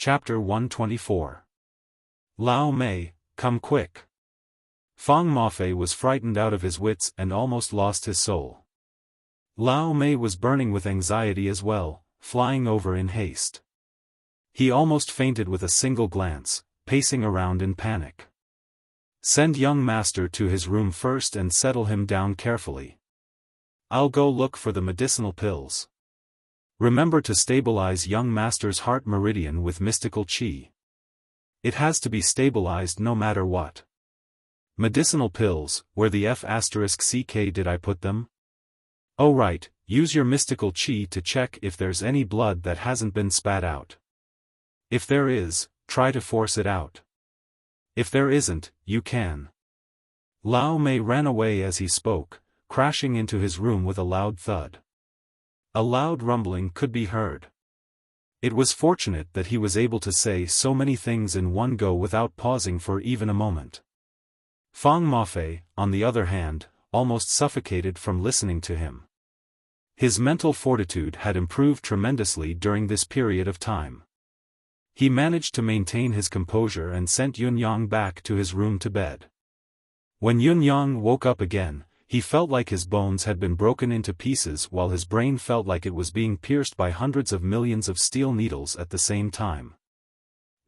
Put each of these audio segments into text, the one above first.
Chapter 124. Lao Mei, come quick. Fang Mafei was frightened out of his wits and almost lost his soul. Lao Mei was burning with anxiety as well, flying over in haste. He almost fainted with a single glance, pacing around in panic. Send young master to his room first and settle him down carefully. I'll go look for the medicinal pills. Remember to stabilize young master's heart meridian with mystical qi. It has to be stabilized no matter what. Medicinal pills, where the F*ck did I put them? Oh right, use your mystical qi to check if there's any blood that hasn't been spat out. If there is, try to force it out. If there isn't, you can. Lao Mei ran away as he spoke, crashing into his room with a loud thud. A loud rumbling could be heard. It was fortunate that he was able to say so many things in one go without pausing for even a moment. Fang Mafei, on the other hand, almost suffocated from listening to him. His mental fortitude had improved tremendously during this period of time. He managed to maintain his composure and sent Yunyang back to his room to bed. When Yunyang woke up again, he felt like his bones had been broken into pieces while his brain felt like it was being pierced by hundreds of millions of steel needles at the same time.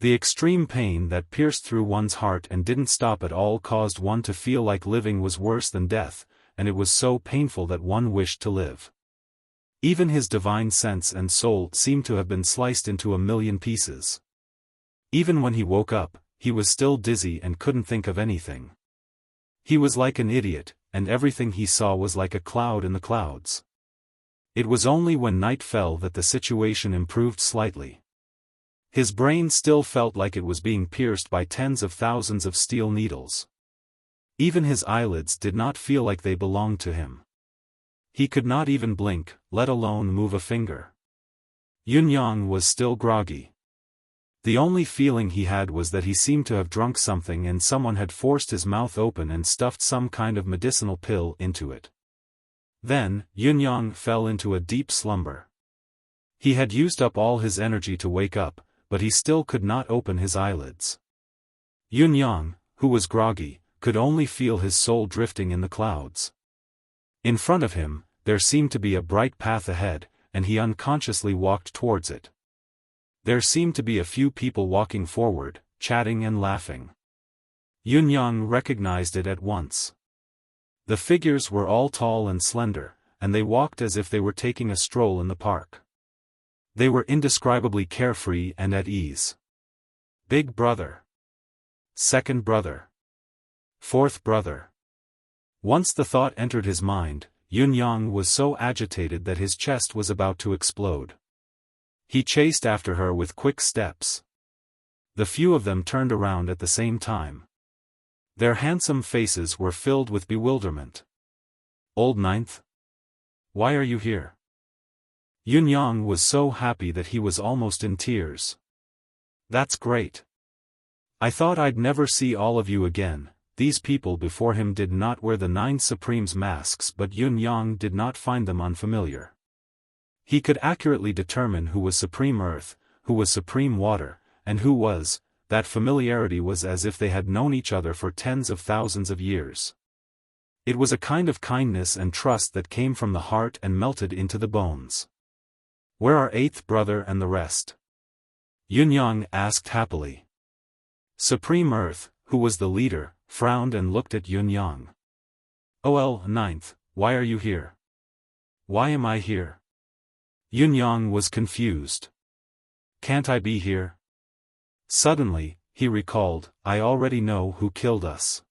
The extreme pain that pierced through one's heart and didn't stop at all caused one to feel like living was worse than death, and it was so painful that one wished to live. Even his divine sense and soul seemed to have been sliced into a million pieces. Even when he woke up, he was still dizzy and couldn't think of anything. He was like an idiot, and everything he saw was like a cloud in the clouds. It was only when night fell that the situation improved slightly. His brain still felt like it was being pierced by tens of thousands of steel needles. Even his eyelids did not feel like they belonged to him. He could not even blink, let alone move a finger. Yunyang was still groggy. The only feeling he had was that he seemed to have drunk something and someone had forced his mouth open and stuffed some kind of medicinal pill into it. Then, Yunyang fell into a deep slumber. He had used up all his energy to wake up, but he still could not open his eyelids. Yunyang, who was groggy, could only feel his soul drifting in the clouds. In front of him, there seemed to be a bright path ahead, and he unconsciously walked towards it. There seemed to be a few people walking forward, chatting and laughing. Yunyang recognized it at once. The figures were all tall and slender, and they walked as if they were taking a stroll in the park. They were indescribably carefree and at ease. Big brother. Second brother. Fourth brother. Once the thought entered his mind, Yunyang was so agitated that his chest was about to explode. He chased after her with quick steps. The few of them turned around at the same time. Their handsome faces were filled with bewilderment. Old Ninth? Why are you here? Yunyang was so happy that he was almost in tears. That's great. I thought I'd never see all of you again. These people before him did not wear the 9 Supremes masks, but Yunyang did not find them unfamiliar. He could accurately determine who was Supreme Earth, who was Supreme Water, and who was. That familiarity was as if they had known each other for tens of thousands of years. It was a kind of kindness and trust that came from the heart and melted into the bones. Where are 8th brother and the rest? Yunyang asked happily. Supreme Earth, who was the leader, frowned and looked at Yunyang. OL 9th, why are you here? Why am I here? Yunyang was confused. Can't I be here? Suddenly, he recalled, I already know who killed us.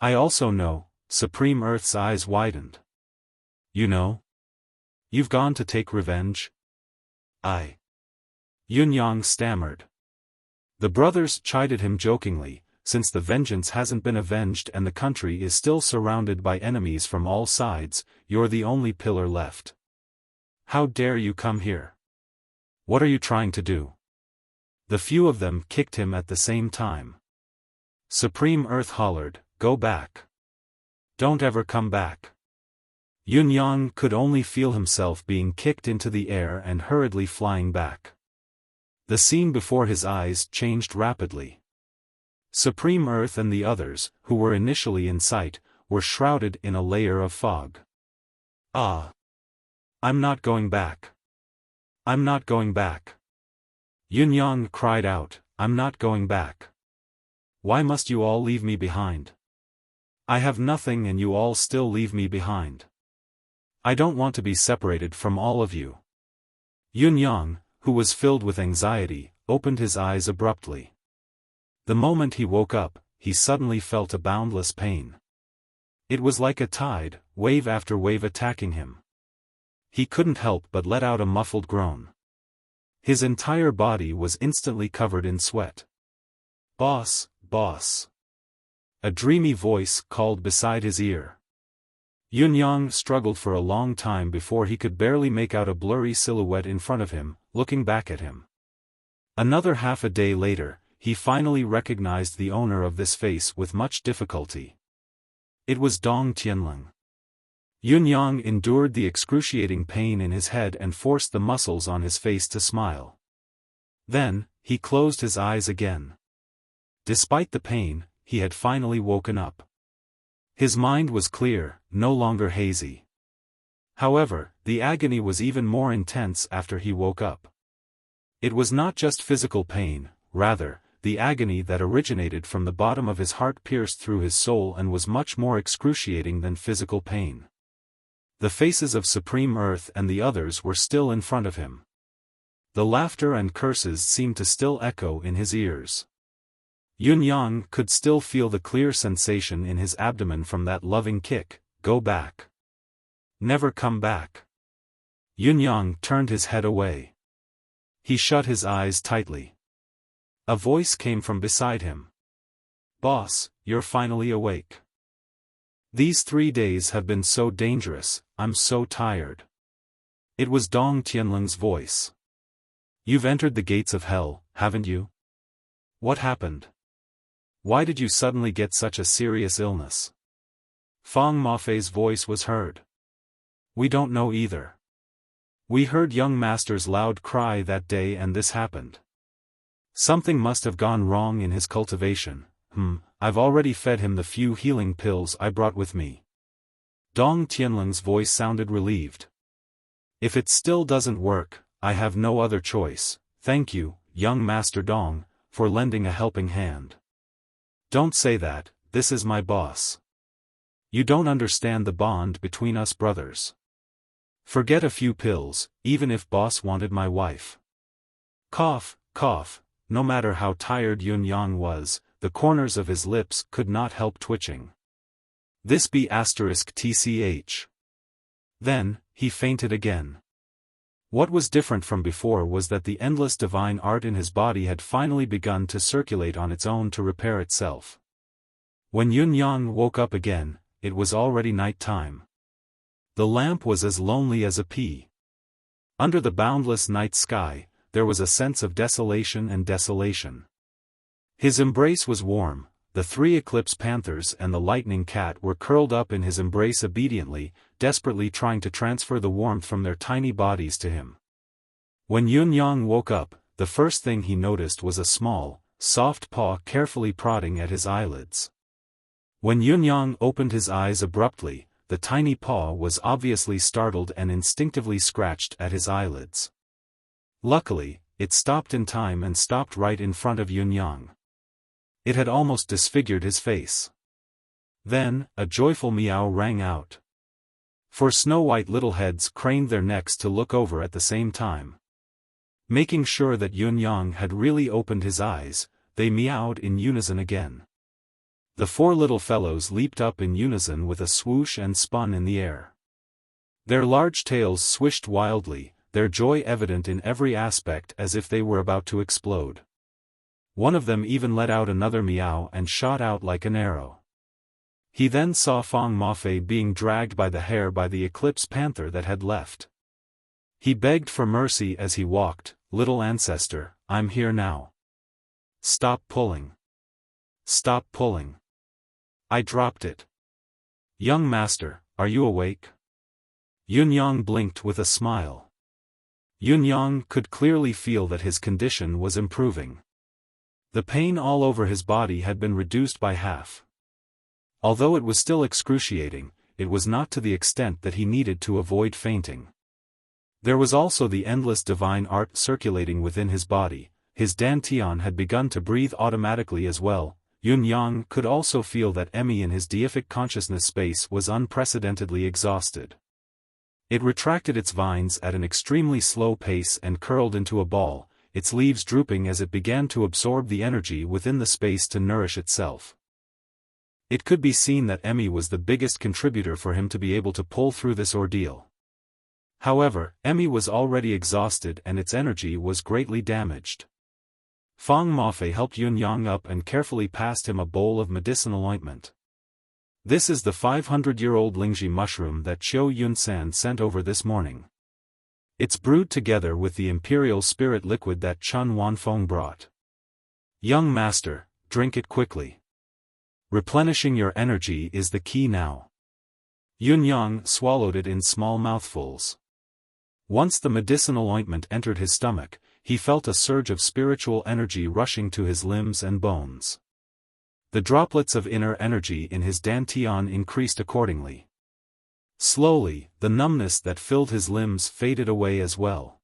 I also know. Supreme Earth's eyes widened. You know? You've gone to take revenge? Yunyang stammered. The brothers chided him jokingly, since the vengeance hasn't been avenged and the country is still surrounded by enemies from all sides, you're the only pillar left. How dare you come here? What are you trying to do? The few of them kicked him at the same time. Supreme Earth hollered, go back. Don't ever come back. Yunyang could only feel himself being kicked into the air and hurriedly flying back. The scene before his eyes changed rapidly. Supreme Earth and the others, who were initially in sight, were shrouded in a layer of fog. Ah! I'm not going back. I'm not going back. Yunyang cried out, I'm not going back. Why must you all leave me behind? I have nothing and you all still leave me behind. I don't want to be separated from all of you. Yunyang, who was filled with anxiety, opened his eyes abruptly. The moment he woke up, he suddenly felt a boundless pain. It was like a tide, wave after wave attacking him. He couldn't help but let out a muffled groan. His entire body was instantly covered in sweat. Boss, boss. A dreamy voice called beside his ear. Yunyang struggled for a long time before he could barely make out a blurry silhouette in front of him, looking back at him. Another half a day later, he finally recognized the owner of this face with much difficulty. It was Dong Tianling. Yunyang endured the excruciating pain in his head and forced the muscles on his face to smile. Then, he closed his eyes again. Despite the pain, he had finally woken up. His mind was clear, no longer hazy. However, the agony was even more intense after he woke up. It was not just physical pain, rather, the agony that originated from the bottom of his heart pierced through his soul and was much more excruciating than physical pain. The faces of Supreme Earth and the others were still in front of him. The laughter and curses seemed to still echo in his ears. Yunyang could still feel the clear sensation in his abdomen from that loving kick, go back. Never come back. Yunyang turned his head away. He shut his eyes tightly. A voice came from beside him. Boss, you're finally awake. These 3 days have been so dangerous, I'm so tired. It was Dong Tianling's voice. You've entered the gates of hell, haven't you? What happened? Why did you suddenly get such a serious illness? Fang Mafei's voice was heard. We don't know either. We heard young master's loud cry that day and this happened. Something must have gone wrong in his cultivation. I've already fed him the few healing pills I brought with me. Dong Tianling's voice sounded relieved. If it still doesn't work, I have no other choice. Thank you, young Master Dong, for lending a helping hand. Don't say that, this is my boss. You don't understand the bond between us brothers. Forget a few pills, even if boss wanted my wife. Cough, cough, no matter how tired Yunyang was, the corners of his lips could not help twitching. This be *tch. Then, he fainted again. What was different from before was that the endless divine art in his body had finally begun to circulate on its own to repair itself. When Yunyang woke up again, it was already night time. The lamp was as lonely as a pea. Under the boundless night sky, there was a sense of desolation and desolation. His embrace was warm, the 3 eclipse panthers and the lightning cat were curled up in his embrace obediently, desperately trying to transfer the warmth from their tiny bodies to him. When Yunyang woke up, the first thing he noticed was a small, soft paw carefully prodding at his eyelids. When Yunyang opened his eyes abruptly, the tiny paw was obviously startled and instinctively scratched at his eyelids. Luckily, it stopped in time and stopped right in front of Yunyang. It had almost disfigured his face. Then, a joyful meow rang out. 4 snow-white little heads craned their necks to look over at the same time. Making sure that Yunyang had really opened his eyes, they meowed in unison again. The 4 little fellows leaped up in unison with a swoosh and spun in the air. Their large tails swished wildly, their joy evident in every aspect as if they were about to explode. One of them even let out another meow and shot out like an arrow. He then saw Fang Mafei being dragged by the hair by the eclipse panther that had left. He begged for mercy as he walked, "Little ancestor, I'm here now. Stop pulling. Stop pulling. I dropped it. Young master, are you awake?" Yunyang blinked with a smile. Yunyang could clearly feel that his condition was improving. The pain all over his body had been reduced by half. Although it was still excruciating, it was not to the extent that he needed to avoid fainting. There was also the endless divine art circulating within his body. His dantian had begun to breathe automatically as well. Yunyang could also feel that Emi in his deific consciousness space was unprecedentedly exhausted. It retracted its vines at an extremely slow pace and curled into a ball, its leaves drooping as it began to absorb the energy within the space to nourish itself. It could be seen that Emi was the biggest contributor for him to be able to pull through this ordeal. However, Emi was already exhausted and its energy was greatly damaged. Fang Maofei helped Yunyang up and carefully passed him a bowl of medicinal ointment. This is the 500-year-old Lingji mushroom that Qiu Yunsan sent over this morning. It's brewed together with the imperial spirit liquid that Chun Wanfeng brought. Young master, drink it quickly. Replenishing your energy is the key now. Yunyang swallowed it in small mouthfuls. Once the medicinal ointment entered his stomach, he felt a surge of spiritual energy rushing to his limbs and bones. The droplets of inner energy in his dantian increased accordingly. Slowly, the numbness that filled his limbs faded away as well.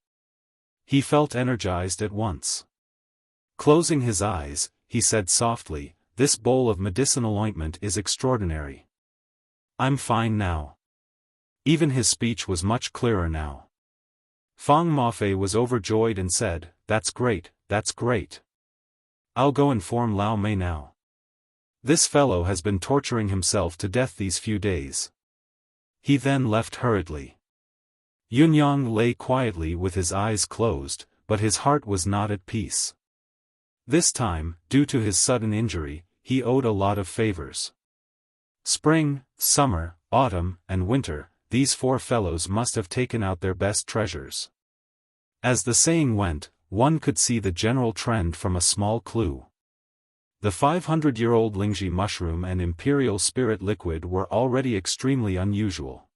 He felt energized at once. Closing his eyes, he said softly, "This bowl of medicinal ointment is extraordinary. I'm fine now." Even his speech was much clearer now. Fang Maofei was overjoyed and said, "That's great, that's great. I'll go inform Lao Mei now. This fellow has been torturing himself to death these few days." He then left hurriedly. Yunyang lay quietly with his eyes closed, but his heart was not at peace. This time, due to his sudden injury, he owed a lot of favors. Spring, summer, autumn, and winter, these four fellows must have taken out their best treasures. As the saying went, one could see the general trend from a small clue. The 500-year-old Lingji mushroom and imperial spirit liquid were already extremely unusual.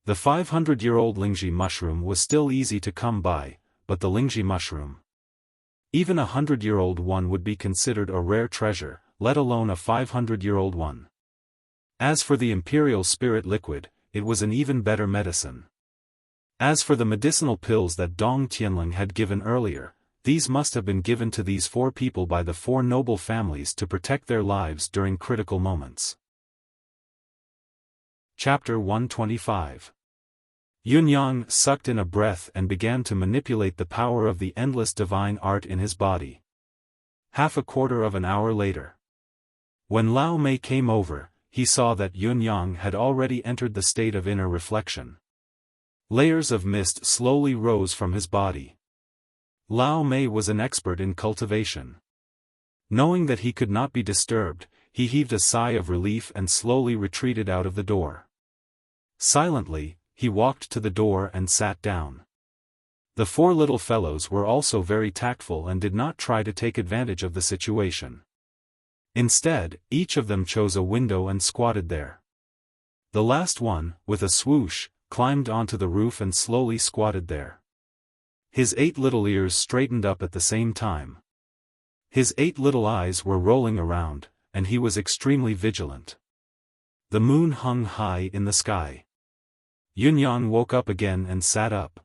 The 500-year-old Lingji mushroom was still easy to come by, but the Lingji mushroom. Even a 100-year-old one would be considered a rare treasure, let alone a 500-year-old one. As for the imperial spirit liquid, it was an even better medicine. As for the medicinal pills that Dong Tianling had given earlier, these must have been given to these four people by the four noble families to protect their lives during critical moments. Chapter 125. Yunyang sucked in a breath and began to manipulate the power of the endless divine art in his body. Half a quarter of an hour later, when Lao Mei came over, he saw that Yunyang had already entered the state of inner reflection. Layers of mist slowly rose from his body. Lao Mei was an expert in cultivation. Knowing that he could not be disturbed, he heaved a sigh of relief and slowly retreated out of the door. Silently, he walked to the door and sat down. The four little fellows were also very tactful and did not try to take advantage of the situation. Instead, each of them chose a window and squatted there. The last one, with a swoosh, climbed onto the roof and slowly squatted there. His 8 little ears straightened up at the same time. His 8 little eyes were rolling around, and he was extremely vigilant. The moon hung high in the sky. Yunyang woke up again and sat up.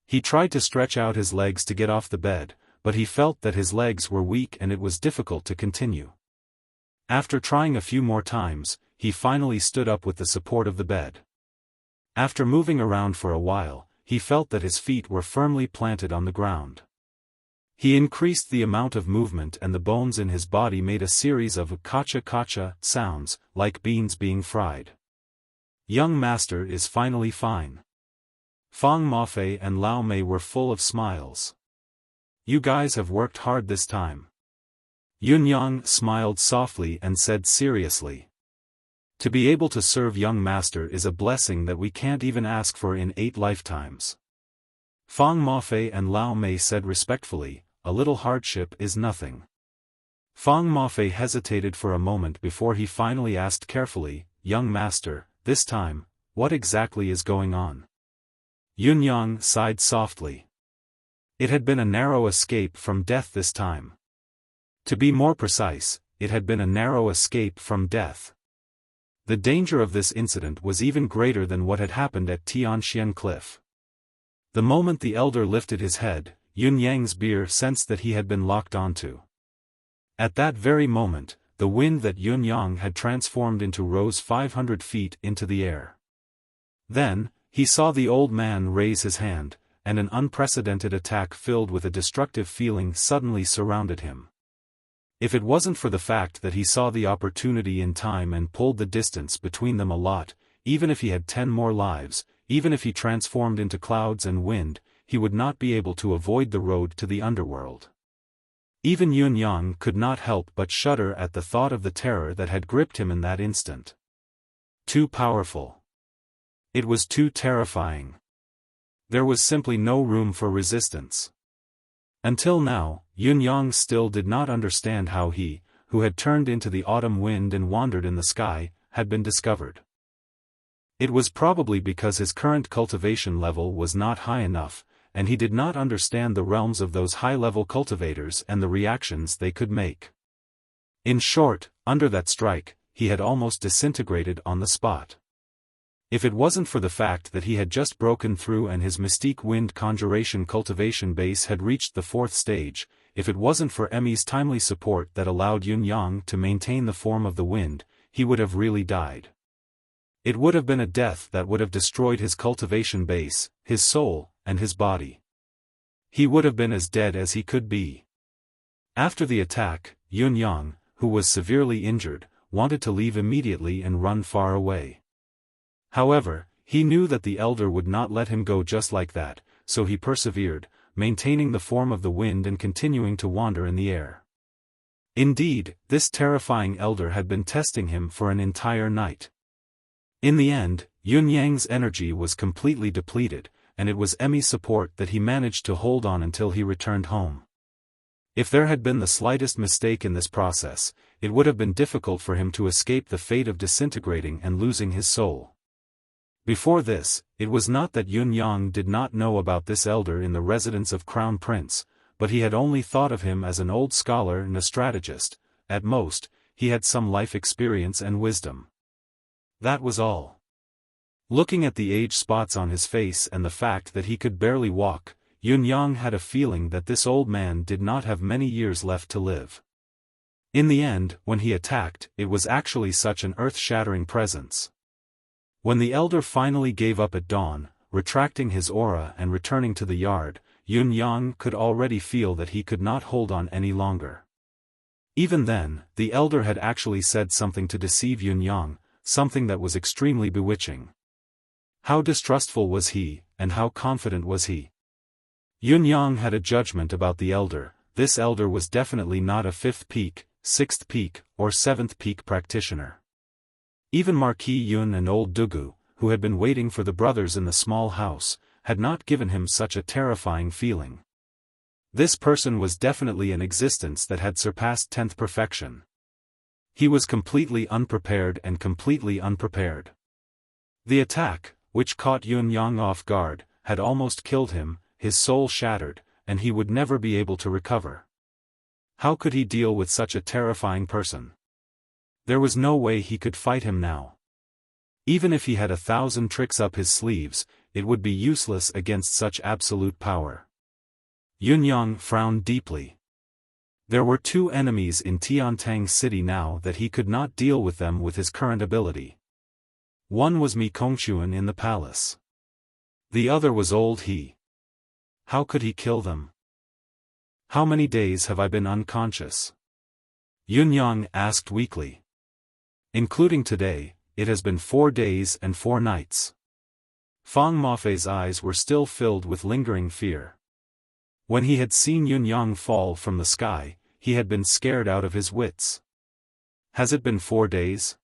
He tried to stretch out his legs to get off the bed, but he felt that his legs were weak and it was difficult to continue. After trying a few more times, he finally stood up with the support of the bed. After moving around for a while, he felt that his feet were firmly planted on the ground. He increased the amount of movement and the bones in his body made a series of kacha-kacha sounds, like beans being fried. Young master is finally fine. Fang Maofei and Lao Mei were full of smiles. You guys have worked hard this time. Yunyang smiled softly and said seriously. To be able to serve young master is a blessing that we can't even ask for in 8 lifetimes. Fang Maofei and Lao Mei said respectfully, a little hardship is nothing. Fang Maofei hesitated for a moment before he finally asked carefully, young master, this time, what exactly is going on? Yunyang sighed softly. It had been a narrow escape from death this time. To be more precise, it had been a narrow escape from death. The danger of this incident was even greater than what had happened at Tianxian Cliff. The moment the elder lifted his head, Yunyang's beer sensed that he had been locked onto. At that very moment, the wind that Yunyang had transformed into rose 500 feet into the air. Then, he saw the old man raise his hand, and an unprecedented attack filled with a destructive feeling suddenly surrounded him. If it wasn't for the fact that he saw the opportunity in time and pulled the distance between them a lot, even if he had 10 more lives, even if he transformed into clouds and wind, he would not be able to avoid the road to the underworld. Even Yunyang could not help but shudder at the thought of the terror that had gripped him in that instant. Too powerful. It was too terrifying. There was simply no room for resistance. Until now, Yunyang still did not understand how he, who had turned into the autumn wind and wandered in the sky, had been discovered. It was probably because his current cultivation level was not high enough, and he did not understand the realms of those high-level cultivators and the reactions they could make. In short, under that strike, he had almost disintegrated on the spot. If it wasn't for the fact that he had just broken through and his mystique wind conjuration cultivation base had reached the 4th stage, if it wasn't for Emmy's timely support that allowed Yunyang to maintain the form of the wind, he would have really died. It would have been a death that would have destroyed his cultivation base, his soul, and his body. He would have been as dead as he could be. After the attack, Yunyang, who was severely injured, wanted to leave immediately and run far away. However, he knew that the elder would not let him go just like that, so he persevered, maintaining the form of the wind and continuing to wander in the air. Indeed, this terrifying elder had been testing him for an entire night. In the end, Yunyang's energy was completely depleted, and it was Emmy's support that he managed to hold on until he returned home. If there had been the slightest mistake in this process, it would have been difficult for him to escape the fate of disintegrating and losing his soul. Before this, it was not that Yunyang did not know about this elder in the residence of Crown Prince, but he had only thought of him as an old scholar and a strategist. At most, he had some life experience and wisdom. That was all. Looking at the age spots on his face and the fact that he could barely walk, Yunyang had a feeling that this old man did not have many years left to live. In the end, when he attacked, it was actually such an earth-shattering presence. When the elder finally gave up at dawn, retracting his aura and returning to the yard, Yunyang could already feel that he could not hold on any longer. Even then, the elder had actually said something to deceive Yunyang, something that was extremely bewitching. How distrustful was he, and how confident was he? Yunyang had a judgment about the elder. This elder was definitely not a 5th peak, 6th peak, or 7th peak practitioner. Even Marquis Yun and old Dugu, who had been waiting for the brothers in the small house, had not given him such a terrifying feeling. This person was definitely an existence that had surpassed 10th perfection. He was completely unprepared and completely unprepared. The attack, which caught Yunyang off guard, had almost killed him, his soul shattered, and he would never be able to recover. How could he deal with such a terrifying person? There was no way he could fight him now. Even if he had 1,000 tricks up his sleeves, it would be useless against such absolute power. Yunyang frowned deeply. There were 2 enemies in Tiantang City now that he could not deal with them with his current ability. One was Mi Kongquan in the palace. The other was old He. How could he kill them? How many days have I been unconscious? Yunyang asked weakly. Including today, it has been 4 days and 4 nights. Fang Mafei's eyes were still filled with lingering fear. When he had seen Yunyang fall from the sky, he had been scared out of his wits. Has it been 4 days?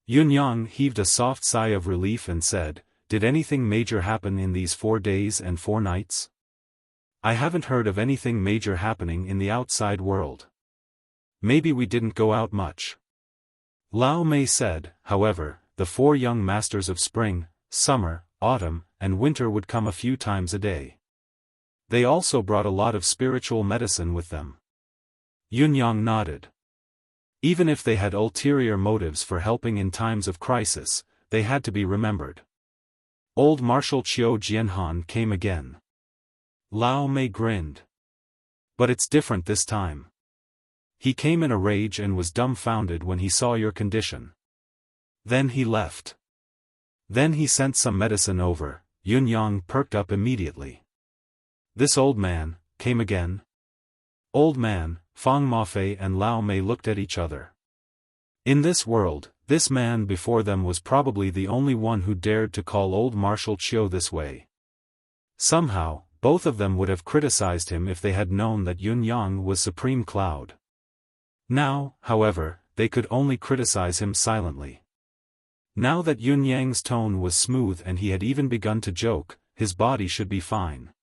Yunyang heaved a soft sigh of relief and said, "Did anything major happen in these 4 days and 4 nights? I haven't heard of anything major happening in the outside world. Maybe we didn't go out much." Lao Mei said, however, "The 4 young masters of spring, summer, autumn, and winter would come a few times a day. They also brought a lot of spiritual medicine with them. Yunyang nodded. Even if they had ulterior motives for helping in times of crisis, they had to be remembered. Old Marshal Qiu Jianhan came again. Lao Mei grinned. But it's different this time. He came in a rage and was dumbfounded when he saw your condition. Then he left. Then he sent some medicine over. Yunyang perked up immediately. This old man came again? Old man, Fang Mafei and Lao Mei looked at each other. In this world, this man before them was probably the only one who dared to call old Marshal Qiu this way. Somehow, both of them would have criticized him if they had known that Yunyang was Supreme Cloud. Now, however, they could only criticize him silently. Now that Yunyang's tone was smooth and he had even begun to joke, his body should be fine.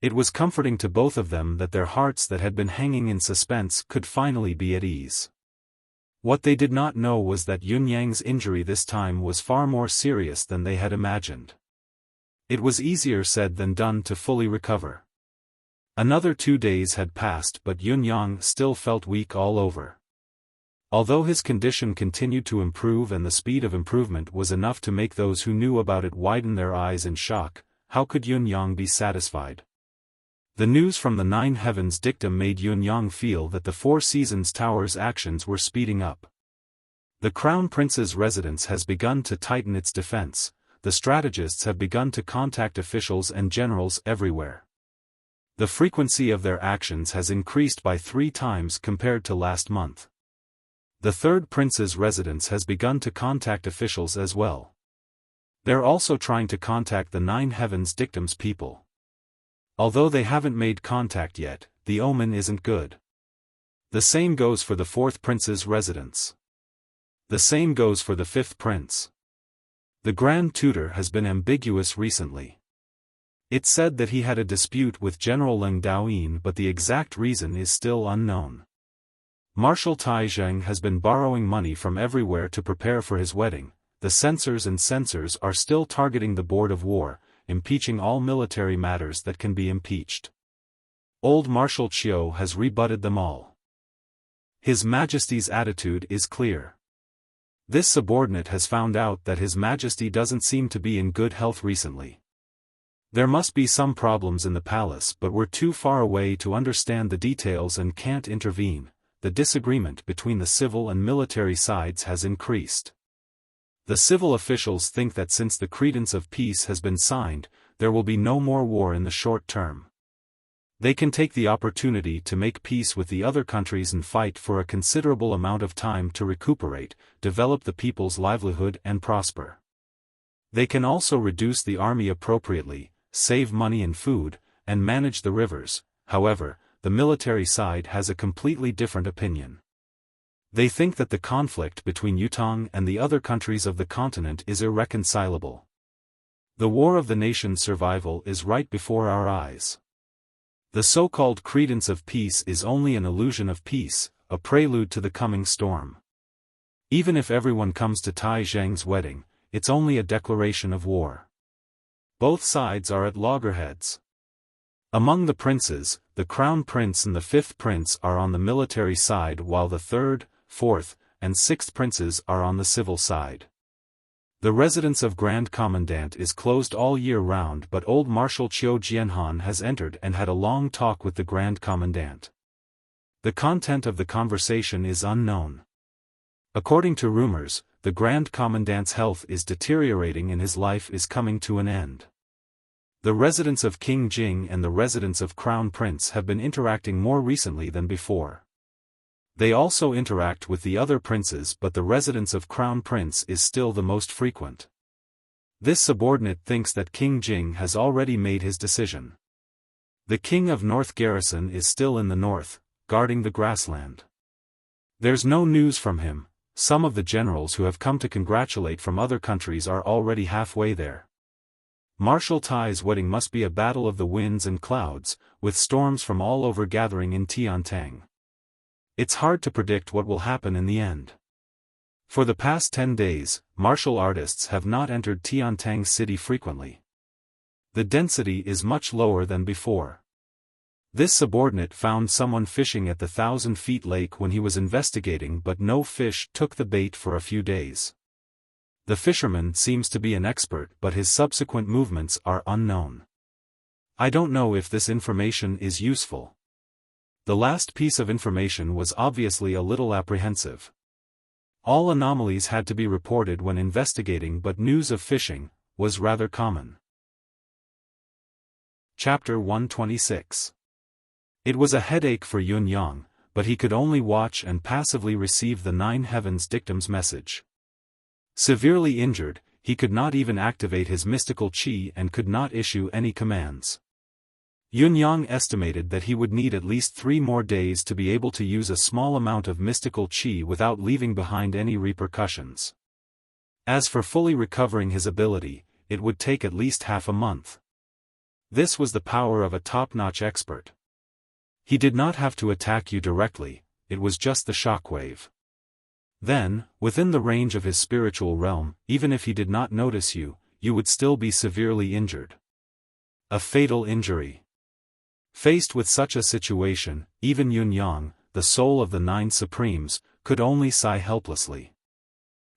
It was comforting to both of them that their hearts that had been hanging in suspense could finally be at ease. What they did not know was that Yunyang's injury this time was far more serious than they had imagined. It was easier said than done to fully recover. Another 2 days had passed but Yunyang still felt weak all over. Although his condition continued to improve and the speed of improvement was enough to make those who knew about it widen their eyes in shock, how could Yunyang be satisfied? The news from the 9 Heavens dictum made Yunyang feel that the 4 Seasons Tower's actions were speeding up. The Crown Prince's residence has begun to tighten its defense, the strategists have begun to contact officials and generals everywhere. The frequency of their actions has increased by 3 times compared to last month. The 3rd Prince's residence has begun to contact officials as well. They're also trying to contact the 9 Heavens dictum's people. Although they haven't made contact yet, the omen isn't good. The same goes for the 4th Prince's residence. The same goes for the 5th Prince. The Grand Tutor has been ambiguous recently. It said that he had a dispute with General Leng Daoyin but the exact reason is still unknown. Marshal Tai Zheng has been borrowing money from everywhere to prepare for his wedding. The censors and censors are still targeting the Board of War, impeaching all military matters that can be impeached. Old Marshal Qiu has rebutted them all. His Majesty's attitude is clear. This subordinate has found out that His Majesty doesn't seem to be in good health recently. There must be some problems in the palace but we're too far away to understand the details and can't intervene. The disagreement between the civil and military sides has increased. The civil officials think that since the credence of peace has been signed, there will be no more war in the short term. They can take the opportunity to make peace with the other countries and fight for a considerable amount of time to recuperate, develop the people's livelihood and prosper. They can also reduce the army appropriately, save money and food, and manage the rivers. However, the military side has a completely different opinion. They think that the conflict between Yutong and the other countries of the continent is irreconcilable. The war of the nation's survival is right before our eyes. The so-called credence of peace is only an illusion of peace, a prelude to the coming storm. Even if everyone comes to Tai Zheng's wedding, it's only a declaration of war. Both sides are at loggerheads. Among the princes, the Crown Prince and the 5th Prince are on the military side while the 3rd, 4th, and 6th Princes are on the civil side. The residence of Grand Commandant is closed all year round but old Marshal Qiu Jianhan has entered and had a long talk with the Grand Commandant. The content of the conversation is unknown. According to rumors, the Grand Commandant's health is deteriorating and his life is coming to an end. The residence of King Jing and the residence of Crown Prince have been interacting more recently than before. They also interact with the other princes but the residence of Crown Prince is still the most frequent. This subordinate thinks that King Jing has already made his decision. The King of North Garrison is still in the north, guarding the grassland. There's no news from him. Some of the generals who have come to congratulate from other countries are already halfway there. Marshal Tai's wedding must be a battle of the winds and clouds, with storms from all over gathering in Tiantang. It's hard to predict what will happen in the end. For the past 10 days, martial artists have not entered Tiantang City frequently. The density is much lower than before. This subordinate found someone fishing at the 1,000-feet lake when he was investigating, but no fish took the bait for a few days. The fisherman seems to be an expert, but his subsequent movements are unknown. I don't know if this information is useful. The last piece of information was obviously a little apprehensive. All anomalies had to be reported when investigating, but news of fishing was rather common. Chapter 126. It was a headache for Yun Yang, but he could only watch and passively receive the Nine Heavens dictum's message. Severely injured, he could not even activate his mystical qi and could not issue any commands. Yun Yang estimated that he would need at least 3 more days to be able to use a small amount of mystical qi without leaving behind any repercussions. As for fully recovering his ability, it would take at least half a month. This was the power of a top-notch expert. He did not have to attack you directly, it was just the shockwave. Then, within the range of his spiritual realm, even if he did not notice you, you would still be severely injured. A fatal injury. Faced with such a situation, even Yun Yang, the soul of the Nine Supremes, could only sigh helplessly.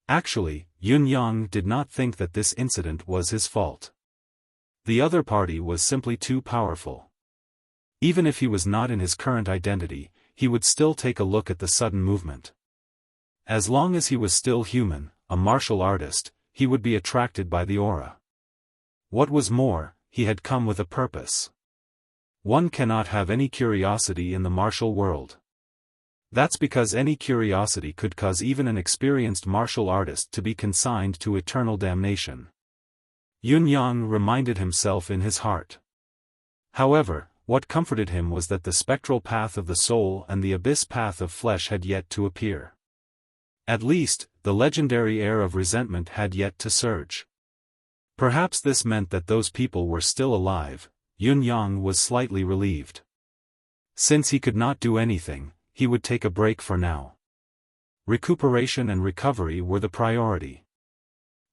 Actually, Yun Yang did not think that this incident was his fault. The other party was simply too powerful. Even if he was not in his current identity, he would still take a look at the sudden movement. As long as he was still human, a martial artist, he would be attracted by the aura. What was more, he had come with a purpose. One cannot have any curiosity in the martial world. That's because any curiosity could cause even an experienced martial artist to be consigned to eternal damnation. Yun Yang reminded himself in his heart. However, what comforted him was that the spectral path of the soul and the abyss path of flesh had yet to appear. At least, the legendary air of resentment had yet to surge. Perhaps this meant that those people were still alive. Yun Yang was slightly relieved. Since he could not do anything, he would take a break for now. Recuperation and recovery were the priority.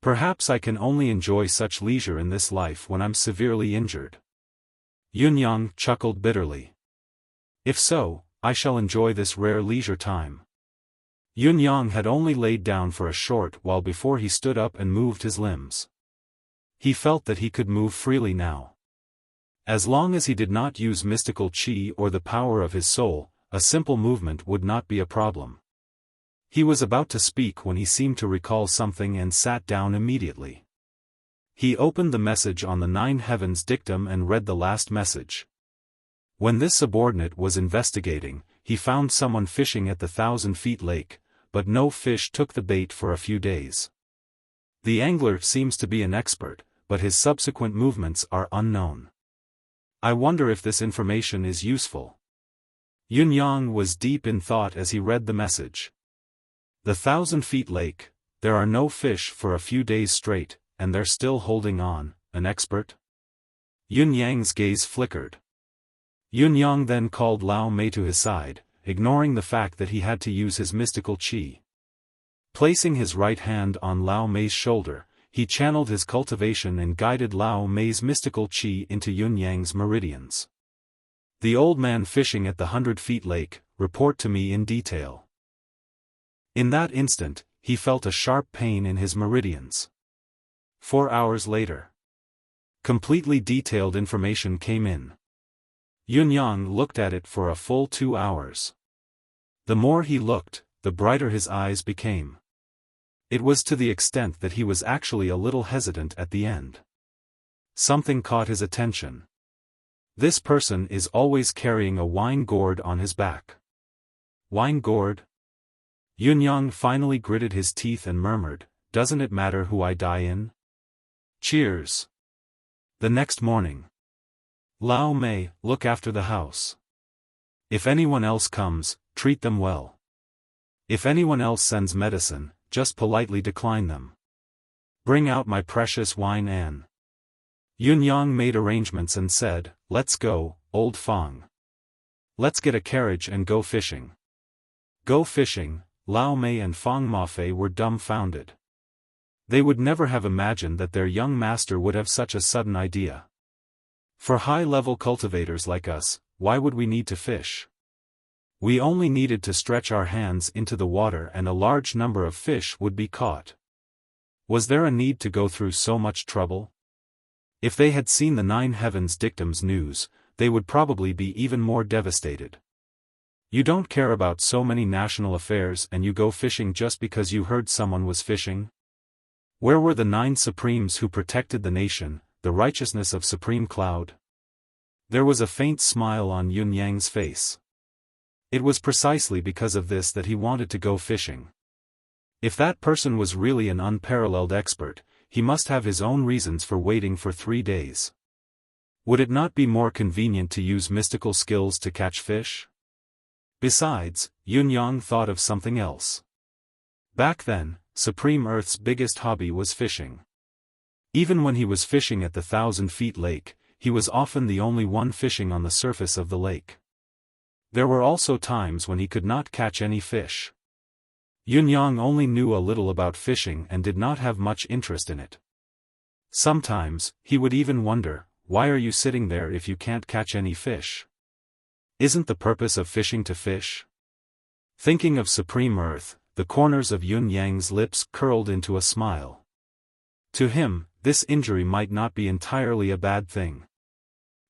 Perhaps I can only enjoy such leisure in this life when I'm severely injured. Yun Yang chuckled bitterly. If so, I shall enjoy this rare leisure time. Yun Yang had only laid down for a short while before he stood up and moved his limbs. He felt that he could move freely now. As long as he did not use mystical qi or the power of his soul, a simple movement would not be a problem. He was about to speak when he seemed to recall something and sat down immediately. He opened the message on the Nine Heavens dictum and read the last message. When this subordinate was investigating, he found someone fishing at the 1,000-feet lake, but no fish took the bait for a few days. The angler seems to be an expert, but his subsequent movements are unknown. I wonder if this information is useful. Yun Yang was deep in thought as he read the message. The 1,000-feet lake, there are no fish for a few days straight, and they're still holding on, an expert? Yun Yang's gaze flickered. Yun Yang then called Lao Mei to his side, ignoring the fact that he had to use his mystical qi. Placing his right hand on Lao Mei's shoulder, he channeled his cultivation and guided Lao Mei's mystical qi into Yun Yang's meridians. The old man fishing at the 100-feet lake, report to me in detail. In that instant, he felt a sharp pain in his meridians. 4 hours later. Completely detailed information came in. Yun Yang looked at it for a full 2 hours. The more he looked, the brighter his eyes became. It was to the extent that he was actually a little hesitant at the end. Something caught his attention. This person is always carrying a wine gourd on his back. Wine gourd? Yun Yang finally gritted his teeth and murmured, "Doesn't it matter who I die in?" Cheers. The next morning. Lao Mei, look after the house. If anyone else comes, treat them well. If anyone else sends medicine, just politely decline them. Bring out my precious wine, Anne. Yun Yang made arrangements and said, "Let's go, old Fang. Let's get a carriage and go fishing." Go fishing, Lao Mei and Fang Mafei were dumbfounded. They would never have imagined that their young master would have such a sudden idea. For high-level cultivators like us, why would we need to fish? We only needed to stretch our hands into the water and a large number of fish would be caught. Was there a need to go through so much trouble? If they had seen the Nine Heavens Dictum's news, they would probably be even more devastated. You don't care about so many national affairs and you go fishing just because you heard someone was fishing? Where were the 9 Supremes who protected the nation, the righteousness of Supreme Cloud? There was a faint smile on Yun Yang's face. It was precisely because of this that he wanted to go fishing. If that person was really an unparalleled expert, he must have his own reasons for waiting for 3 days. Would it not be more convenient to use mystical skills to catch fish? Besides, Yun Yang thought of something else. Back then, Supreme Earth's biggest hobby was fishing. Even when he was fishing at the 1,000-feet lake, he was often the only one fishing on the surface of the lake. There were also times when he could not catch any fish. Yun Yang only knew a little about fishing and did not have much interest in it. Sometimes, he would even wonder, why are you sitting there if you can't catch any fish? Isn't the purpose of fishing to fish? Thinking of Supreme Earth, the corners of Yun Yang's lips curled into a smile. To him, this injury might not be entirely a bad thing.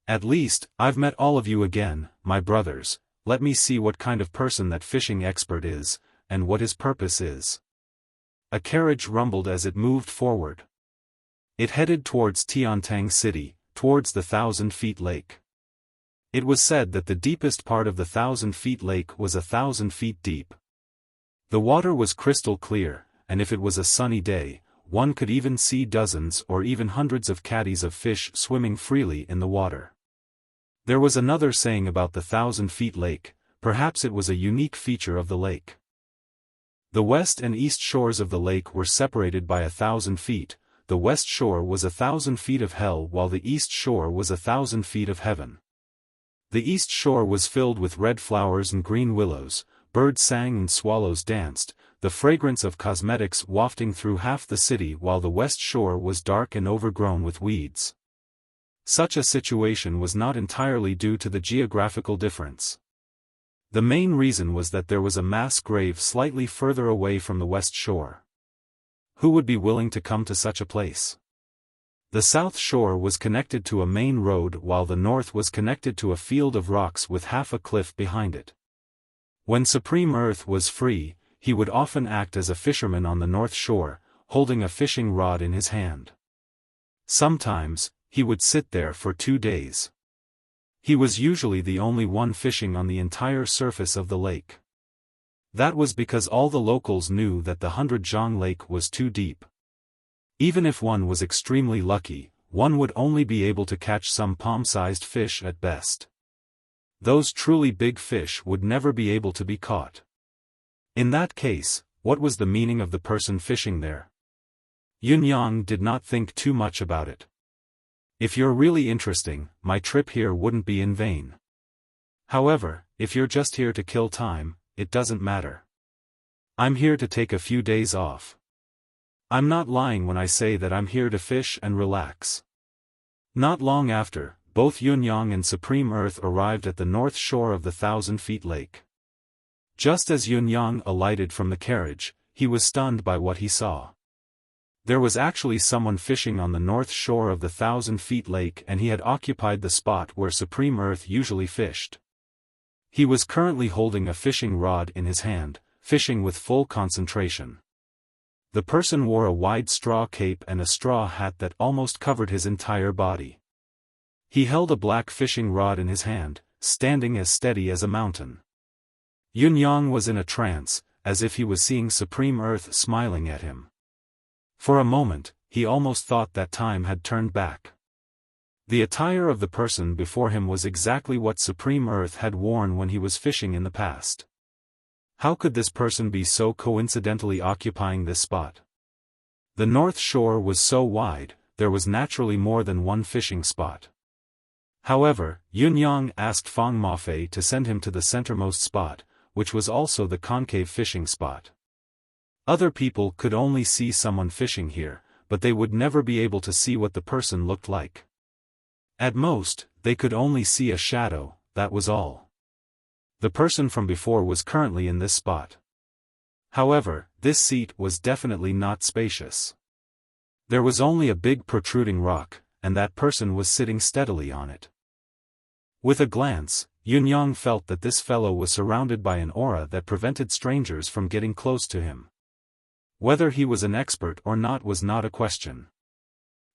At least, I've met all of you again, my brothers. Let me see what kind of person that fishing expert is, and what his purpose is. A carriage rumbled as it moved forward. It headed towards Tiantang City, towards the 1,000-feet lake. It was said that the deepest part of the 1,000-feet lake was 1,000 feet deep. The water was crystal clear, and if it was a sunny day, one could even see dozens or even hundreds of caddies of fish swimming freely in the water. There was another saying about the 1,000-feet lake, perhaps it was a unique feature of the lake. The west and east shores of the lake were separated by 1,000 feet, the west shore was 1,000 feet of hell while the east shore was 1,000 feet of heaven. The east shore was filled with red flowers and green willows, birds sang and swallows danced, the fragrance of cosmetics wafting through half the city while the west shore was dark and overgrown with weeds. Such a situation was not entirely due to the geographical difference. The main reason was that there was a mass grave slightly further away from the west shore. Who would be willing to come to such a place? The south shore was connected to a main road while the north was connected to a field of rocks with half a cliff behind it. When Supreme Earth was free, he would often act as a fisherman on the north shore, holding a fishing rod in his hand. Sometimes, he would sit there for 2 days. He was usually the only one fishing on the entire surface of the lake. That was because all the locals knew that the 100-zhang lake was too deep. Even if one was extremely lucky, one would only be able to catch some palm-sized fish at best. Those truly big fish would never be able to be caught. In that case, what was the meaning of the person fishing there? Yun Yang did not think too much about it. If you're really interesting, my trip here wouldn't be in vain. However, if you're just here to kill time, it doesn't matter. I'm here to take a few days off. I'm not lying when I say that I'm here to fish and relax. Not long after, both Yun Yang and Supreme Earth arrived at the north shore of the 1,000-feet lake. Just as Yun Yang alighted from the carriage, he was stunned by what he saw. There was actually someone fishing on the north shore of the 1,000-feet lake and he had occupied the spot where Supreme Earth usually fished. He was currently holding a fishing rod in his hand, fishing with full concentration. The person wore a wide straw cape and a straw hat that almost covered his entire body. He held a black fishing rod in his hand, standing as steady as a mountain. Yun Yang was in a trance, as if he was seeing Supreme Earth smiling at him. For a moment, he almost thought that time had turned back. The attire of the person before him was exactly what Supreme Earth had worn when he was fishing in the past. How could this person be so coincidentally occupying this spot? The north shore was so wide, there was naturally more than one fishing spot. However, Yun Yang asked Fang Mafei to send him to the centermost spot, which was also the concave fishing spot. Other people could only see someone fishing here, but they would never be able to see what the person looked like. At most, they could only see a shadow, that was all. The person from before was currently in this spot. However, this seat was definitely not spacious. There was only a big protruding rock, and that person was sitting steadily on it. With a glance, Yunyang felt that this fellow was surrounded by an aura that prevented strangers from getting close to him. Whether he was an expert or not was not a question.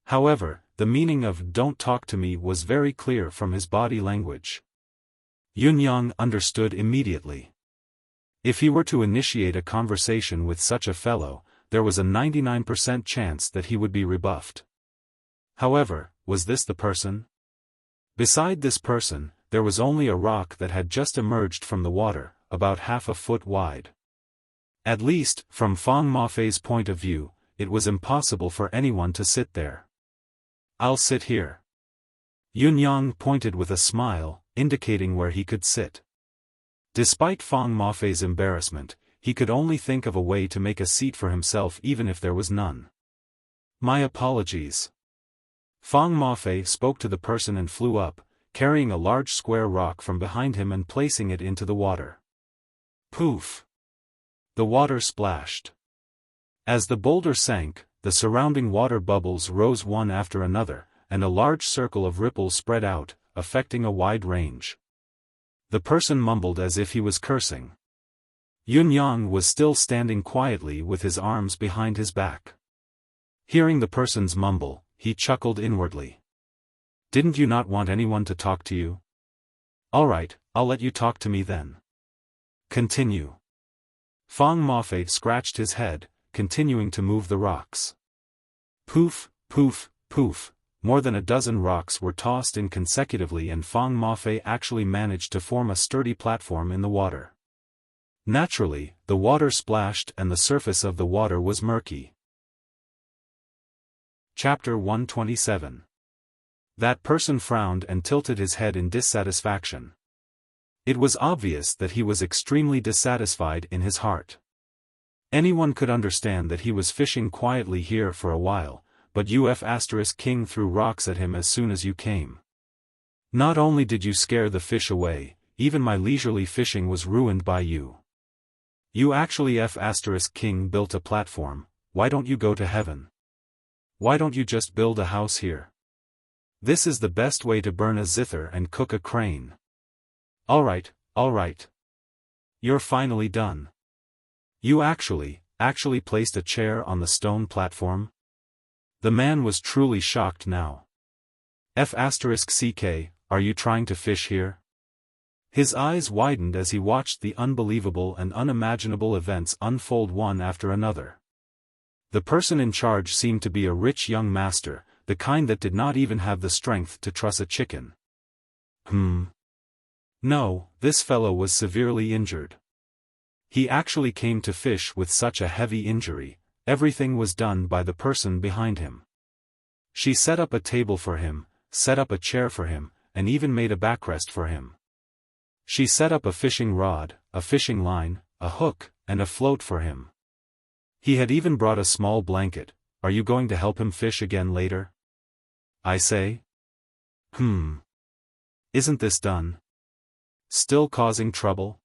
However, the meaning of "don't talk to me" was very clear from his body language. Yunyang understood immediately. If he were to initiate a conversation with such a fellow, there was a 99% chance that he would be rebuffed. However, was this the person? Beside this person, there was only a rock that had just emerged from the water, about half a foot wide. At least, from Fang Mafei's point of view, it was impossible for anyone to sit there. "I'll sit here." Yunyang pointed with a smile, indicating where he could sit. Despite Fang Mafei's embarrassment, he could only think of a way to make a seat for himself even if there was none. "My apologies." Fang Mafei spoke to the person and flew up, carrying a large square rock from behind him and placing it into the water. Poof! The water splashed. As the boulder sank, the surrounding water bubbles rose one after another, and a large circle of ripples spread out, affecting a wide range. The person mumbled as if he was cursing. Yunyang was still standing quietly with his arms behind his back. Hearing the person's mumble, he chuckled inwardly. "Didn't you not want anyone to talk to you? All right, I'll let you talk to me then. Continue." Fang Mafei scratched his head, continuing to move the rocks. Poof, poof, poof, more than a dozen rocks were tossed in consecutively and Fang Mafei actually managed to form a sturdy platform in the water. Naturally, the water splashed and the surface of the water was murky. Chapter 127. That person frowned and tilted his head in dissatisfaction. It was obvious that he was extremely dissatisfied in his heart. Anyone could understand that he was fishing quietly here for a while, but King threw rocks at him as soon as you came. Not only did you scare the fish away, even my leisurely fishing was ruined by you. You actually King built a platform. Why don't you go to heaven? Why don't you just build a house here? This is the best way to burn a zither and cook a crane. Alright. You're finally done. You actually placed a chair on the stone platform? The man was truly shocked now. CK, are you trying to fish here? His eyes widened as he watched the unbelievable and unimaginable events unfold one after another. The person in charge seemed to be a rich young master, the kind that did not even have the strength to truss a chicken. No, this fellow was severely injured. He actually came to fish with such a heavy injury. Everything was done by the person behind him. She set up a table for him, set up a chair for him, and even made a backrest for him. She set up a fishing rod, a fishing line, a hook, and a float for him. He had even brought a small blanket. Are you going to help him fish again later? I say? Isn't this done? Still causing trouble?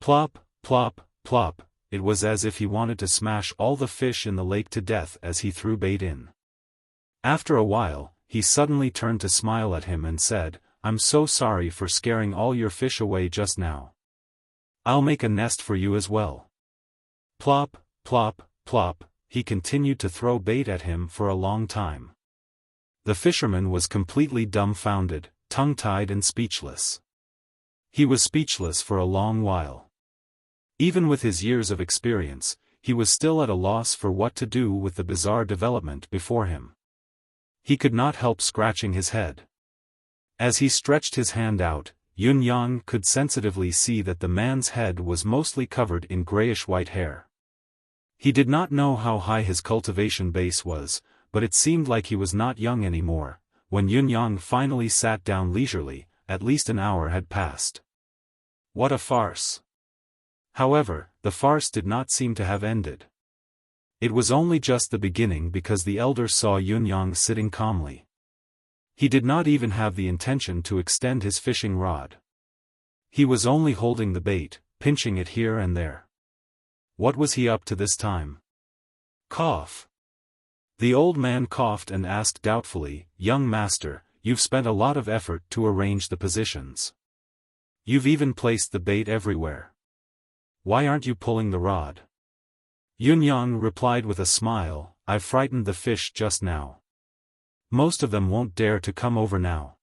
Plop, plop, plop, it was as if he wanted to smash all the fish in the lake to death as he threw bait in. After a while, he suddenly turned to smile at him and said, "I'm so sorry for scaring all your fish away just now. I'll make a nest for you as well." Plop, plop, plop, he continued to throw bait at him for a long time. The fisherman was completely dumbfounded, tongue-tied and speechless. He was speechless for a long while. Even with his years of experience, he was still at a loss for what to do with the bizarre development before him. He could not help scratching his head. As he stretched his hand out, Yunyang could sensitively see that the man's head was mostly covered in grayish-white hair. He did not know how high his cultivation base was, but it seemed like he was not young anymore. When Yunyang finally sat down leisurely, at least an hour had passed. What a farce! However, the farce did not seem to have ended. It was only just the beginning because the elder saw Yunyang sitting calmly. He did not even have the intention to extend his fishing rod. He was only holding the bait, pinching it here and there. What was he up to this time? Cough. The old man coughed and asked doubtfully, "Young master, you've spent a lot of effort to arrange the positions. You've even placed the bait everywhere. Why aren't you pulling the rod?" Yunyang replied with a smile, "I've frightened the fish just now. Most of them won't dare to come over now.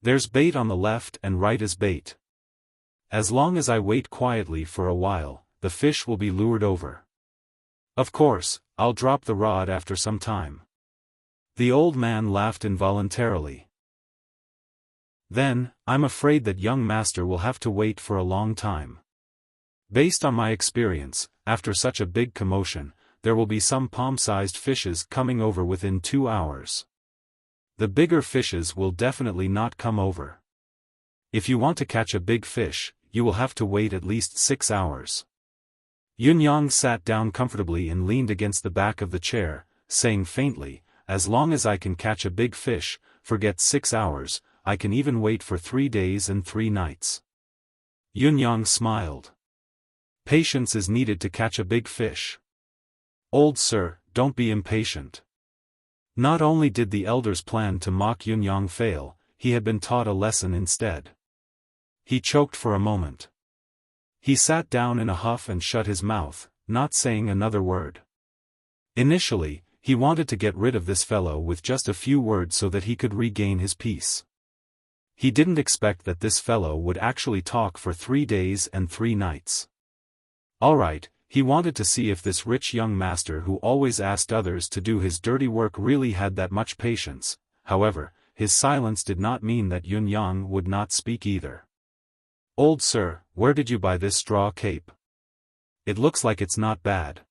There's bait on the left and right as bait. As long as I wait quietly for a while, the fish will be lured over. Of course, I'll drop the rod after some time." The old man laughed involuntarily. "Then, I'm afraid that young master will have to wait for a long time. Based on my experience, after such a big commotion, there will be some palm-sized fishes coming over within 2 hours. The bigger fishes will definitely not come over. If you want to catch a big fish, you will have to wait at least 6 hours." Yunyang sat down comfortably and leaned against the back of the chair, saying faintly, "As long as I can catch a big fish, forget 6 hours, I can even wait for 3 days and 3 nights." Yunyang smiled. Patience is needed to catch a big fish. "Old sir, don't be impatient." Not only did the elder's plan to mock Yunyang fail, he had been taught a lesson instead. He choked for a moment. He sat down in a huff and shut his mouth, not saying another word. Initially, he wanted to get rid of this fellow with just a few words so that he could regain his peace. He didn't expect that this fellow would actually talk for 3 days and 3 nights. Alright, he wanted to see if this rich young master who always asked others to do his dirty work really had that much patience. However, his silence did not mean that Yunyang would not speak either. "Old sir, where did you buy this straw cape? It looks like it's not bad.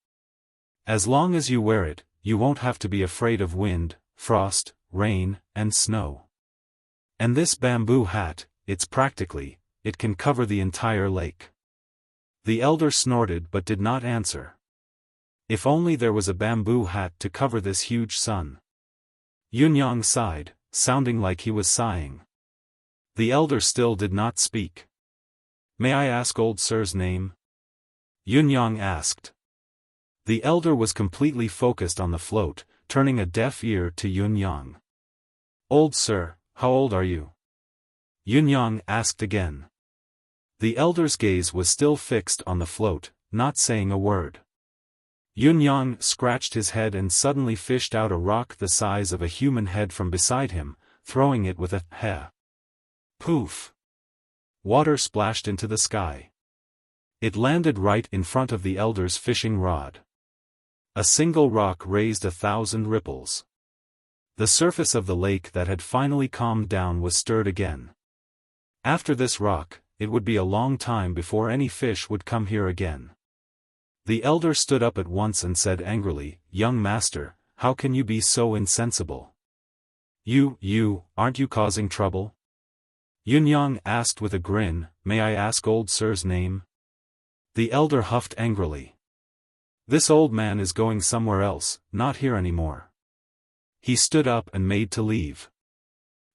As long as you wear it, you won't have to be afraid of wind, frost, rain, and snow. And this bamboo hat, it can cover the entire lake." The elder snorted but did not answer. If only there was a bamboo hat to cover this huge sun. Yunyang sighed, sounding like he was sighing. The elder still did not speak. "May I ask old sir's name?" Yunyang asked. The elder was completely focused on the float, turning a deaf ear to Yunyang. "Old sir, how old are you?" Yunyang asked again. The elder's gaze was still fixed on the float, not saying a word. Yunyang scratched his head and suddenly fished out a rock the size of a human head from beside him, throwing it with a "heh." Poof! Water splashed into the sky. It landed right in front of the elder's fishing rod. A single rock raised 1,000 ripples. The surface of the lake that had finally calmed down was stirred again. After this rock, it would be a long time before any fish would come here again. The elder stood up at once and said angrily, "Young master, how can you be so insensible? Aren't you causing trouble?" Yunyang asked with a grin, "May I ask old sir's name?" The elder huffed angrily. "This old man is going somewhere else, not here anymore." He stood up and made to leave.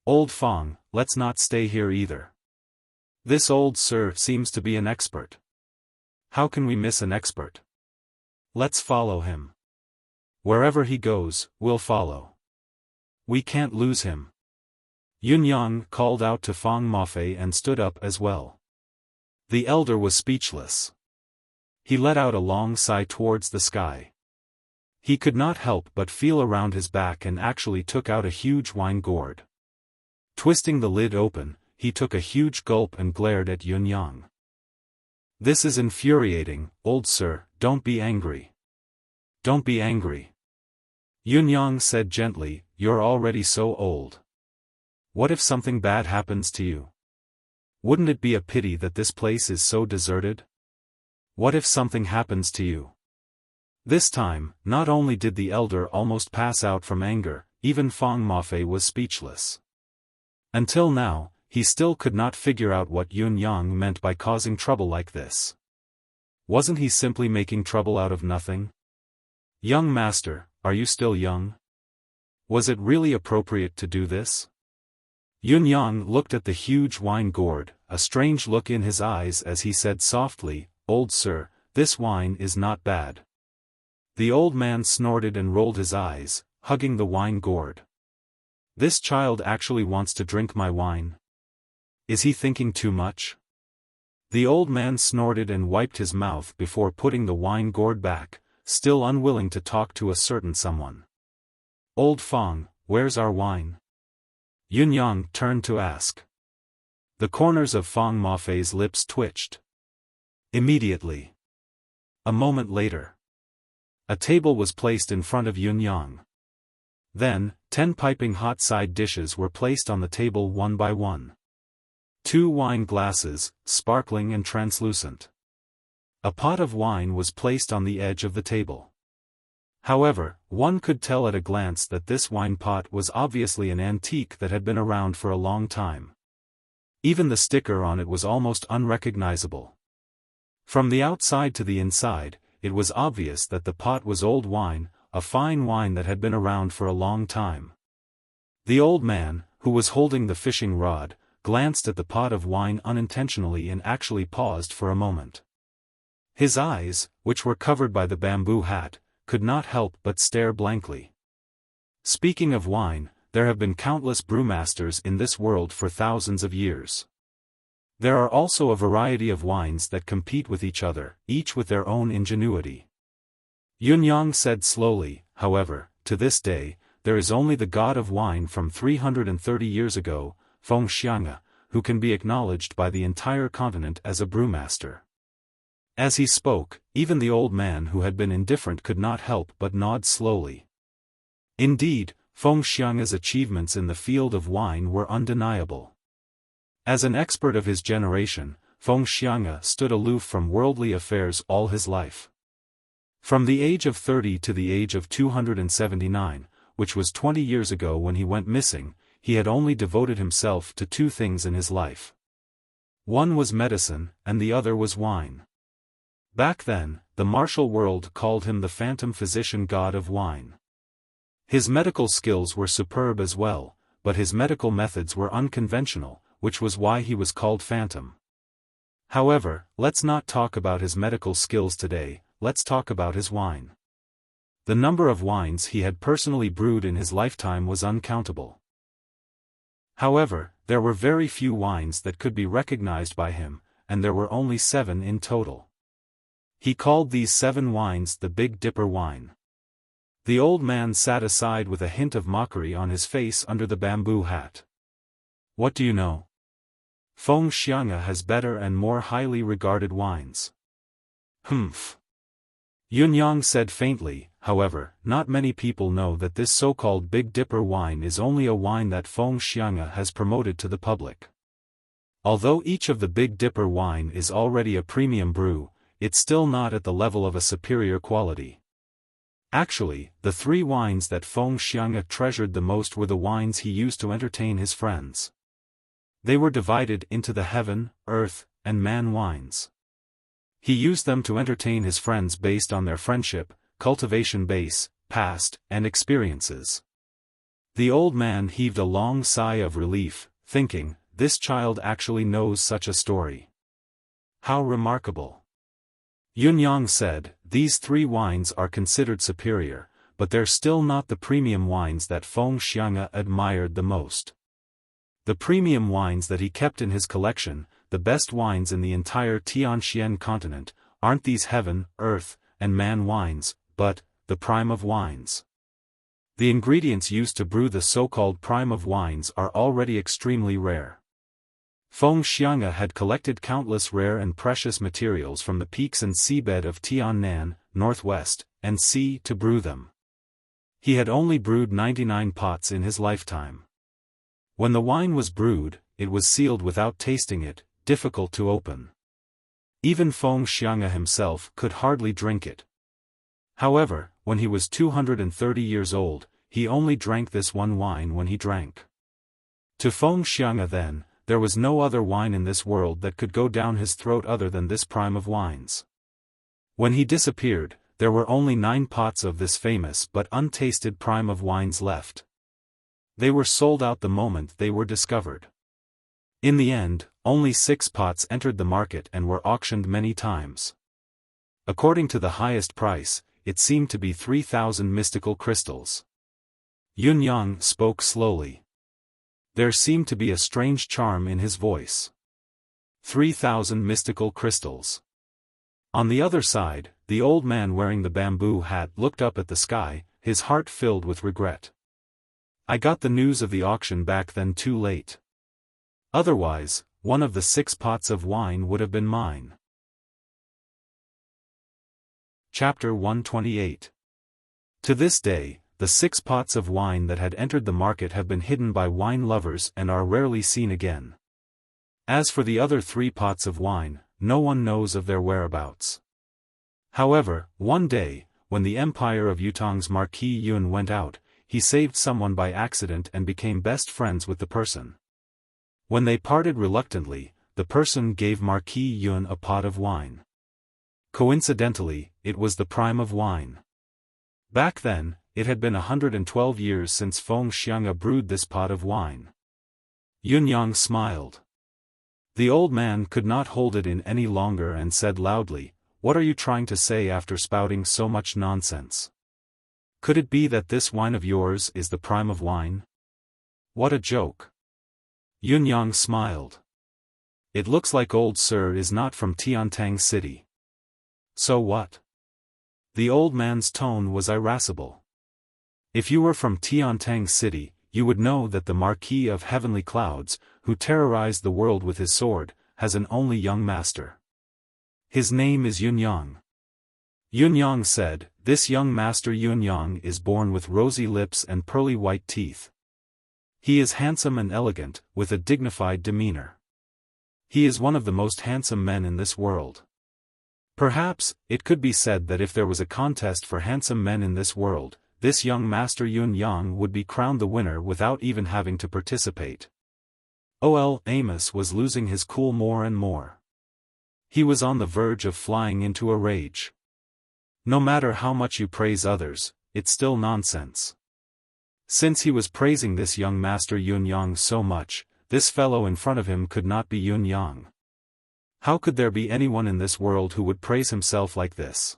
"Old Fong, let's not stay here either. This old sir seems to be an expert. How can we miss an expert? Let's follow him. Wherever he goes, we'll follow. We can't lose him." Yunyang called out to Fong Mafei and stood up as well. The elder was speechless. He let out a long sigh towards the sky. He could not help but feel around his back and actually took out a huge wine gourd. Twisting the lid open, he took a huge gulp and glared at Yunyang. "This is infuriating, old sir, don't be angry. Don't be angry." Yunyang said gently, "You're already so old. What if something bad happens to you? Wouldn't it be a pity that this place is so deserted? What if something happens to you?" This time, not only did the elder almost pass out from anger, even Fong Mafei was speechless. Until now, he still could not figure out what Yunyang meant by causing trouble like this. Wasn't he simply making trouble out of nothing? Young master, are you still young? Was it really appropriate to do this? Yunyang looked at the huge wine gourd, a strange look in his eyes as he said softly, "Old sir, this wine is not bad." The old man snorted and rolled his eyes, hugging the wine gourd. This child actually wants to drink my wine. Is he thinking too much? The old man snorted and wiped his mouth before putting the wine gourd back, still unwilling to talk to a certain someone. "Old Fong, where's our wine?" Yunyang turned to ask. The corners of Fong Mafei's lips twitched. Immediately. A moment later. A table was placed in front of Yunyang. Then, 10 piping hot side dishes were placed on the table one by one. 2 wine glasses, sparkling and translucent. A pot of wine was placed on the edge of the table. However, one could tell at a glance that this wine pot was obviously an antique that had been around for a long time. Even the sticker on it was almost unrecognizable. From the outside to the inside, it was obvious that the pot was old wine, a fine wine that had been around for a long time. The old man, who was holding the fishing rod, glanced at the pot of wine unintentionally and actually paused for a moment. His eyes, which were covered by the bamboo hat, could not help but stare blankly. Speaking of wine, there have been countless brewmasters in this world for thousands of years. There are also a variety of wines that compete with each other, each with their own ingenuity. Yunyang said slowly, however, to this day, there is only the god of wine from 330 years ago, Feng Xianga, who can be acknowledged by the entire continent as a brewmaster. As he spoke, even the old man who had been indifferent could not help but nod slowly. Indeed, Feng Xianga's achievements in the field of wine were undeniable. As an expert of his generation, Feng Xianga stood aloof from worldly affairs all his life. From the age of 30 to the age of 279, which was 20 years ago when he went missing, he had only devoted himself to 2 things in his life. One was medicine, and the other was wine. Back then, the martial world called him the phantom physician god of wine. His medical skills were superb as well, but his medical methods were unconventional, which was why he was called Phantom. However, let's not talk about his medical skills today, let's talk about his wine. The number of wines he had personally brewed in his lifetime was uncountable. However, there were very few wines that could be recognized by him, and there were only 7 in total. He called these 7 wines the Big Dipper wine. The old man sat aside with a hint of mockery on his face under the bamboo hat. What do you know? Feng Xianga has better and more highly regarded wines. Humph. Yunyang said faintly, however, not many people know that this so-called Big Dipper wine is only a wine that Feng Xianga has promoted to the public. Although each of the Big Dipper wine is already a premium brew, it's still not at the level of a superior quality. Actually, the 3 wines that Feng Xianga treasured the most were the wines he used to entertain his friends. They were divided into the heaven, earth, and man wines. He used them to entertain his friends based on their friendship, cultivation base, past, and experiences. The old man heaved a long sigh of relief, thinking, this child actually knows such a story. How remarkable. Yunyang said, these 3 wines are considered superior, but they're still not the premium wines that Feng Xianga admired the most. The premium wines that he kept in his collection, the best wines in the entire Tianxian continent, aren't these heaven, earth, and man wines, but the prime of wines. The ingredients used to brew the so-called prime of wines are already extremely rare. Feng Xianga had collected countless rare and precious materials from the peaks and seabed of Tiannan, northwest, and sea to brew them. He had only brewed 99 pots in his lifetime. When the wine was brewed, it was sealed without tasting it, difficult to open. Even Feng Xianga himself could hardly drink it. However, when he was 230 years old, he only drank this one wine when he drank. To Feng Xianga then, there was no other wine in this world that could go down his throat other than this prime of wines. When he disappeared, there were only 9 pots of this famous but untasted prime of wines left. They were sold out the moment they were discovered. In the end, only 6 pots entered the market and were auctioned many times. According to the highest price, it seemed to be 3,000 mystical crystals. Yun-yang spoke slowly. There seemed to be a strange charm in his voice. 3,000 mystical crystals. On the other side, the old man wearing the bamboo hat looked up at the sky, his heart filled with regret. I got the news of the auction back then too late. Otherwise, one of the 6 pots of wine would have been mine. Chapter 128. To this day, the 6 pots of wine that had entered the market have been hidden by wine lovers and are rarely seen again. As for the other 3 pots of wine, no one knows of their whereabouts. However, one day, when the empire of Yutong's Marquis Yun went out, he saved someone by accident and became best friends with the person. When they parted reluctantly, the person gave Marquis Yun a pot of wine. Coincidentally, it was the prime of wine. Back then, it had been 112 years since Feng Xianga brewed this pot of wine. Yun-yang smiled. The old man could not hold it in any longer and said loudly, "What are you trying to say after spouting so much nonsense? Could it be that this wine of yours is the prime of wine? What a joke." Yun-yang smiled. "It looks like old Sir is not from Tiantang City." "So what?" The old man's tone was irascible. "If you were from Tiantang City, you would know that the Marquis of Heavenly Clouds, who terrorized the world with his sword, has an only young master. His name is Yun-yang." Yun-yang said, "This young master Yun-yang is born with rosy lips and pearly white teeth. He is handsome and elegant, with a dignified demeanor. He is one of the most handsome men in this world. Perhaps, it could be said that if there was a contest for handsome men in this world, this young master Yun-yang would be crowned the winner without even having to participate." Amos was losing his cool more and more. He was on the verge of flying into a rage. No matter how much you praise others, it's still nonsense. Since he was praising this young master Yun-yang so much, this fellow in front of him could not be Yun-yang. How could there be anyone in this world who would praise himself like this?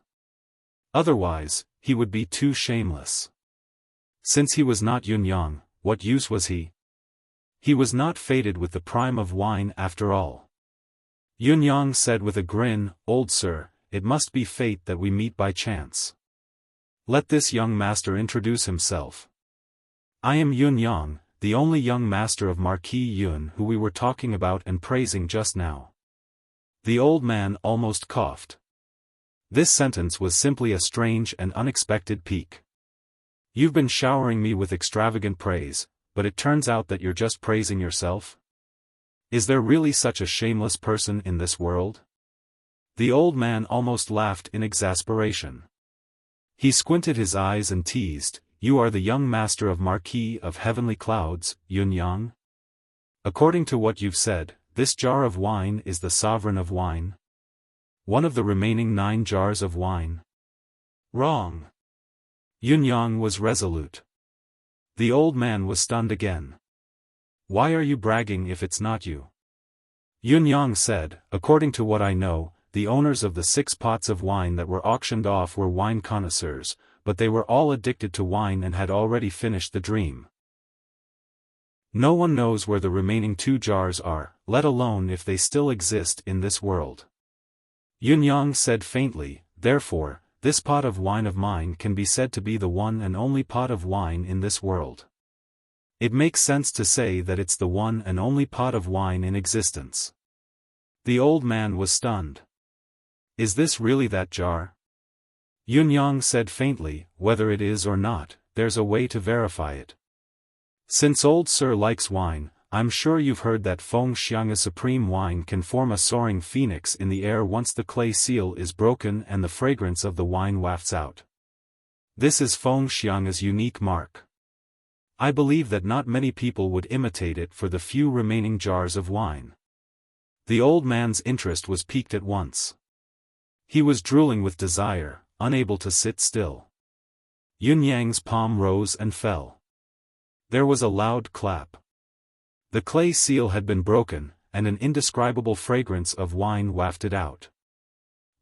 Otherwise, he would be too shameless. Since he was not Yun-yang, what use was he? He was not fated with the prime of wine after all. Yun-yang said with a grin, "Old Sir, it must be fate that we meet by chance. Let this young master introduce himself. I am Yun-yang, the only young master of Marquis Yun who we were talking about and praising just now." The old man almost coughed. This sentence was simply a strange and unexpected pique. "You've been showering me with extravagant praise, but it turns out that you're just praising yourself? Is there really such a shameless person in this world?" The old man almost laughed in exasperation. He squinted his eyes and teased, "You are the young master of Marquis of Heavenly Clouds, Yun-yang? According to what you've said, this jar of wine is the sovereign of wine? One of the remaining 9 jars of wine?" "Wrong." Yun-yang was resolute. The old man was stunned again. "Why are you bragging if it's not you?" Yun-yang said, "According to what I know, the owners of the 6 pots of wine that were auctioned off were wine connoisseurs, but they were all addicted to wine and had already finished the dream. No one knows where the remaining 2 jars are, let alone if they still exist in this world." Yun-yang said faintly, "Therefore, this pot of wine of mine can be said to be the one and only pot of wine in this world. It makes sense to say that it's the one and only pot of wine in existence." The old man was stunned. "Is this really that jar?" Yun-yang said faintly, "Whether it is or not, there's a way to verify it. Since old Sir likes wine, I'm sure you've heard that Feng Xiang's supreme wine can form a soaring phoenix in the air once the clay seal is broken and the fragrance of the wine wafts out. This is Feng Xiang's unique mark. I believe that not many people would imitate it for the few remaining jars of wine." The old man's interest was piqued at once. He was drooling with desire, unable to sit still. Yun Yang's palm rose and fell. There was a loud clap. The clay seal had been broken, and an indescribable fragrance of wine wafted out.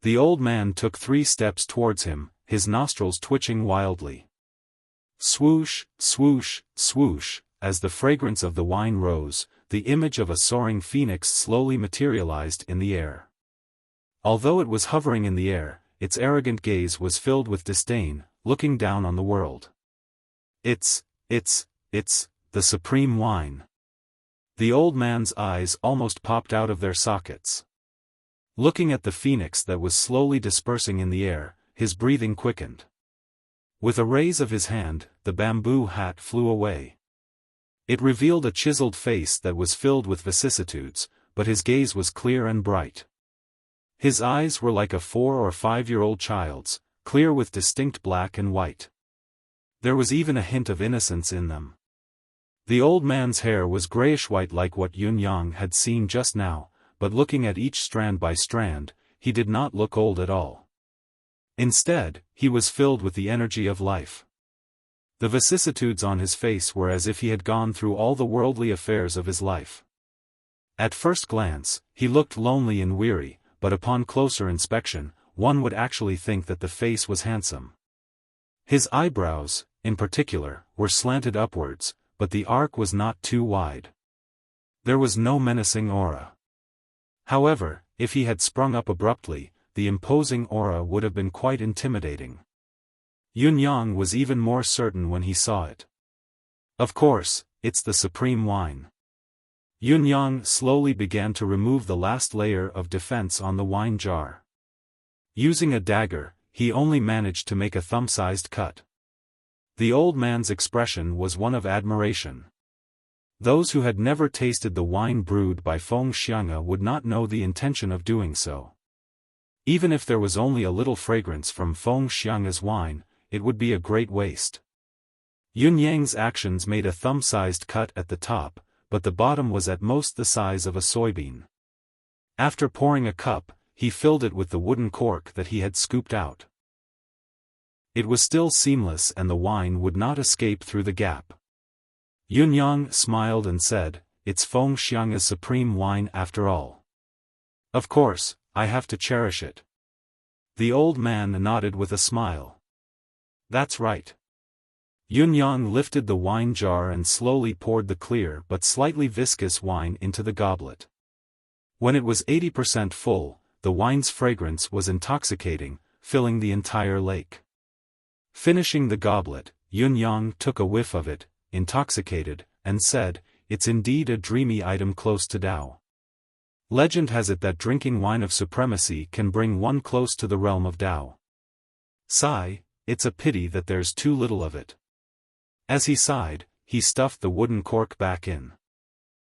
The old man took 3 steps towards him, his nostrils twitching wildly. Swoosh, swoosh, swoosh, as the fragrance of the wine rose, the image of a soaring phoenix slowly materialized in the air. Although it was hovering in the air, its arrogant gaze was filled with disdain, looking down on the world. It's the supreme wine. The old man's eyes almost popped out of their sockets. Looking at the phoenix that was slowly dispersing in the air, his breathing quickened. With a raise of his hand, the bamboo hat flew away. It revealed a chiseled face that was filled with vicissitudes, but his gaze was clear and bright. His eyes were like a 4- or 5-year-old child's, clear with distinct black and white. There was even a hint of innocence in them. The old man's hair was grayish-white like what Yun Yang had seen just now, but looking at each strand by strand, he did not look old at all. Instead, he was filled with the energy of life. The vicissitudes on his face were as if he had gone through all the worldly affairs of his life. At first glance, he looked lonely and weary, but upon closer inspection, one would actually think that the face was handsome. His eyebrows, in particular, were slanted upwards, but the arc was not too wide. There was no menacing aura. However, if he had sprung up abruptly, the imposing aura would have been quite intimidating. Yun Yang was even more certain when he saw it. Of course, it's the supreme wine. Yun Yang slowly began to remove the last layer of defense on the wine jar. Using a dagger, he only managed to make a thumb-sized cut. The old man's expression was one of admiration. Those who had never tasted the wine brewed by Feng Xiang'e would not know the intention of doing so. Even if there was only a little fragrance from Feng Xiang'e's wine, it would be a great waste. Yun Yang's actions made a thumb-sized cut at the top, but the bottom was at most the size of a soybean. After pouring a cup, he filled it with the wooden cork that he had scooped out. It was still seamless and the wine would not escape through the gap. Yun Yang smiled and said, "It's Feng Xiang'e's supreme wine after all. Of course, I have to cherish it." The old man nodded with a smile. "That's right." Yun Yang lifted the wine jar and slowly poured the clear but slightly viscous wine into the goblet. When it was 80% full, the wine's fragrance was intoxicating, filling the entire lake. Finishing the goblet, Yun Yang took a whiff of it, intoxicated, and said, "It's indeed a dreamy item close to Tao. Legend has it that drinking wine of supremacy can bring one close to the realm of Tao. Sigh, it's a pity that there's too little of it." As he sighed, he stuffed the wooden cork back in.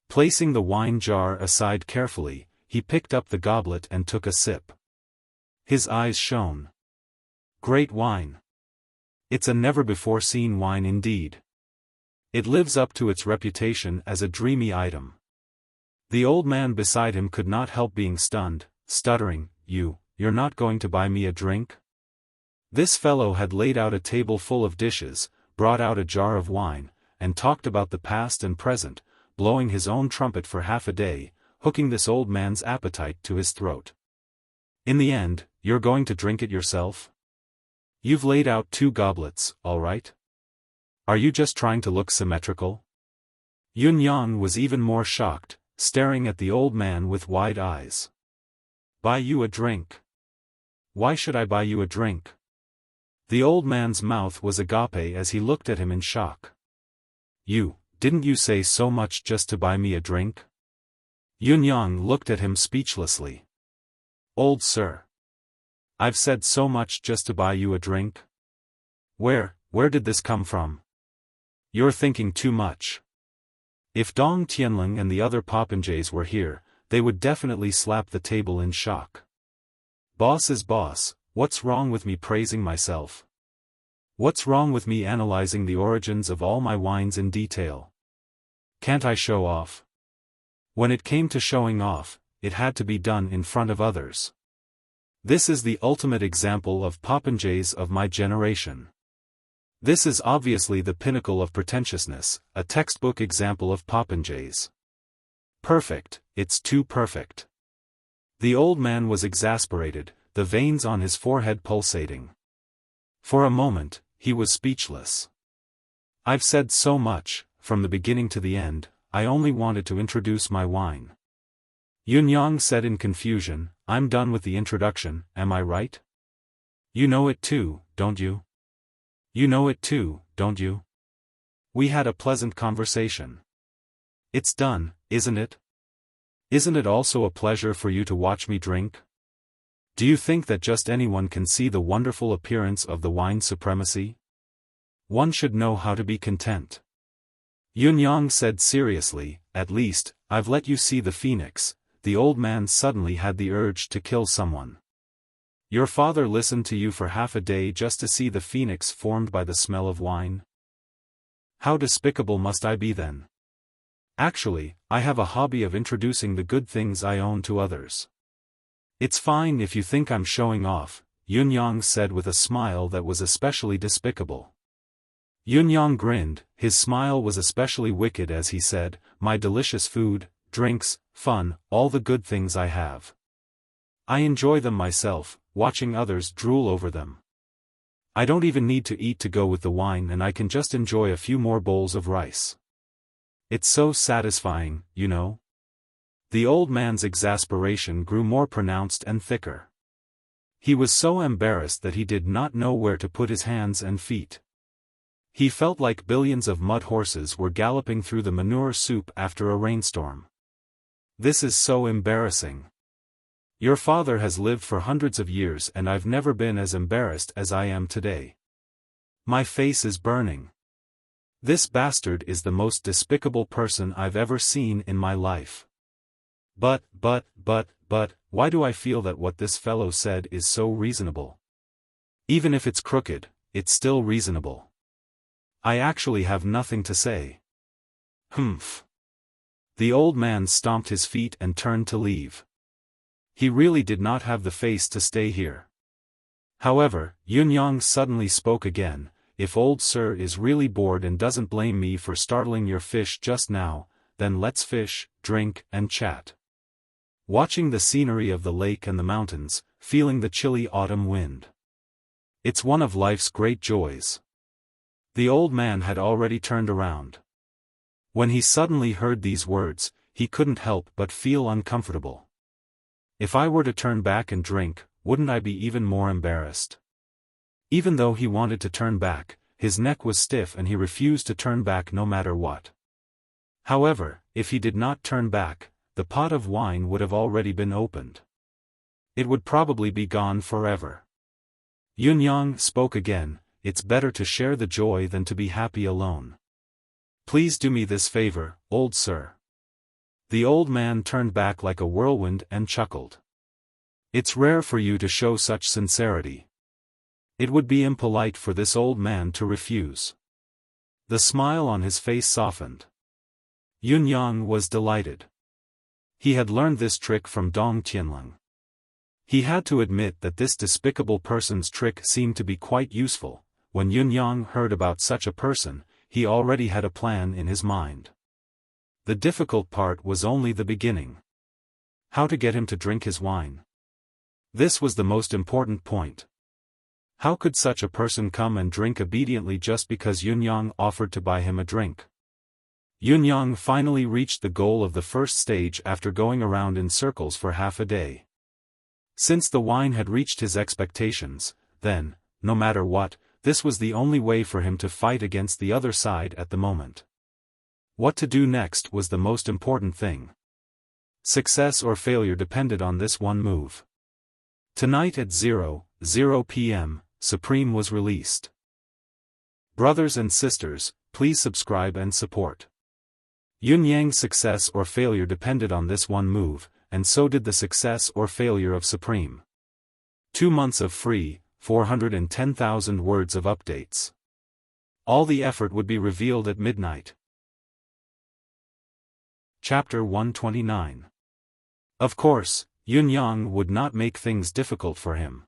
Placing the wine jar aside carefully, he picked up the goblet and took a sip. His eyes shone. Great wine. It's a never-before-seen wine indeed. It lives up to its reputation as a dreamy item. The old man beside him could not help being stunned, stuttering, You're not going to buy me a drink?" This fellow had laid out a table full of dishes, brought out a jar of wine, and talked about the past and present, blowing his own trumpet for half a day, hooking this old man's appetite to his throat. In the end, you're going to drink it yourself? You've laid out 2 goblets, all right? Are you just trying to look symmetrical? Yun Yang was even more shocked, staring at the old man with wide eyes. Buy you a drink? Why should I buy you a drink? The old man's mouth was agape as he looked at him in shock. Didn't you say so much just to buy me a drink? Yun Yang looked at him speechlessly. Old sir. I've said so much just to buy you a drink? Where did this come from? You're thinking too much. If Dong Tianling and the other popinjays were here, they would definitely slap the table in shock. Boss is boss, what's wrong with me praising myself? What's wrong with me analyzing the origins of all my wines in detail? Can't I show off? When it came to showing off, it had to be done in front of others. This is the ultimate example of popinjays of my generation. This is obviously the pinnacle of pretentiousness, a textbook example of popinjays. Perfect, it's too perfect. The old man was exasperated, the veins on his forehead pulsating. For a moment, he was speechless. I've said so much, from the beginning to the end, I only wanted to introduce my wine. Yunyang said in confusion, I'm done with the introduction, am I right? You know it too, don't you? You know it too, don't you? We had a pleasant conversation. It's done, isn't it? Isn't it also a pleasure for you to watch me drink? Do you think that just anyone can see the wonderful appearance of the wine's supremacy? One should know how to be content. Yunyang said seriously, at least, I've let you see the phoenix. The old man suddenly had the urge to kill someone. Your father listened to you for half a day just to see the phoenix formed by the smell of wine? How despicable must I be then? Actually, I have a hobby of introducing the good things I own to others. It's fine if you think I'm showing off, Yunyang said with a smile that was especially despicable. Yunyang grinned, his smile was especially wicked as he said, my delicious food, drinks, fun, all the good things I have. I enjoy them myself, watching others drool over them. I don't even need to eat to go with the wine and I can just enjoy a few more bowls of rice. It's so satisfying, you know. The old man's exasperation grew more pronounced and thicker. He was so embarrassed that he did not know where to put his hands and feet. He felt like billions of mud horses were galloping through the manure soup after a rainstorm. This is so embarrassing. Your father has lived for hundreds of years and I've never been as embarrassed as I am today. My face is burning. This bastard is the most despicable person I've ever seen in my life. But, why do I feel that what this fellow said is so reasonable? Even if it's crooked, it's still reasonable. I actually have nothing to say. Humph. The old man stomped his feet and turned to leave. He really did not have the face to stay here. However, Yunyang suddenly spoke again, if old sir is really bored and doesn't blame me for startling your fish just now, then let's fish, drink, and chat. Watching the scenery of the lake and the mountains, feeling the chilly autumn wind. It's one of life's great joys. The old man had already turned around. When he suddenly heard these words, he couldn't help but feel uncomfortable. If I were to turn back and drink, wouldn't I be even more embarrassed? Even though he wanted to turn back, his neck was stiff and he refused to turn back no matter what. However, if he did not turn back, the pot of wine would have already been opened. It would probably be gone forever. Yunyang spoke again, it's better to share the joy than to be happy alone. Please do me this favor, old sir. The old man turned back like a whirlwind and chuckled. It's rare for you to show such sincerity. It would be impolite for this old man to refuse. The smile on his face softened. Yunyang was delighted. He had learned this trick from Dong Tianlong. He had to admit that this despicable person's trick seemed to be quite useful. When Yunyang heard about such a person, he already had a plan in his mind. The difficult part was only the beginning. How to get him to drink his wine. This was the most important point. How could such a person come and drink obediently just because Yunyang offered to buy him a drink? Yunyang finally reached the goal of the first stage after going around in circles for half a day. Since the wine had reached his expectations, then, no matter what, this was the only way for him to fight against the other side at the moment. What to do next was the most important thing. Success or failure depended on this one move. Tonight at 0:00 p.m., Supreme was released. Brothers and sisters, please subscribe and support. Yunyang's success or failure depended on this one move, and so did the success or failure of Supreme. 2 months of free, 410,000 words of updates. All the effort would be revealed at midnight. Chapter 129. Of course, Yun Yang would not make things difficult for him.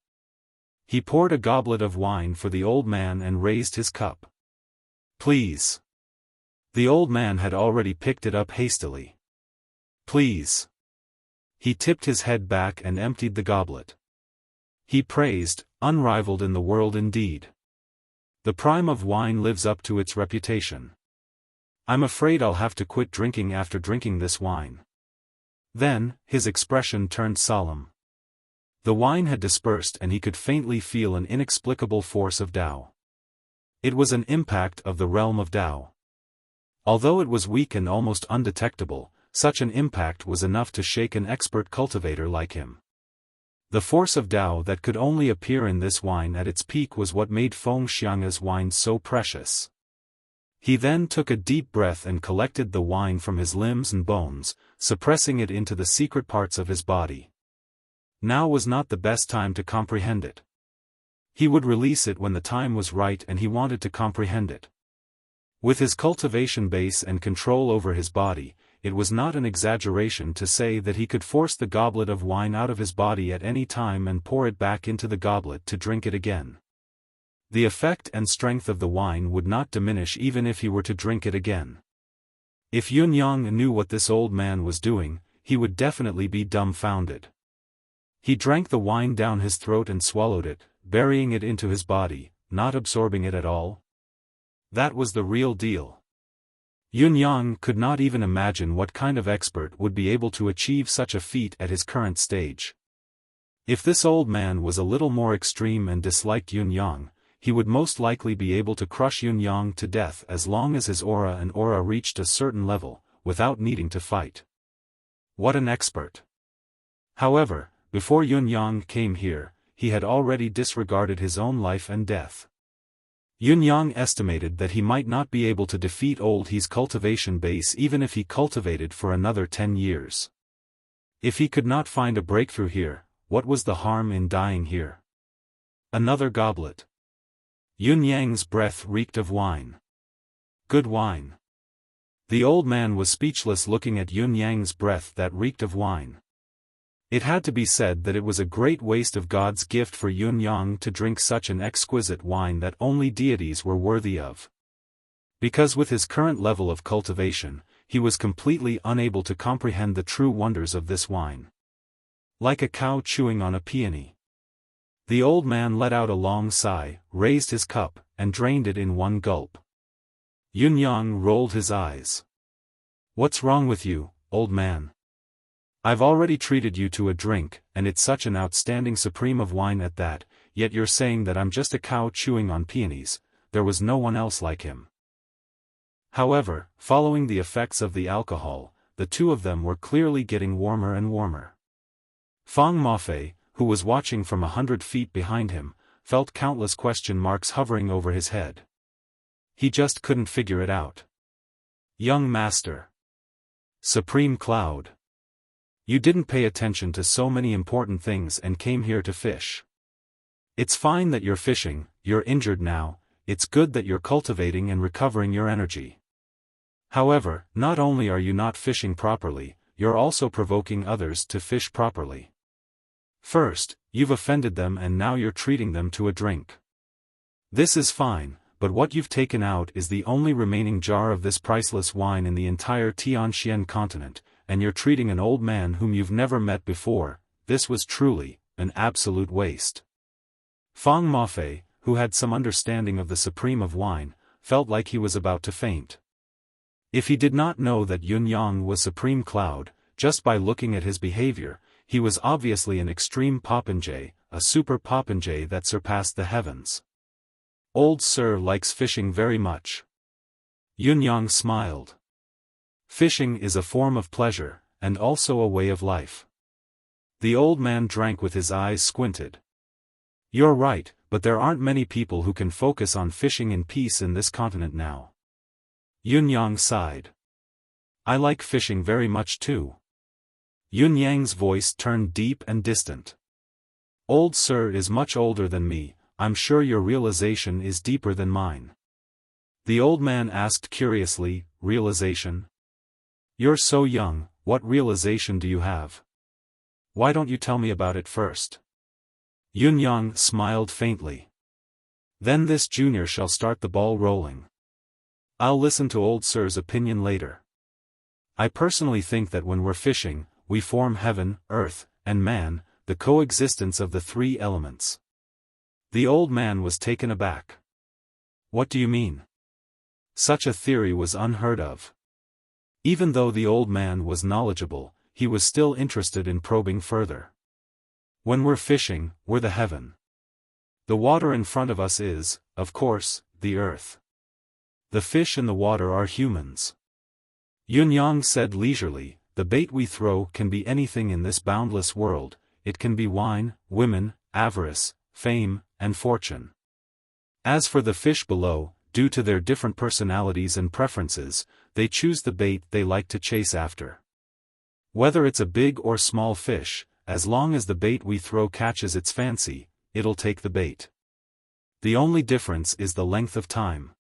He poured a goblet of wine for the old man and raised his cup. Please. The old man had already picked it up hastily. Please. He tipped his head back and emptied the goblet. He praised, unrivaled in the world indeed. The prime of wine lives up to its reputation. I'm afraid I'll have to quit drinking after drinking this wine. Then, his expression turned solemn. The wine had dispersed and he could faintly feel an inexplicable force of Tao. It was an impact of the realm of Tao. Although it was weak and almost undetectable, such an impact was enough to shake an expert cultivator like him. The force of Tao that could only appear in this wine at its peak was what made Feng Xiang's wine so precious. He then took a deep breath and collected the wine from his limbs and bones, suppressing it into the secret parts of his body. Now was not the best time to comprehend it. He would release it when the time was right, and he wanted to comprehend it. With his cultivation base and control over his body, it was not an exaggeration to say that he could force the goblet of wine out of his body at any time and pour it back into the goblet to drink it again. The effect and strength of the wine would not diminish even if he were to drink it again. If Yun Yang knew what this old man was doing, he would definitely be dumbfounded. He drank the wine down his throat and swallowed it, burying it into his body, not absorbing it at all. That was the real deal. Yun Yang could not even imagine what kind of expert would be able to achieve such a feat at his current stage. If this old man was a little more extreme and disliked Yun Yang, he would most likely be able to crush Yun Yang to death as long as his aura reached a certain level, without needing to fight. What an expert! However, before Yun Yang came here, he had already disregarded his own life and death. Yun Yang estimated that he might not be able to defeat Old He's cultivation base even if he cultivated for another 10 years. If he could not find a breakthrough here, what was the harm in dying here? Another goblet. Yun Yang's breath reeked of wine. Good wine. The old man was speechless looking at Yun Yang's breath that reeked of wine. It had to be said that it was a great waste of God's gift for Yun Yang to drink such an exquisite wine that only deities were worthy of. Because with his current level of cultivation, he was completely unable to comprehend the true wonders of this wine. Like a cow chewing on a peony. The old man let out a long sigh, raised his cup, and drained it in one gulp. Yun Yang rolled his eyes. What's wrong with you, old man? I've already treated you to a drink, and it's such an outstanding supreme of wine at that, yet you're saying that I'm just a cow chewing on peonies. There was no one else like him. However, following the effects of the alcohol, the two of them were clearly getting warmer and warmer. Fang Mafei, who was watching from 100 feet behind him, felt countless question marks hovering over his head. He just couldn't figure it out. Young master. Supreme Cloud. You didn't pay attention to so many important things and came here to fish. It's fine that you're fishing, you're injured now, it's good that you're cultivating and recovering your energy. However, not only are you not fishing properly, you're also provoking others to fish properly. First, you've offended them and now you're treating them to a drink. This is fine, but what you've taken out is the only remaining jar of this priceless wine in the entire Tianxian continent, and you're treating an old man whom you've never met before. This was truly an absolute waste. Fang Mafei, who had some understanding of the supreme of wine, felt like he was about to faint. If he did not know that Yun Yang was Supreme Cloud, just by looking at his behavior, he was obviously an extreme popinjay, a super popinjay that surpassed the heavens. Old Sir likes fishing very much. Yun Yang smiled. Fishing is a form of pleasure, and also a way of life. The old man drank with his eyes squinted. You're right, but there aren't many people who can focus on fishing in peace in this continent now. Yun Yang sighed. I like fishing very much too. Yun Yang's voice turned deep and distant. Old Sir is much older than me, I'm sure your realization is deeper than mine. The old man asked curiously, realization? You're so young, what realization do you have? Why don't you tell me about it first? Yun-yang smiled faintly. Then this junior shall start the ball rolling. I'll listen to old sir's opinion later. I personally think that when we're fishing, we form heaven, earth, and man, the coexistence of the three elements. The old man was taken aback. What do you mean? Such a theory was unheard of. Even though the old man was knowledgeable, he was still interested in probing further. When we're fishing, we're the heaven. The water in front of us is, of course, the earth. The fish in the water are humans. Yun-yang said leisurely, the bait we throw can be anything in this boundless world. It can be wine, women, avarice, fame, and fortune. As for the fish below, due to their different personalities and preferences, they choose the bait they like to chase after. Whether it's a big or small fish, as long as the bait we throw catches its fancy, it'll take the bait. The only difference is the length of time.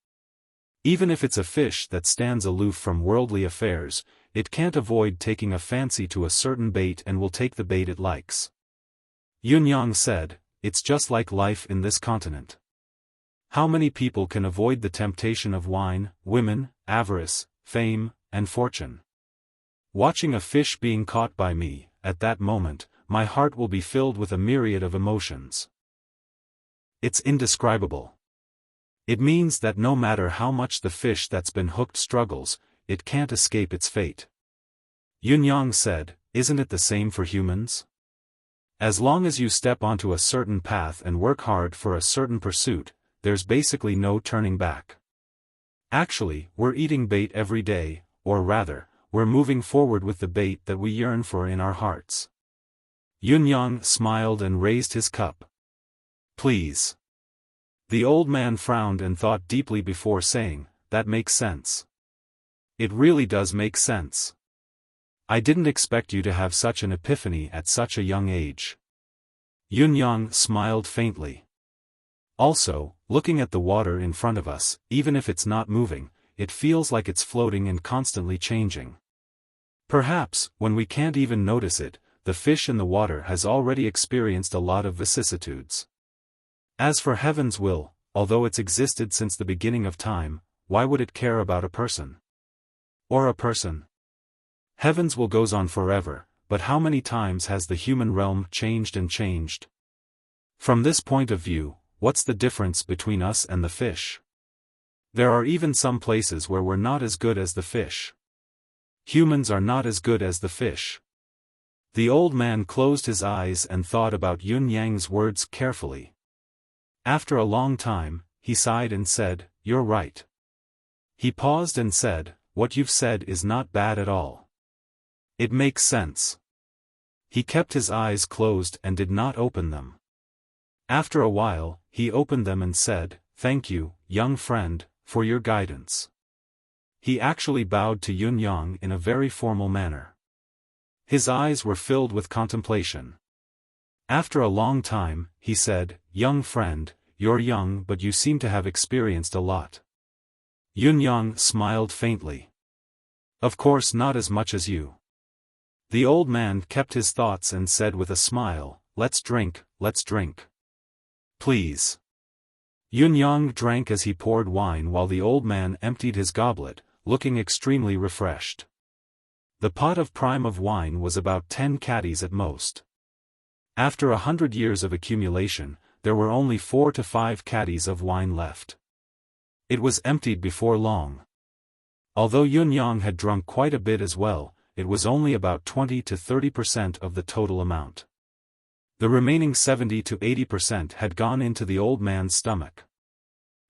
Even if it's a fish that stands aloof from worldly affairs, it can't avoid taking a fancy to a certain bait and will take the bait it likes. Yun-yang said, it's just like life in this continent. How many people can avoid the temptation of wine, women, avarice, fame, and fortune? Watching a fish being caught by me, at that moment, my heart will be filled with a myriad of emotions. It's indescribable. It means that no matter how much the fish that's been hooked struggles, it can't escape its fate. Yun-yang said, isn't it the same for humans? As long as you step onto a certain path and work hard for a certain pursuit, there's basically no turning back. Actually, we're eating bait every day, or rather, we're moving forward with the bait that we yearn for in our hearts. Yun-yang smiled and raised his cup. Please. The old man frowned and thought deeply before saying, that makes sense. It really does make sense. I didn't expect you to have such an epiphany at such a young age. Yun-yang smiled faintly. Also, looking at the water in front of us, even if it's not moving, it feels like it's floating and constantly changing. Perhaps, when we can't even notice it, the fish in the water has already experienced a lot of vicissitudes. As for heaven's will, although it's existed since the beginning of time, why would it care about a person? Or a person? Heaven's will goes on forever, but how many times has the human realm changed and changed? From this point of view, what's the difference between us and the fish? There are even some places where we're not as good as the fish. Humans are not as good as the fish. The old man closed his eyes and thought about Yun-yang's words carefully. After a long time, he sighed and said, you're right. He paused and said, what you've said is not bad at all. It makes sense. He kept his eyes closed and did not open them. After a while, he opened them and said, thank you, young friend, for your guidance. He actually bowed to Yun-yang in a very formal manner. His eyes were filled with contemplation. After a long time, he said, young friend, you're young but you seem to have experienced a lot. Yun-yang smiled faintly. Of course not as much as you. The old man kept his thoughts and said with a smile, let's drink, let's drink. Please. Yun-yang drank as he poured wine while the old man emptied his goblet, looking extremely refreshed. The pot of prime of wine was about 10 caddies at most. After 100 years of accumulation, there were only 4 to 5 caddies of wine left. It was emptied before long. Although Yun-yang had drunk quite a bit as well, it was only about 20 to 30% of the total amount. The remaining 70 to 80% had gone into the old man's stomach.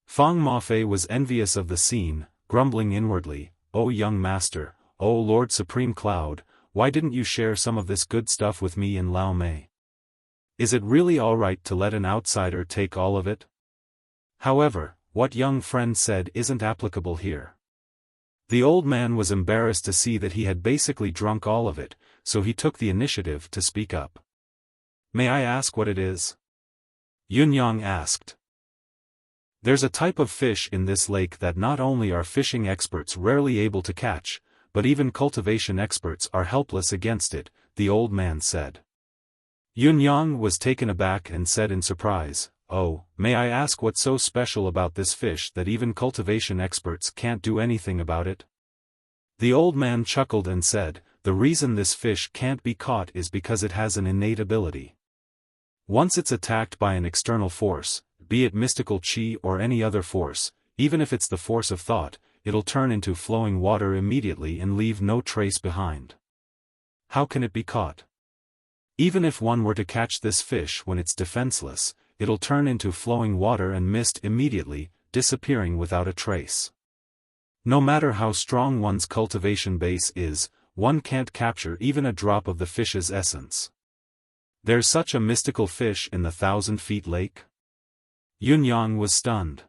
Fang Mafei was envious of the scene, grumbling inwardly, "Oh young master, oh Lord Supreme Cloud, why didn't you share some of this good stuff with me and Lao Mei? Is it really alright to let an outsider take all of it?" However, what young friend said isn't applicable here. The old man was embarrassed to see that he had basically drunk all of it, so he took the initiative to speak up. "May I ask what it is?" Yun-yang asked. "There's a type of fish in this lake that not only are fishing experts rarely able to catch, but even cultivation experts are helpless against it," the old man said. Yunyang was taken aback and said in surprise, "Oh, may I ask what's so special about this fish that even cultivation experts can't do anything about it?" The old man chuckled and said, "The reason this fish can't be caught is because it has an innate ability. Once it's attacked by an external force, be it mystical chi or any other force, even if it's the force of thought, it'll turn into flowing water immediately and leave no trace behind. How can it be caught? Even if one were to catch this fish when it's defenseless, it'll turn into flowing water and mist immediately, disappearing without a trace. No matter how strong one's cultivation base is, one can't capture even a drop of the fish's essence. There's such a mystical fish in the 1,000-feet lake?" Yunyang was stunned.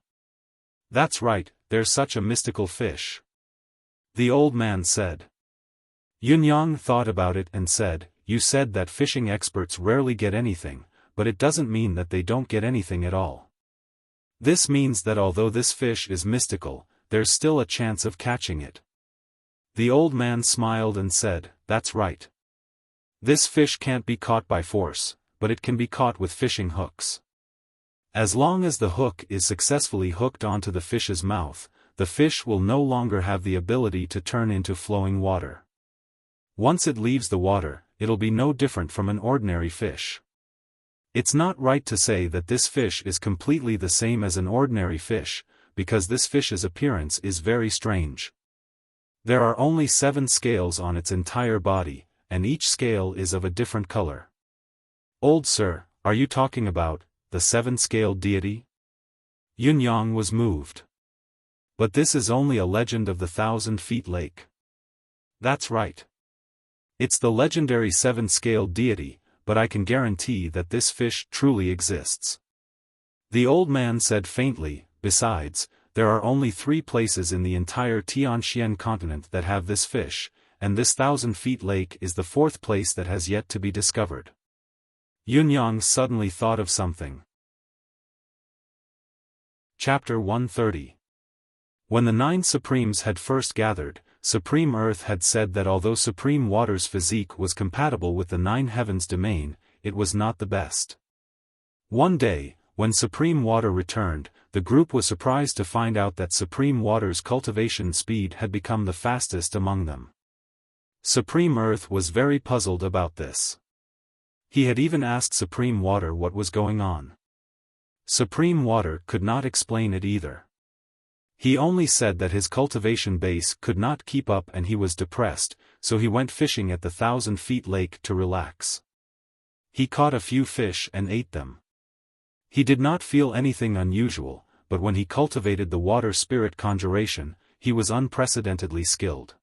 "That's right, there's such a mystical fish," the old man said. Yunyang thought about it and said, "You said that fishing experts rarely get anything, but it doesn't mean that they don't get anything at all. This means that although this fish is mystical, there's still a chance of catching it." The old man smiled and said, "That's right. This fish can't be caught by force, but it can be caught with fishing hooks. As long as the hook is successfully hooked onto the fish's mouth, the fish will no longer have the ability to turn into flowing water. Once it leaves the water, it'll be no different from an ordinary fish. It's not right to say that this fish is completely the same as an ordinary fish, because this fish's appearance is very strange. There are only 7 scales on its entire body, and each scale is of a different color." "Old sir, are you talking about the 7-scaled deity?" Yunyang was moved. "But this is only a legend of the 1,000-feet lake." "That's right. It's the legendary 7-scaled deity, but I can guarantee that this fish truly exists." The old man said faintly, "Besides, there are only 3 places in the entire Tianxian continent that have this fish, and this 1,000-feet lake is the 4th place that has yet to be discovered." Yunyang suddenly thought of something. Chapter 130. When the 9 Supremes had first gathered, Supreme Earth had said that although Supreme Water's physique was compatible with the 9 Heavens domain, it was not the best. One day, when Supreme Water returned, the group was surprised to find out that Supreme Water's cultivation speed had become the fastest among them. Supreme Earth was very puzzled about this. He had even asked Supreme Water what was going on. Supreme Water could not explain it either. He only said that his cultivation base could not keep up and he was depressed, so he went fishing at the 1,000-feet lake to relax. He caught a few fish and ate them. He did not feel anything unusual, but when he cultivated the water spirit conjuration, he was unprecedentedly skilled.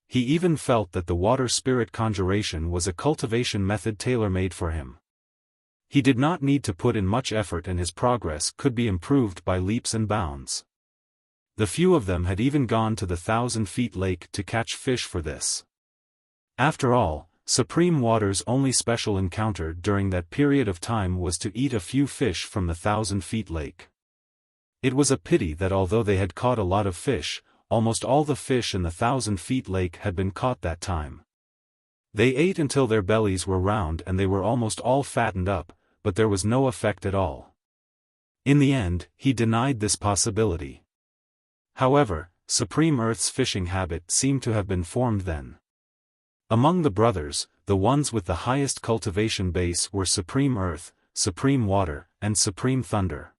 He even felt that the water spirit conjuration was a cultivation method tailor-made for him. He did not need to put in much effort and his progress could be improved by leaps and bounds. The few of them had even gone to the 1,000-feet lake to catch fish for this. After all, Supreme Water's only special encounter during that period of time was to eat a few fish from the 1,000-feet lake. It was a pity that although they had caught a lot of fish, almost all the fish in the 1,000-feet lake had been caught that time. They ate until their bellies were round and they were almost all fattened up, but there was no effect at all. In the end, he denied this possibility. However, Supreme Earth's fishing habit seemed to have been formed then. Among the brothers, the ones with the highest cultivation base were Supreme Earth, Supreme Water, and Supreme Thunder.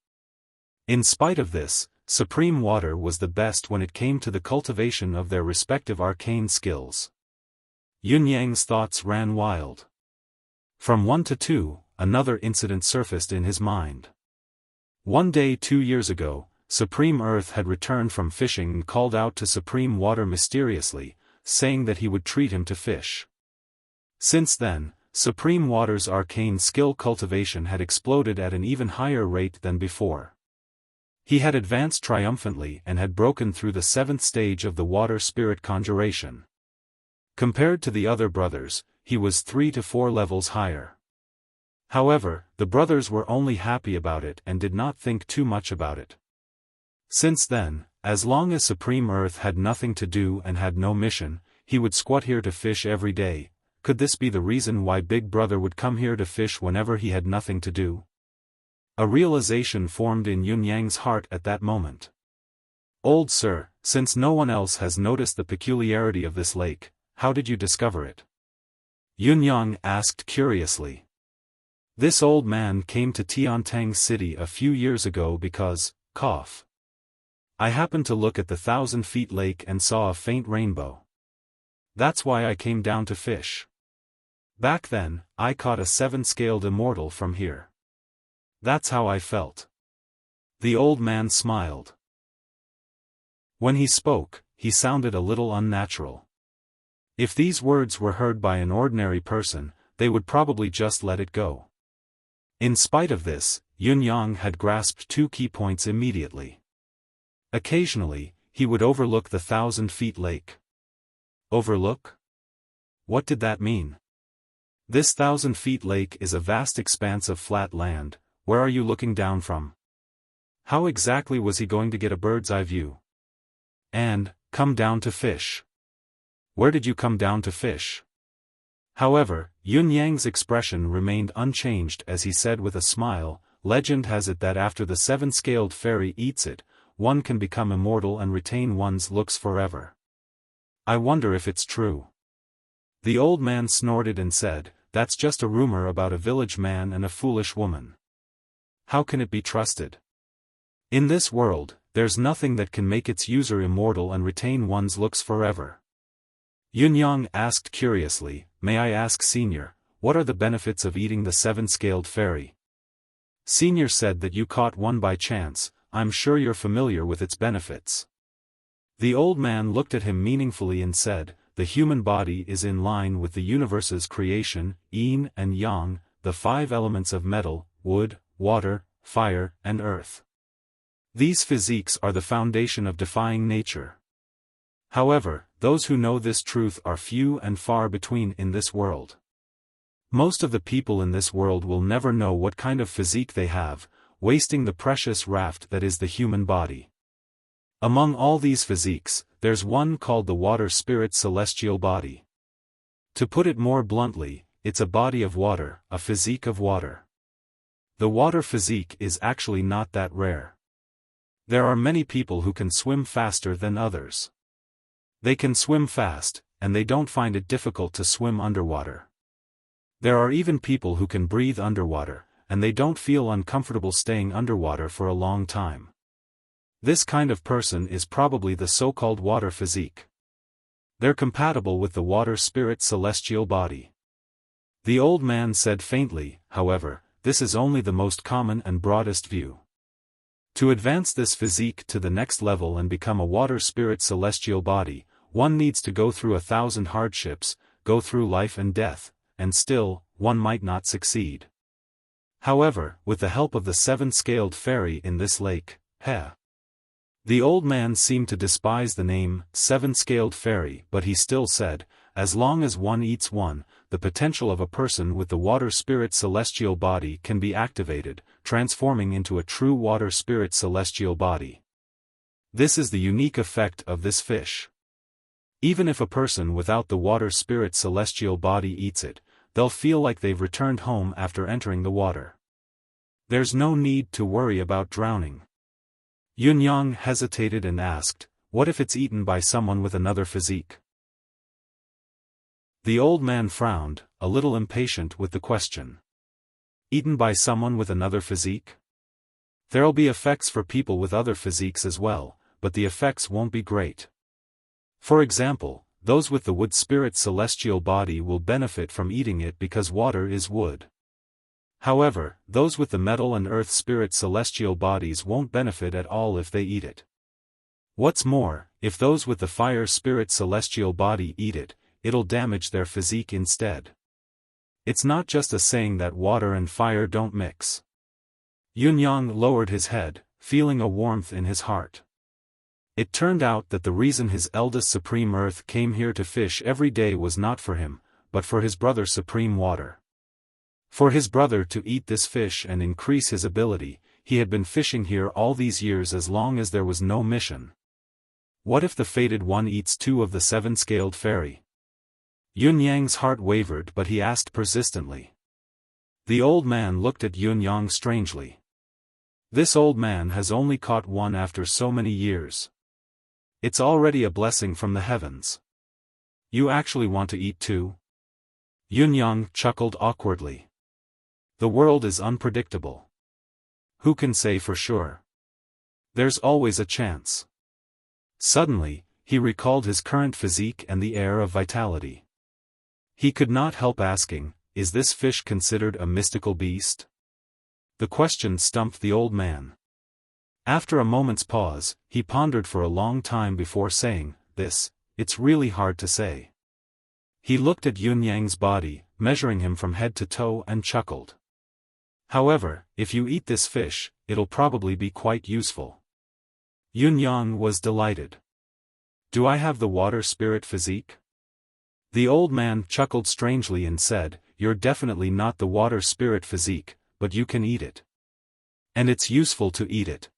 In spite of this, Supreme Water was the best when it came to the cultivation of their respective arcane skills. Yunyang's thoughts ran wild. From 1 to 2, another incident surfaced in his mind. One day 2 years ago, Supreme Earth had returned from fishing and called out to Supreme Water mysteriously, saying that he would treat him to fish. Since then, Supreme Water's arcane skill cultivation had exploded at an even higher rate than before. He had advanced triumphantly and had broken through the 7th stage of the water spirit conjuration. Compared to the other brothers, he was 3 to 4 levels higher. However, the brothers were only happy about it and did not think too much about it. Since then, as long as Supreme Earth had nothing to do and had no mission, he would squat here to fish every day, could this be the reason why Big Brother would come here to fish whenever he had nothing to do? A realization formed in Yun Yang's heart at that moment. Old sir, since no one else has noticed the peculiarity of this lake, how did you discover it? Yun Yang asked curiously. This old man came to Tiantang City a few years ago because, I happened to look at the 1,000-feet lake and saw a faint rainbow. That's why I came down to fish. Back then, I caught a 7-scaled immortal from here. That's how I felt. The old man smiled. When he spoke, he sounded a little unnatural. If these words were heard by an ordinary person, they would probably just let it go. In spite of this, Yun Yang had grasped 2 key points immediately. Occasionally, he would overlook the 1,000-feet lake. Overlook? What did that mean? This 1,000-feet lake is a vast expanse of flat land. Where are you looking down from? How exactly was he going to get a bird's-eye view? And, come down to fish. Where did you come down to fish? However, Yun Yang's expression remained unchanged as he said with a smile, legend has it that after the 7-scaled fairy eats it, one can become immortal and retain one's looks forever. I wonder if it's true. The old man snorted and said, that's just a rumor about a village man and a foolish woman. How can it be trusted? In this world, there's nothing that can make its user immortal and retain one's looks forever. Yun Yang asked curiously, may I ask Senior, what are the benefits of eating the 7-scaled fairy? Senior said that you caught one by chance, I'm sure you're familiar with its benefits. The old man looked at him meaningfully and said, the human body is in line with the universe's creation, yin and yang, the 5 elements of metal, wood, water, fire, and earth. These physiques are the foundation of defying nature. However, those who know this truth are few and far between in this world. Most of the people in this world will never know what kind of physique they have, wasting the precious raft that is the human body. Among all these physiques, there's one called the water spirit celestial body. To put it more bluntly, it's a body of water, a physique of water. The water physique is actually not that rare. There are many people who can swim faster than others. They can swim fast, and they don't find it difficult to swim underwater. There are even people who can breathe underwater, and they don't feel uncomfortable staying underwater for a long time. This kind of person is probably the so-called water physique. They're compatible with the water spirit celestial body. The old man said faintly, however, this is only the most common and broadest view. To advance this physique to the next level and become a water spirit celestial body, one needs to go through 1,000 hardships, go through life and death, and still, one might not succeed. However, with the help of the 7-scaled fairy in this lake, The old man seemed to despise the name, 7-scaled fairy, but he still said, as long as one eats one, the potential of a person with the water spirit celestial body can be activated, transforming into a true water spirit celestial body. This is the unique effect of this fish. Even if a person without the water spirit celestial body eats it, they'll feel like they've returned home after entering the water. There's no need to worry about drowning. Yun Yang hesitated and asked, what if it's eaten by someone with another physique? The old man frowned, a little impatient with the question. Eaten by someone with another physique? There'll be effects for people with other physiques as well, but the effects won't be great. For example, those with the wood spirit celestial body will benefit from eating it because water is wood. However, those with the metal and earth spirit celestial bodies won't benefit at all if they eat it. What's more, if those with the fire spirit celestial body eat it, it'll damage their physique instead. It's not just a saying that water and fire don't mix. Yun Yang lowered his head, feeling a warmth in his heart. It turned out that the reason his eldest Supreme Earth came here to fish every day was not for him, but for his brother Supreme Water. For his brother to eat this fish and increase his ability, he had been fishing here all these years as long as there was no mission. What if the fated one eats 2 of the 7-scaled fairy? Yun Yang's heart wavered, but he asked persistently. The old man looked at Yun Yang strangely. This old man has only caught one after so many years. It's already a blessing from the heavens. You actually want to eat too? Yun Yang chuckled awkwardly. The world is unpredictable. Who can say for sure? There's always a chance. Suddenly, he recalled his current physique and the air of vitality. He could not help asking, is this fish considered a mystical beast? The question stumped the old man. After a moment's pause, he pondered for a long time before saying, it's really hard to say. He looked at Yun Yang's body, measuring him from head to toe, and chuckled. However, if you eat this fish, it'll probably be quite useful. Yun Yang was delighted. Do I have the water spirit physique? The old man chuckled strangely and said, you're definitely not the water spirit physique, but you can eat it. And it's useful to eat it.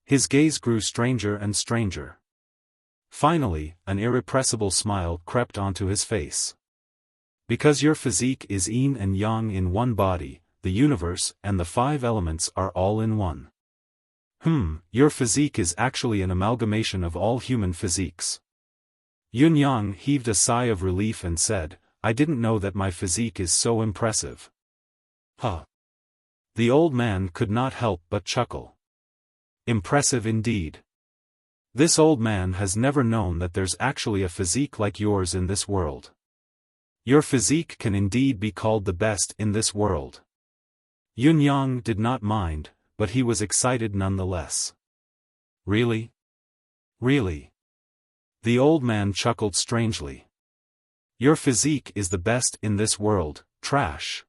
His gaze grew stranger and stranger. Finally, an irrepressible smile crept onto his face. Because your physique is yin and yang in one body, the universe and the 5 elements are all in one. Your physique is actually an amalgamation of all human physiques. Yun Yang heaved a sigh of relief and said, I didn't know that my physique is so impressive. Huh. The old man could not help but chuckle. Impressive indeed. This old man has never known that there's actually a physique like yours in this world. Your physique can indeed be called the best in this world. Yun Yang did not mind, but he was excited nonetheless. Really? Really? The old man chuckled strangely. Your physique is the best in this world, trash.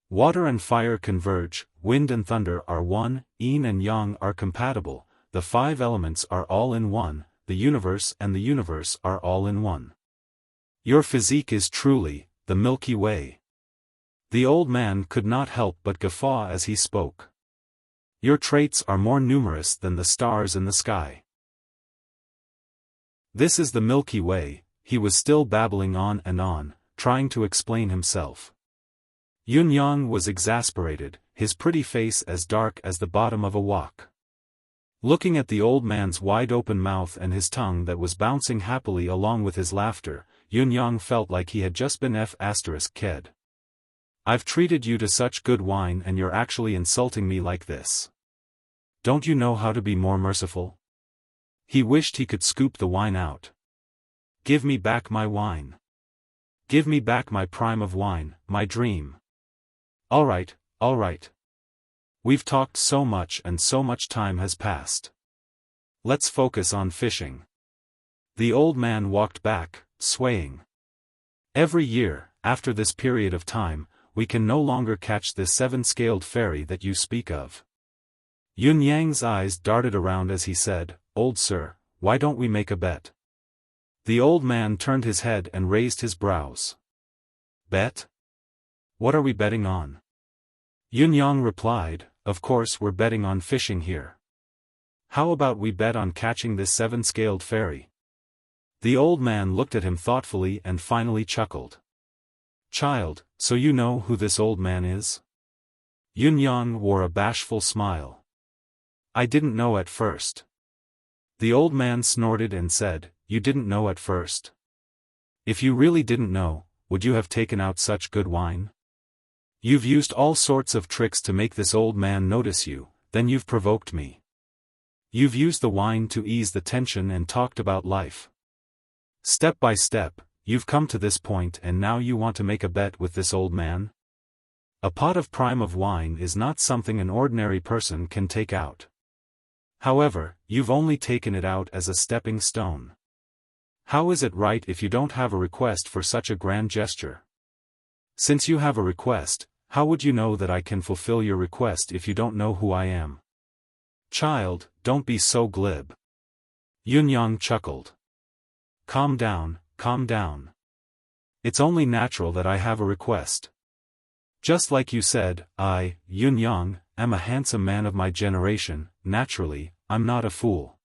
Water and fire converge, wind and thunder are one, yin and yang are compatible, the 5 elements are all in one, the universe and the universe are all in one. Your physique is truly, the Milky Way. The old man could not help but guffaw as he spoke. Your traits are more numerous than the stars in the sky. This is the Milky Way, he was still babbling on and on, trying to explain himself. Yun Yang was exasperated, his pretty face as dark as the bottom of a wok. Looking at the old man's wide-open mouth and his tongue that was bouncing happily along with his laughter, Yun Yang felt like he had just been ked. I've treated you to such good wine and you're actually insulting me like this. Don't you know how to be more merciful? He wished he could scoop the wine out. Give me back my wine. Give me back my prime of wine, my dream. All right. We've talked so much and so much time has passed. Let's focus on fishing. The old man walked back, swaying. Every year, after this period of time, we can no longer catch this 7-scaled fairy that you speak of. Yun Yang's eyes darted around as he said, Old sir, why don't we make a bet? The old man turned his head and raised his brows. Bet? What are we betting on? Yun Yang replied, of course we're betting on fishing here. How about we bet on catching this 7-scaled fairy? The old man looked at him thoughtfully and finally chuckled. Child, so you know who this old man is? Yun Yang wore a bashful smile. I didn't know at first. The old man snorted and said, you didn't know at first? If you really didn't know, would you have taken out such good wine? You've used all sorts of tricks to make this old man notice you, then you've provoked me. You've used the wine to ease the tension and talked about life. Step by step, you've come to this point and now you want to make a bet with this old man? A pot of prime of wine is not something an ordinary person can take out. However, you've only taken it out as a stepping stone. How is it right if you don't have a request for such a grand gesture? Since you have a request, how would you know that I can fulfill your request if you don't know who I am? Child, don't be so glib. Yun Yang chuckled. Calm down, calm down. It's only natural that I have a request. Just like you said, I, Yun Yang, am a handsome man of my generation, naturally, I'm not a fool.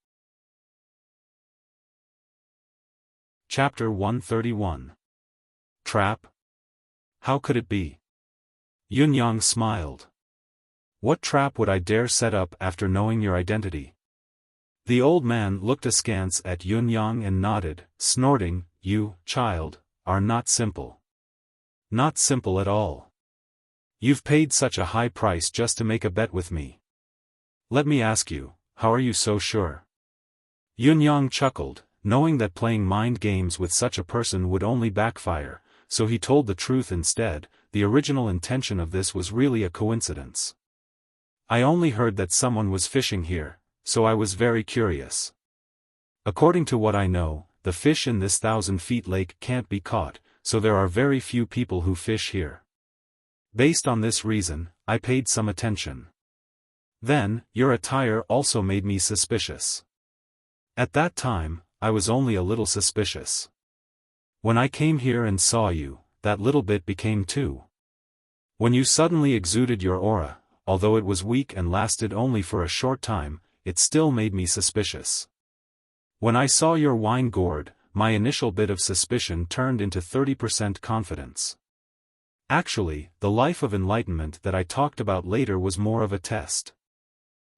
Chapter 131 Trap? How could it be? Yun-yang smiled. What trap would I dare set up after knowing your identity? The old man looked askance at Yun-yang and nodded, snorting, You, child, are not simple. Not simple at all. You've paid such a high price just to make a bet with me. Let me ask you, how are you so sure? Yun-yang chuckled, knowing that playing mind games with such a person would only backfire, so he told the truth instead. The original intention of this was really a coincidence. I only heard that someone was fishing here, so I was very curious. According to what I know, the fish in this 1,000-feet lake can't be caught, so there are very few people who fish here. Based on this reason, I paid some attention. Then, your attire also made me suspicious. At that time, I was only a little suspicious. When I came here and saw you, that little bit became too. When you suddenly exuded your aura, although it was weak and lasted only for a short time, it still made me suspicious. When I saw your wine gourd, my initial bit of suspicion turned into 30% confidence. Actually, the life of enlightenment that I talked about later was more of a test.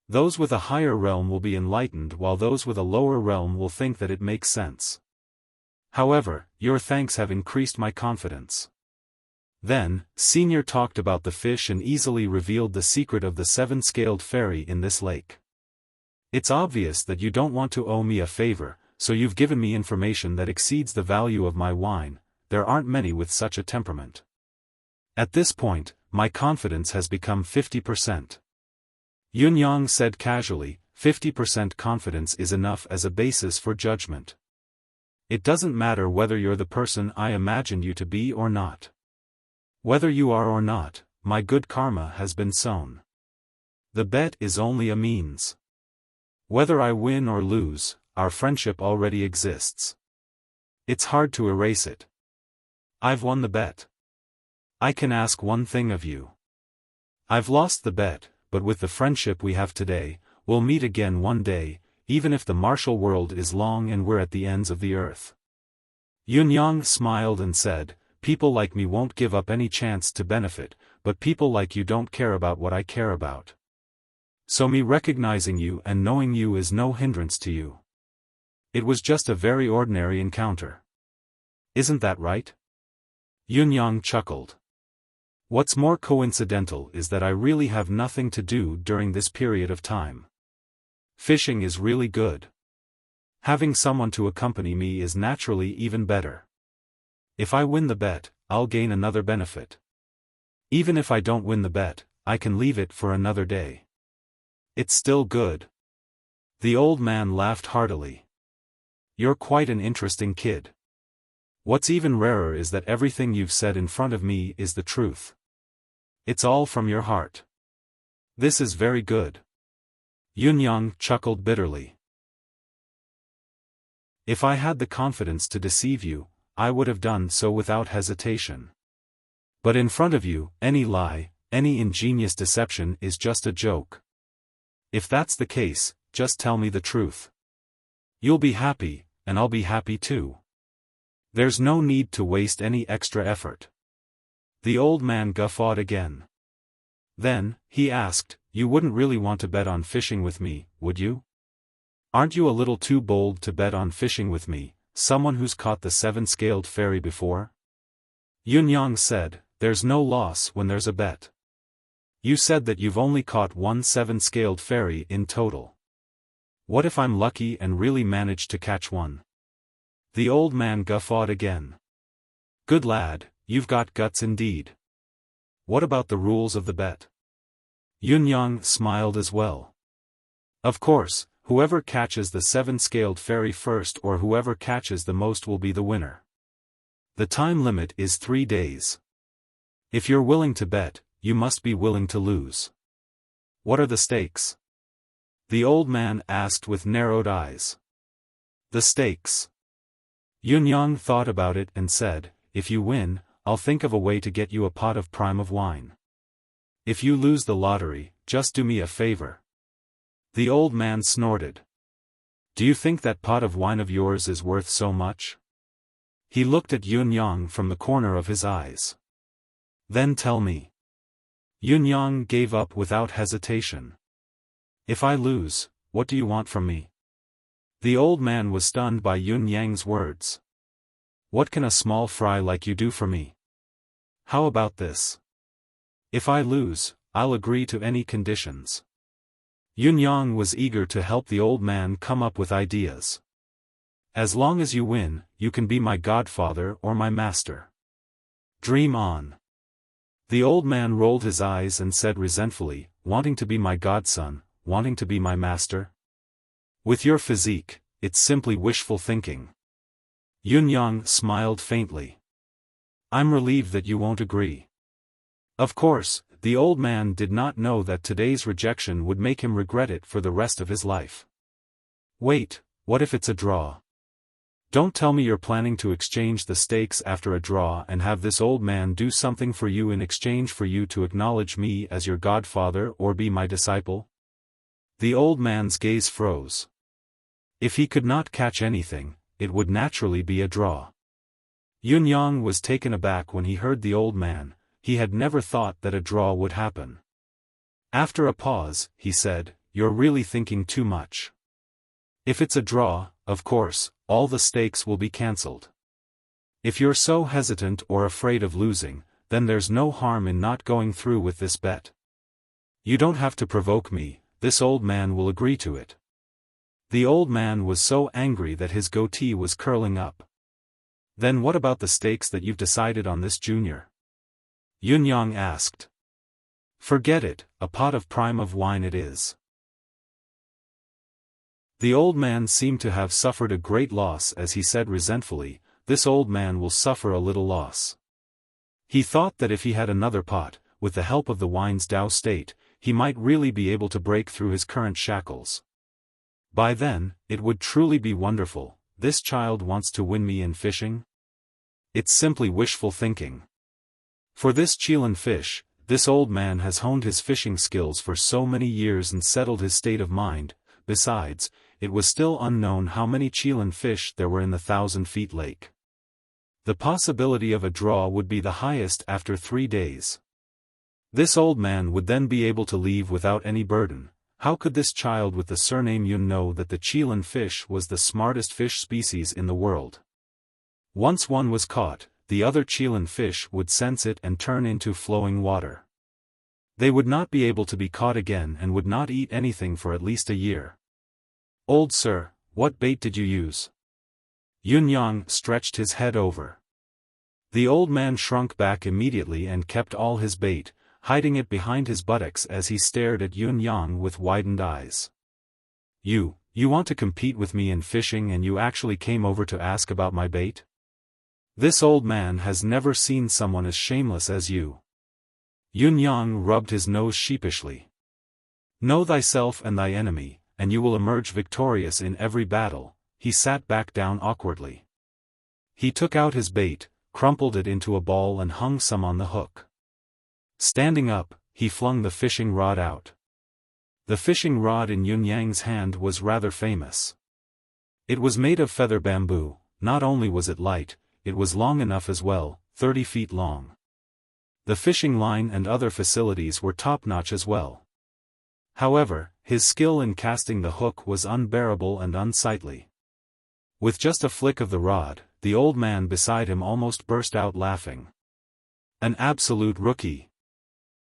Those with a higher realm will be enlightened while those with a lower realm will think that it makes sense. However, your thanks have increased my confidence. Then, Senior talked about the fish and easily revealed the secret of the 7-scaled fairy in this lake. It's obvious that you don't want to owe me a favor, so you've given me information that exceeds the value of my wine. There aren't many with such a temperament. At this point, my confidence has become 50%. Yun-yang said casually, 50% confidence is enough as a basis for judgment. It doesn't matter whether you're the person I imagined you to be or not. Whether you are or not, my good karma has been sown. The bet is only a means. Whether I win or lose, our friendship already exists. It's hard to erase it. I've won the bet. I can ask one thing of you. I've lost the bet, but with the friendship we have today, we'll meet again one day, even if the martial world is long and we're at the ends of the earth. Yun-yang smiled and said, People like me won't give up any chance to benefit, but people like you don't care about what I care about. So me recognizing you and knowing you is no hindrance to you. It was just a very ordinary encounter. Isn't that right? Yun-yang chuckled. What's more coincidental is that I really have nothing to do during this period of time. Fishing is really good. Having someone to accompany me is naturally even better. If I win the bet, I'll gain another benefit. Even if I don't win the bet, I can leave it for another day. It's still good. The old man laughed heartily. You're quite an interesting kid. What's even rarer is that everything you've said in front of me is the truth. It's all from your heart. This is very good. Yun-yang chuckled bitterly. If I had the confidence to deceive you, I would have done so without hesitation. But in front of you, any lie, any ingenious deception is just a joke. If that's the case, just tell me the truth. You'll be happy, and I'll be happy too. There's no need to waste any extra effort. The old man guffawed again. Then, he asked, You wouldn't really want to bet on fishing with me, would you? Aren't you a little too bold to bet on fishing with me, someone who's caught the 7-scaled fairy before? Yun-yang said, There's no loss when there's a bet. You said that you've only caught one 7-scaled fairy in total. What if I'm lucky and really manage to catch one? The old man guffawed again. Good lad, you've got guts indeed. What about the rules of the bet? Yun-yang smiled as well. Of course, whoever catches the 7-scaled fairy first or whoever catches the most will be the winner. The time limit is 3 days. If you're willing to bet, you must be willing to lose. What are the stakes? The old man asked with narrowed eyes. The stakes. Yun-yang thought about it and said, If you win, I'll think of a way to get you a pot of prime of wine. If you lose the lottery, just do me a favor. The old man snorted. Do you think that pot of wine of yours is worth so much? He looked at Yun Yang from the corner of his eyes. Then tell me. Yun Yang gave up without hesitation. If I lose, what do you want from me? The old man was stunned by Yun Yang's words. What can a small fry like you do for me? How about this? If I lose, I'll agree to any conditions. Yun Yang was eager to help the old man come up with ideas. As long as you win, you can be my godfather or my master. Dream on. The old man rolled his eyes and said resentfully, wanting to be my godson, wanting to be my master? With your physique, it's simply wishful thinking. Yun Yang smiled faintly. I'm relieved that you won't agree. Of course, the old man did not know that today's rejection would make him regret it for the rest of his life. Wait, what if it's a draw? Don't tell me you're planning to exchange the stakes after a draw and have this old man do something for you in exchange for you to acknowledge me as your godfather or be my disciple? The old man's gaze froze. If he could not catch anything, it would naturally be a draw. Yun Yang was taken aback when he heard the old man. He had never thought that a draw would happen. After a pause, he said, You're really thinking too much. If it's a draw, of course, all the stakes will be cancelled. If you're so hesitant or afraid of losing, then there's no harm in not going through with this bet. You don't have to provoke me, this old man will agree to it. The old man was so angry that his goatee was curling up. Then what about the stakes that you've decided on this junior? Yun Yang asked. Forget it, a pot of prime of wine it is. The old man seemed to have suffered a great loss as he said resentfully, this old man will suffer a little loss. He thought that if he had another pot, with the help of the wine's Tao state, he might really be able to break through his current shackles. By then, it would truly be wonderful. This child wants to win me in fishing? It's simply wishful thinking. For this Chilean fish, this old man has honed his fishing skills for so many years and settled his state of mind. Besides, it was still unknown how many Chilean fish there were in the 1,000-feet lake. The possibility of a draw would be the highest after 3 days. This old man would then be able to leave without any burden. How could this child with the surname Yun know that the Chilean fish was the smartest fish species in the world? Once one was caught, the other Chilean fish would sense it and turn into flowing water. They would not be able to be caught again and would not eat anything for at least a year. Old sir, what bait did you use? Yun Yang stretched his head over. The old man shrunk back immediately and kept all his bait, hiding it behind his buttocks as he stared at Yun Yang with widened eyes. You want to compete with me in fishing and you actually came over to ask about my bait? This old man has never seen someone as shameless as you. Yun Yang rubbed his nose sheepishly. Know thyself and thy enemy, and you will emerge victorious in every battle. He sat back down awkwardly. He took out his bait, crumpled it into a ball and hung some on the hook. Standing up, he flung the fishing rod out. The fishing rod in Yun Yang's hand was rather famous. It was made of feather bamboo. Not only was it light, it was long enough as well, 30 feet long. The fishing line and other facilities were top-notch as well. However, his skill in casting the hook was unbearable and unsightly. With just a flick of the rod, the old man beside him almost burst out laughing. An absolute rookie.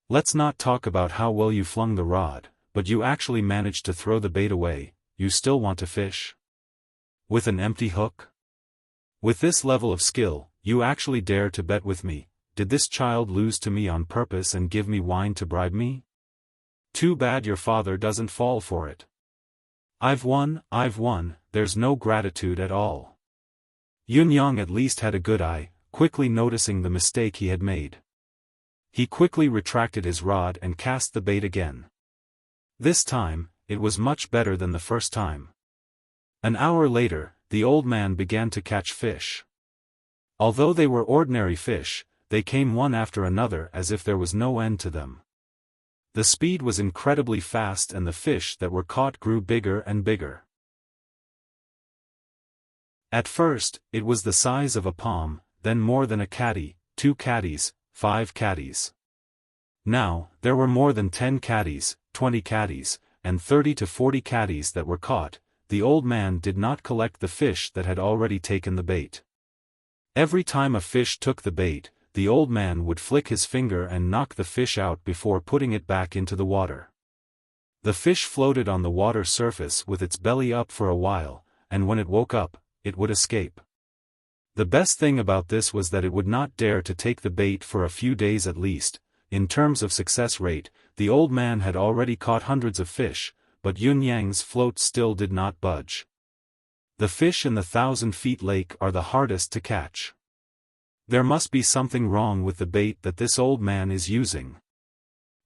Let's not talk about how well you flung the rod, but you actually managed to throw the bait away. You still want to fish? With an empty hook? With this level of skill, you actually dare to bet with me. Did this child lose to me on purpose and give me wine to bribe me? Too bad your father doesn't fall for it. I've won, there's no gratitude at all. Yun Yang at least had a good eye, quickly noticing the mistake he had made. He quickly retracted his rod and cast the bait again. This time, it was much better than the first time. An hour later, the old man began to catch fish. Although they were ordinary fish, they came one after another as if there was no end to them. The speed was incredibly fast and the fish that were caught grew bigger and bigger. At first, it was the size of a palm, then more than a caddy, 2 caddies, 5 caddies. Now, there were more than 10 caddies, 20 caddies, and 30 to 40 caddies that were caught. The old man did not collect the fish that had already taken the bait. Every time a fish took the bait, the old man would flick his finger and knock the fish out before putting it back into the water. The fish floated on the water surface with its belly up for a while, and when it woke up, it would escape. The best thing about this was that it would not dare to take the bait for a few days at least. In terms of success rate, the old man had already caught hundreds of fish, but Yun Yang's float still did not budge. The fish in the 1,000-feet lake are the hardest to catch. There must be something wrong with the bait that this old man is using.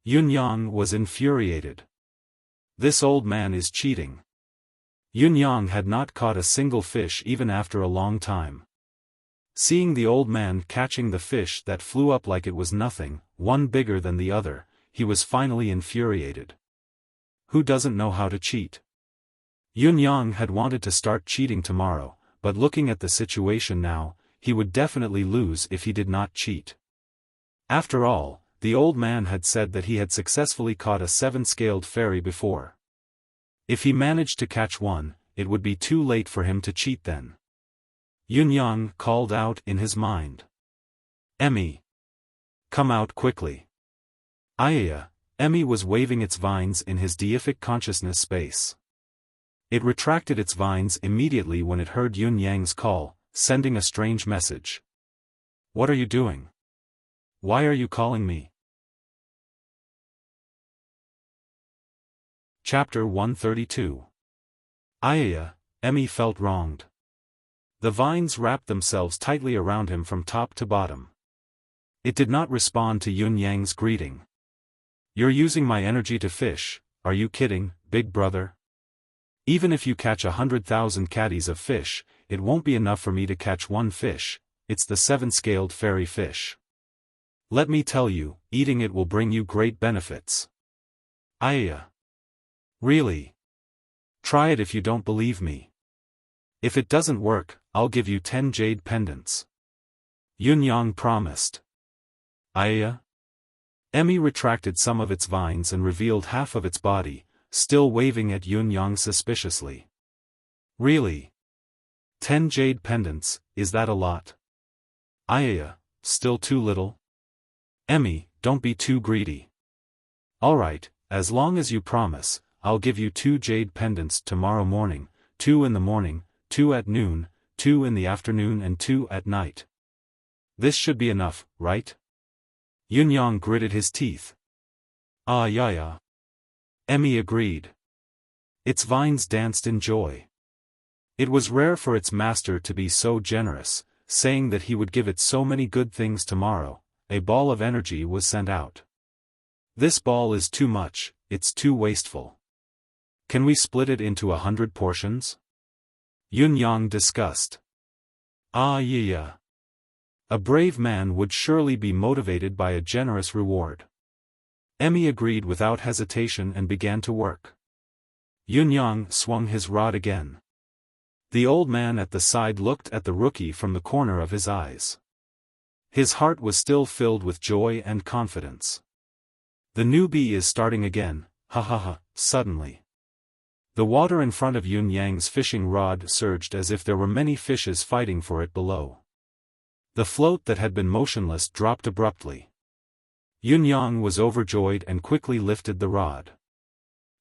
Yun Yang was infuriated. This old man is cheating. Yun Yang had not caught a single fish even after a long time. Seeing the old man catching the fish that flew up like it was nothing, one bigger than the other, he was finally infuriated. Who doesn't know how to cheat? Yun Yang had wanted to start cheating tomorrow, but looking at the situation now, he would definitely lose if he did not cheat. After all, the old man had said that he had successfully caught a 7-scaled fairy before. If he managed to catch one, it would be too late for him to cheat then. Yun Yang called out in his mind. Emmy! Come out quickly. Ayaya! Emmy was waving its vines in his deific consciousness space. It retracted its vines immediately when it heard Yun Yang's call, sending a strange message. What are you doing? Why are you calling me? Chapter 132. Ayaya! Emmy felt wronged. The vines wrapped themselves tightly around him from top to bottom. It did not respond to Yun Yang's greeting. You're using my energy to fish, are you kidding, big brother? Even if you catch 100,000 caddies of fish, it won't be enough for me to catch one fish. It's the 7-scaled fairy fish. Let me tell you, eating it will bring you great benefits. Ayaya! Really? Try it if you don't believe me. If it doesn't work, I'll give you 10 jade pendants. Yun Yang promised. Ayaya? Emmy retracted some of its vines and revealed half of its body, still waving at Yun Yang suspiciously. Really? 10 jade pendants, is that a lot? Ayaya, still too little? Emmy, don't be too greedy. Alright, as long as you promise, I'll give you 2 jade pendants tomorrow morning, 2 in the morning, 2 at noon, 2 in the afternoon and 2 at night. This should be enough, right? Yun Yang gritted his teeth. Ah yeah. Emmy agreed. Its vines danced in joy. It was rare for its master to be so generous, saying that he would give it so many good things tomorrow. A ball of energy was sent out. This ball is too much, it's too wasteful. Can we split it into 100 portions? Yun Yang discussed. Ah yeah. A brave man would surely be motivated by a generous reward. Emmy agreed without hesitation and began to work. Yun Yang swung his rod again. The old man at the side looked at the rookie from the corner of his eyes. His heart was still filled with joy and confidence. The newbie is starting again, ha ha ha, suddenly. The water in front of Yun Yang's fishing rod surged as if there were many fishes fighting for it below. The float that had been motionless dropped abruptly. Yun Yang was overjoyed and quickly lifted the rod.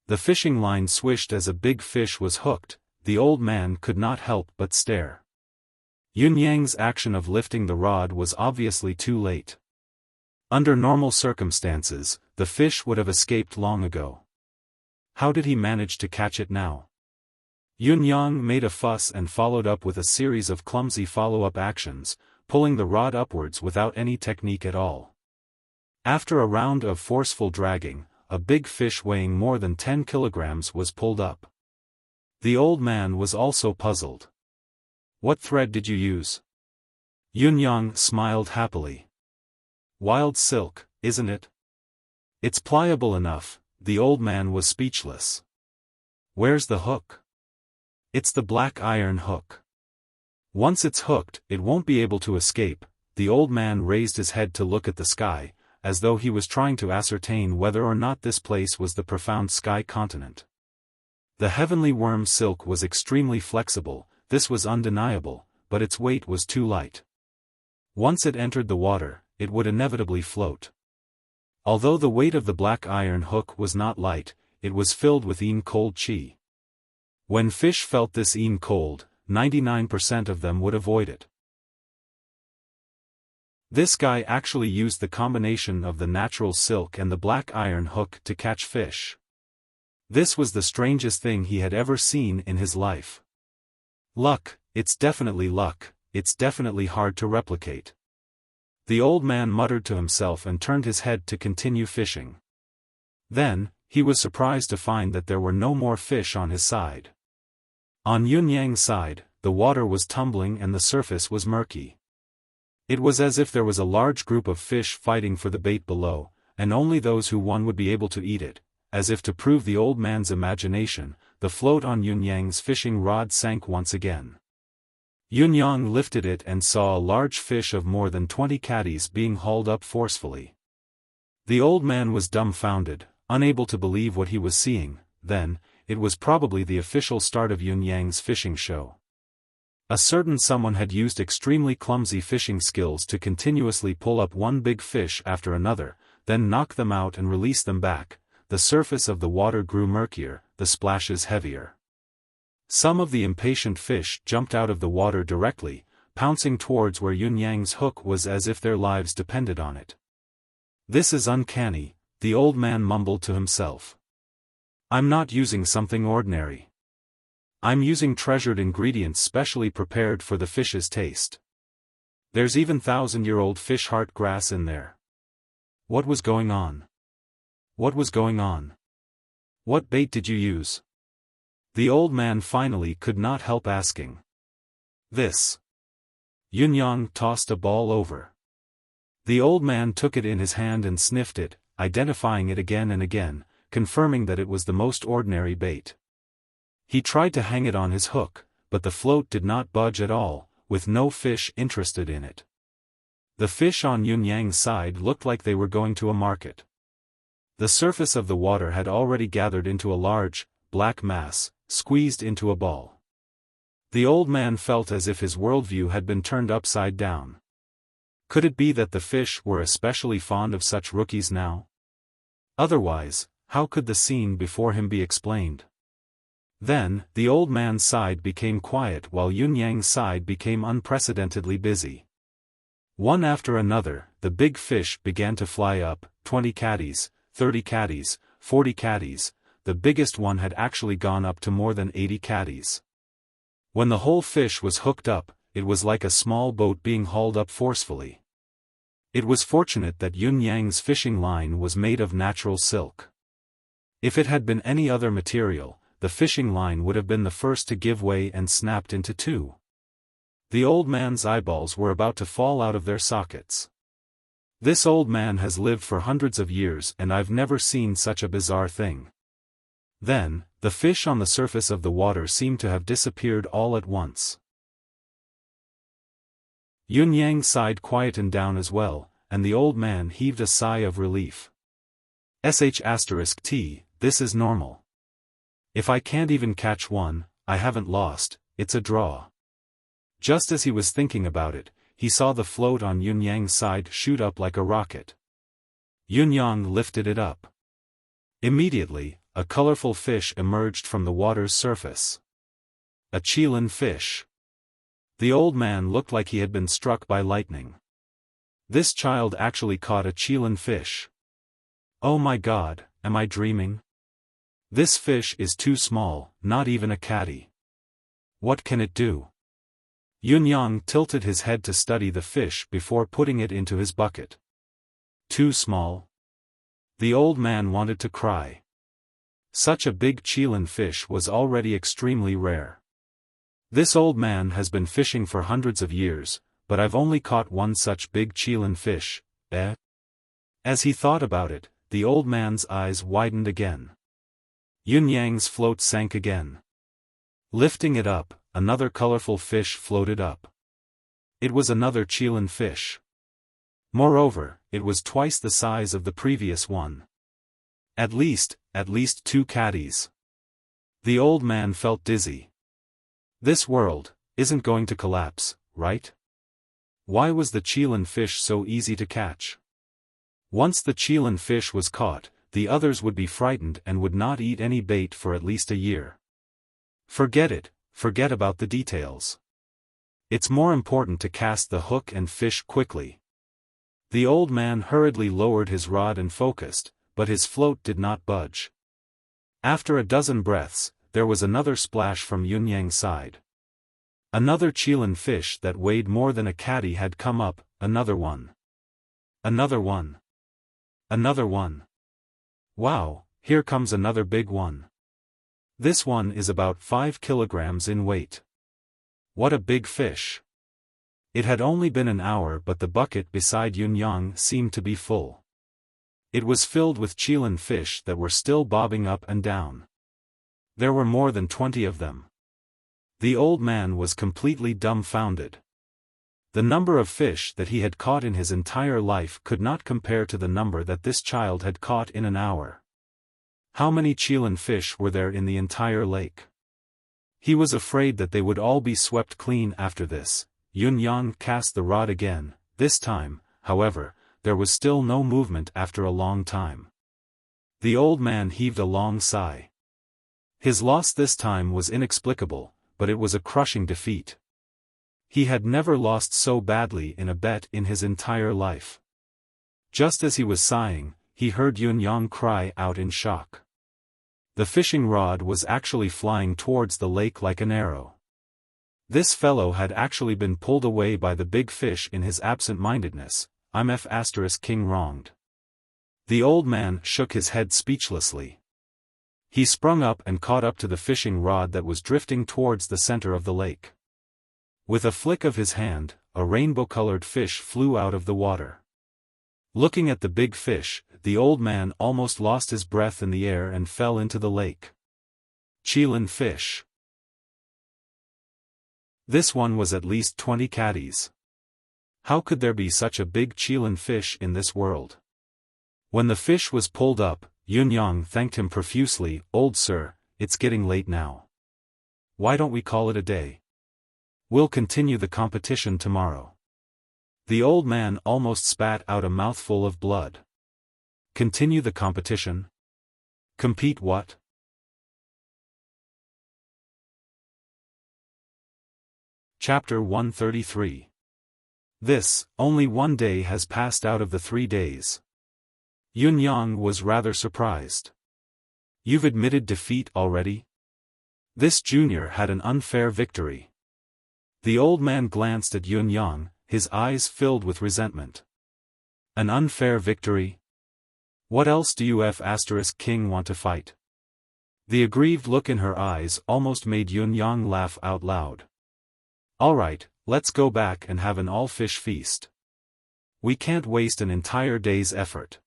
The fishing line swished as a big fish was hooked. The old man could not help but stare. Yun Yang's action of lifting the rod was obviously too late. Under normal circumstances, the fish would have escaped long ago. How did he manage to catch it now? Yun Yang made a fuss and followed up with a series of clumsy follow-up actions, pulling the rod upwards without any technique at all. After a round of forceful dragging, a big fish weighing more than 10 kilograms was pulled up. The old man was also puzzled. What thread did you use? Yun Yang smiled happily. Wild silk, isn't it? It's pliable enough. The old man was speechless. Where's the hook? It's the black iron hook. Once it's hooked, it won't be able to escape. The old man raised his head to look at the sky, as though he was trying to ascertain whether or not this place was the profound sky continent. The heavenly worm silk was extremely flexible, this was undeniable, but its weight was too light. Once it entered the water, it would inevitably float. Although the weight of the black iron hook was not light, it was filled with cold qi. When fish felt this cold, 99% of them would avoid it. This guy actually used the combination of the natural silk and the black iron hook to catch fish. This was the strangest thing he had ever seen in his life. Luck, it's definitely luck, it's definitely hard to replicate. The old man muttered to himself and turned his head to continue fishing. Then, he was surprised to find that there were no more fish on his side. On Yunyang's side, the water was tumbling and the surface was murky. It was as if there was a large group of fish fighting for the bait below, and only those who won would be able to eat it. As if to prove the old man's imagination, the float on Yunyang's fishing rod sank once again. Yunyang lifted it and saw a large fish of more than 20 caddies being hauled up forcefully. The old man was dumbfounded, unable to believe what he was seeing. Then, it was probably the official start of Yunyang's fishing show. A certain someone had used extremely clumsy fishing skills to continuously pull up one big fish after another, then knock them out and release them back. The surface of the water grew murkier, the splashes heavier. Some of the impatient fish jumped out of the water directly, pouncing towards where Yunyang's hook was as if their lives depended on it. This is uncanny, the old man mumbled to himself. I'm not using something ordinary. I'm using treasured ingredients specially prepared for the fish's taste. There's even 1,000-year-old fish heart grass in there. What was going on? What was going on? What bait did you use? The old man finally could not help asking. This. Yunyang tossed a ball over. The old man took it in his hand and sniffed it, identifying it again and again, confirming that it was the most ordinary bait. He tried to hang it on his hook, but the float did not budge at all, with no fish interested in it. The fish on Yunyang's side looked like they were going to a market. The surface of the water had already gathered into a large, black mass, squeezed into a ball. The old man felt as if his worldview had been turned upside down. Could it be that the fish were especially fond of such rookies now? Otherwise, how could the scene before him be explained? Then, the old man's side became quiet while Yunyang's side became unprecedentedly busy. One after another, the big fish began to fly up, 20 caddies, 30 caddies, 40 caddies, the biggest one had actually gone up to more than 80 caddies. When the whole fish was hooked up, it was like a small boat being hauled up forcefully. It was fortunate that Yunyang's fishing line was made of natural silk. If it had been any other material, the fishing line would have been the first to give way and snapped into two. The old man's eyeballs were about to fall out of their sockets. This old man has lived for hundreds of years and I've never seen such a bizarre thing. Then, the fish on the surface of the water seemed to have disappeared all at once. Yunyang's side quietened down as well, and the old man heaved a sigh of relief. *T, this is normal. If I can't even catch one, I haven't lost, it's a draw. Just as he was thinking about it, he saw the float on Yunyang's side shoot up like a rocket. Yunyang lifted it up. Immediately, a colorful fish emerged from the water's surface. A Chilan fish. The old man looked like he had been struck by lightning. This child actually caught a Chilan fish. Oh my God, am I dreaming? This fish is too small, not even a caddy. What can it do? Yunyang tilted his head to study the fish before putting it into his bucket. Too small? The old man wanted to cry. Such a big Chilan fish was already extremely rare. This old man has been fishing for hundreds of years, but I've only caught one such big Chilan fish, eh? As he thought about it, the old man's eyes widened again. Yunyang's float sank again. Lifting it up, another colorful fish floated up. It was another Qilin fish. Moreover, it was twice the size of the previous one. At least 2 caddies. The old man felt dizzy. This world isn't going to collapse, right? Why was the Qilin fish so easy to catch? Once the Qilin fish was caught, the others would be frightened and would not eat any bait for at least a year. Forget it, forget about the details. It's more important to cast the hook and fish quickly. The old man hurriedly lowered his rod and focused, but his float did not budge. After a dozen breaths, there was another splash from Yunyang's side. Another Qilin fish that weighed more than a caddy had come up, another one. Another one. Another one. Wow, here comes another big one. This one is about 5 kilograms in weight. What a big fish. It had only been an hour, but the bucket beside Yunyang seemed to be full. It was filled with Qilin fish that were still bobbing up and down. There were more than 20 of them. The old man was completely dumbfounded. The number of fish that he had caught in his entire life could not compare to the number that this child had caught in an hour. How many Qilin fish were there in the entire lake? He was afraid that they would all be swept clean after this. Yunyang cast the rod again. This time, however, there was still no movement after a long time. The old man heaved a long sigh. His loss this time was inexplicable, but it was a crushing defeat. He had never lost so badly in a bet in his entire life. Just as he was sighing, he heard Yunyang cry out in shock. The fishing rod was actually flying towards the lake like an arrow. This fellow had actually been pulled away by the big fish in his absent-mindedness. I'm King wronged. The old man shook his head speechlessly. He sprung up and caught up to the fishing rod that was drifting towards the center of the lake. With a flick of his hand, a rainbow-colored fish flew out of the water. Looking at the big fish, the old man almost lost his breath in the air and fell into the lake. Qilin fish. This one was at least 20 caddies. How could there be such a big Qilin fish in this world? When the fish was pulled up, Yunyang thanked him profusely. Old sir, it's getting late now. Why don't we call it a day? We'll continue the competition tomorrow. The old man almost spat out a mouthful of blood. Continue the competition? Compete what? Chapter 133. Only one day has passed out of the 3 days. Yunyang was rather surprised. You've admitted defeat already? This junior had an unfair victory. The old man glanced at Yunyang, his eyes filled with resentment. An unfair victory? What else do you King want to fight? The aggrieved look in her eyes almost made Yunyang laugh out loud. Alright, let's go back and have an all-fish feast. We can't waste an entire day's effort.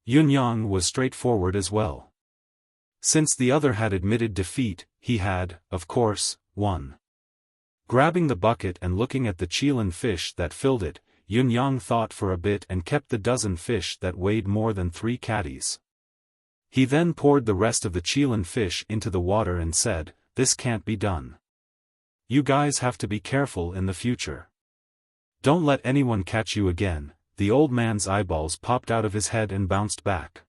Yunyang was straightforward as well. Since the other had admitted defeat, he had, of course, won. Grabbing the bucket and looking at the Qilin fish that filled it, Yunyang thought for a bit and kept the dozen fish that weighed more than 3 caddies. He then poured the rest of the Qilin fish into the water and said, "This can't be done. You guys have to be careful in the future. Don't let anyone catch you again." The old man's eyeballs popped out of his head and bounced back.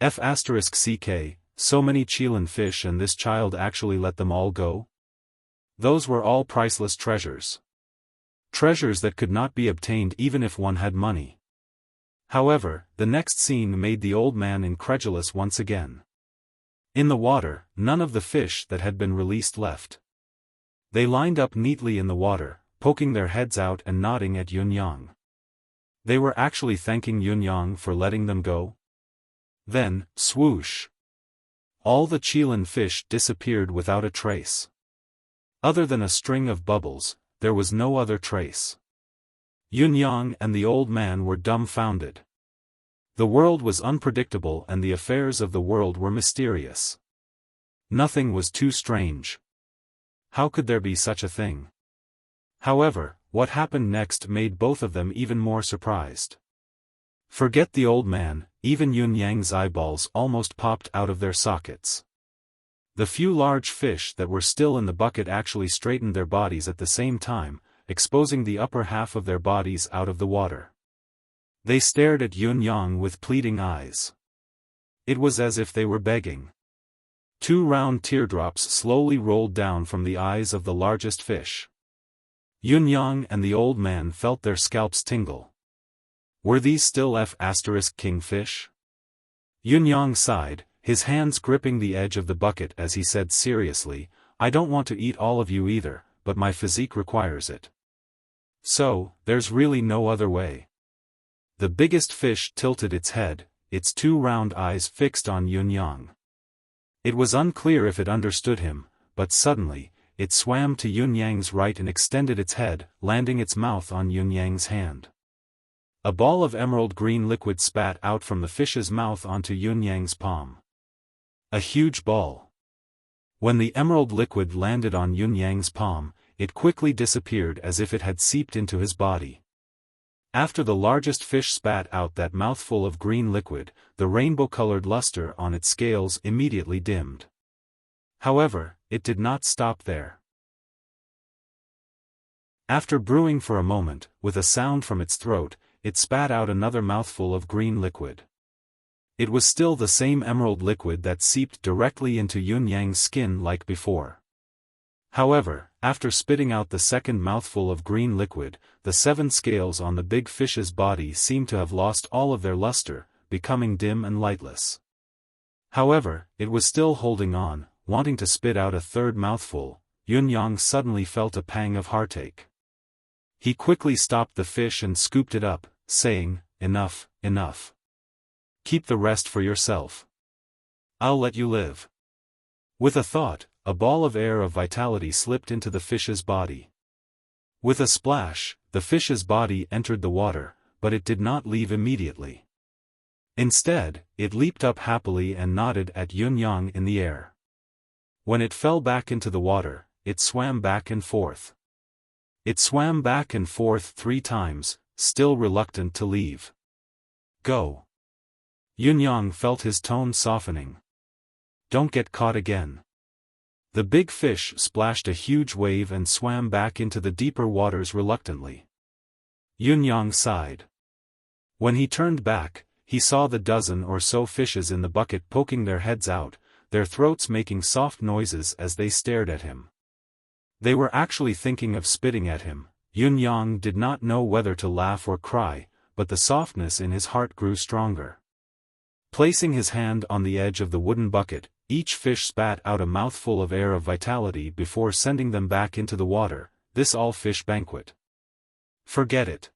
CK, so many Qilin fish and this child actually let them all go? Those were all priceless treasures. Treasures that could not be obtained even if one had money. However, the next scene made the old man incredulous once again. In the water, none of the fish that had been released left. They lined up neatly in the water, poking their heads out and nodding at Yunyang. They were actually thanking Yunyang for letting them go? Then, swoosh! All the Qilin fish disappeared without a trace. Other than a string of bubbles, there was no other trace. Yunyang and the old man were dumbfounded. The world was unpredictable and the affairs of the world were mysterious. Nothing was too strange. How could there be such a thing? However, what happened next made both of them even more surprised. Forget the old man, even Yun Yang's eyeballs almost popped out of their sockets. The few large fish that were still in the bucket actually straightened their bodies at the same time, exposing the upper half of their bodies out of the water. They stared at Yun Yang with pleading eyes. It was as if they were begging. 2 round teardrops slowly rolled down from the eyes of the largest fish. Yun Yang and the old man felt their scalps tingle. Were these still kingfish? Yun Yang sighed, his hands gripping the edge of the bucket as he said seriously, I don't want to eat all of you either, but my physique requires it. So, there's really no other way. The biggest fish tilted its head, its 2 round eyes fixed on Yun Yang. It was unclear if it understood him, but suddenly, it swam to Yun Yang's right and extended its head, landing its mouth on Yun Yang's hand. A ball of emerald green liquid spat out from the fish's mouth onto Yun Yang's palm. A huge ball. When the emerald liquid landed on Yun Yang's palm, it quickly disappeared as if it had seeped into his body. After the largest fish spat out that mouthful of green liquid, the rainbow-colored luster on its scales immediately dimmed. However, it did not stop there. After brewing for a moment, with a sound from its throat, it spat out another mouthful of green liquid. It was still the same emerald liquid that seeped directly into Yun Yang's skin like before. However, after spitting out the second mouthful of green liquid, the 7 scales on the big fish's body seemed to have lost all of their luster, becoming dim and lightless. However, it was still holding on, wanting to spit out a third mouthful. Yun Yang suddenly felt a pang of heartache. He quickly stopped the fish and scooped it up, saying, Enough, enough. Keep the rest for yourself. I'll let you live. With a thought, a ball of air of vitality slipped into the fish's body. With a splash, the fish's body entered the water, but it did not leave immediately. Instead, it leaped up happily and nodded at Yun Yang in the air. When it fell back into the water, it swam back and forth. It swam back and forth 3 times, still reluctant to leave. Go. Yun Yang felt his tone softening. Don't get caught again. The big fish splashed a huge wave and swam back into the deeper waters reluctantly. Yun Yang sighed. When he turned back, he saw the dozen or so fishes in the bucket poking their heads out, their throats making soft noises as they stared at him. They were actually thinking of spitting at him. Yun Yang did not know whether to laugh or cry, but the softness in his heart grew stronger. Placing his hand on the edge of the wooden bucket, each fish spat out a mouthful of air of vitality before sending them back into the water, this all-fish banquet. Forget it.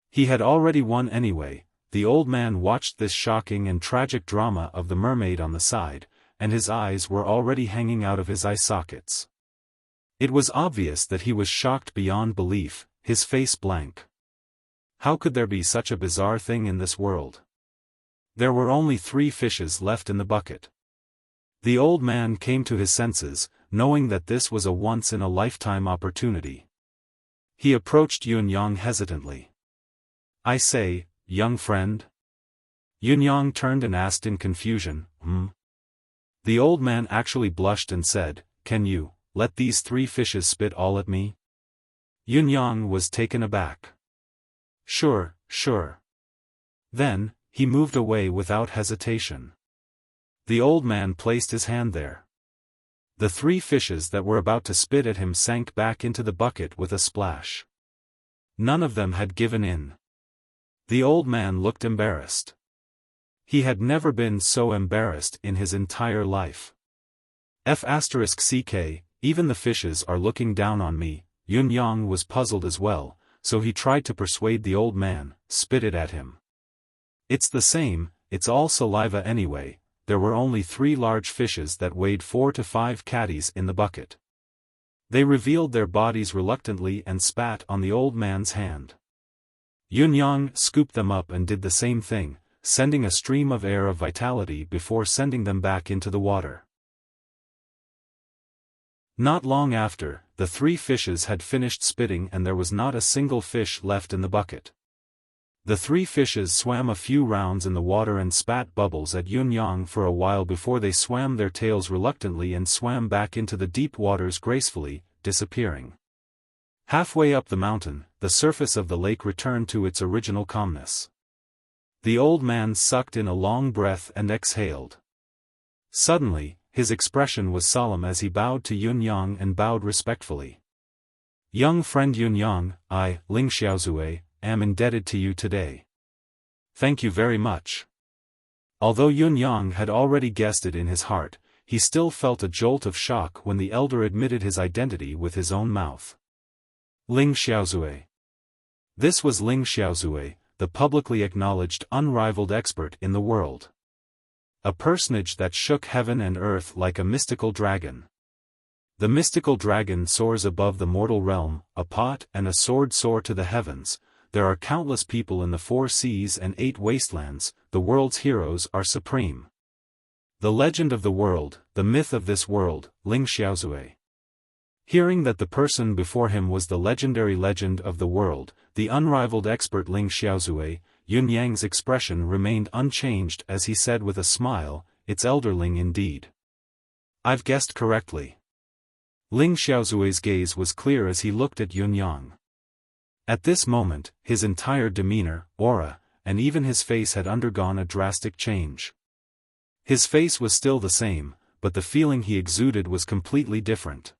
He had already won anyway. The old man watched this shocking and tragic drama of the mermaid on the side, and his eyes were already hanging out of his eye sockets. It was obvious that he was shocked beyond belief, his face blank. How could there be such a bizarre thing in this world? There were only 3 fishes left in the bucket. The old man came to his senses, knowing that this was a once-in-a-lifetime opportunity. He approached Yun Yang hesitantly. I say, young friend? Yun Yang turned and asked in confusion, The old man actually blushed and said, Can you let these 3 fishes spit all at me? Yun Yang was taken aback. Sure, sure. Then, he moved away without hesitation. The old man placed his hand there. The 3 fishes that were about to spit at him sank back into the bucket with a splash. None of them had given in. The old man looked embarrassed. He had never been so embarrassed in his entire life. Even the fishes are looking down on me. Yun Yang was puzzled as well, so he tried to persuade the old man, spit it at him. It's the same, it's all saliva anyway. There were only 3 large fishes that weighed 4 to 5 catties in the bucket. They revealed their bodies reluctantly and spat on the old man's hand. Yun Yang scooped them up and did the same thing, sending a stream of air of vitality before sending them back into the water. Not long after, the 3 fishes had finished spitting and there was not a single fish left in the bucket. The 3 fishes swam a few rounds in the water and spat bubbles at Yun-yang for a while before they swam their tails reluctantly and swam back into the deep waters gracefully, disappearing. Halfway up the mountain, the surface of the lake returned to its original calmness. The old man sucked in a long breath and exhaled. Suddenly, his expression was solemn as he bowed to Yun-yang and bowed respectfully. "Young friend Yun-yang, I, Ling Xiaozue, am indebted to you today. Thank you very much." Although Yun-yang had already guessed it in his heart, he still felt a jolt of shock when the elder admitted his identity with his own mouth. Ling Xiaozue. This was Ling Xiaozue, the publicly acknowledged unrivaled expert in the world. A personage that shook heaven and earth like a mystical dragon. The mystical dragon soars above the mortal realm, a pot and a sword soar to the heavens. There are countless people in the 4 seas and 8 wastelands, the world's heroes are supreme. The legend of the world, the myth of this world, Ling Xiaozue. Hearing that the person before him was the legendary legend of the world, the unrivaled expert Ling Xiaozue, Yun-yang's expression remained unchanged as he said with a smile, "It's Elder Ling indeed. I've guessed correctly." Ling Xiaozue's gaze was clear as he looked at Yun-yang. At this moment, his entire demeanor, aura, and even his face had undergone a drastic change. His face was still the same, but the feeling he exuded was completely different.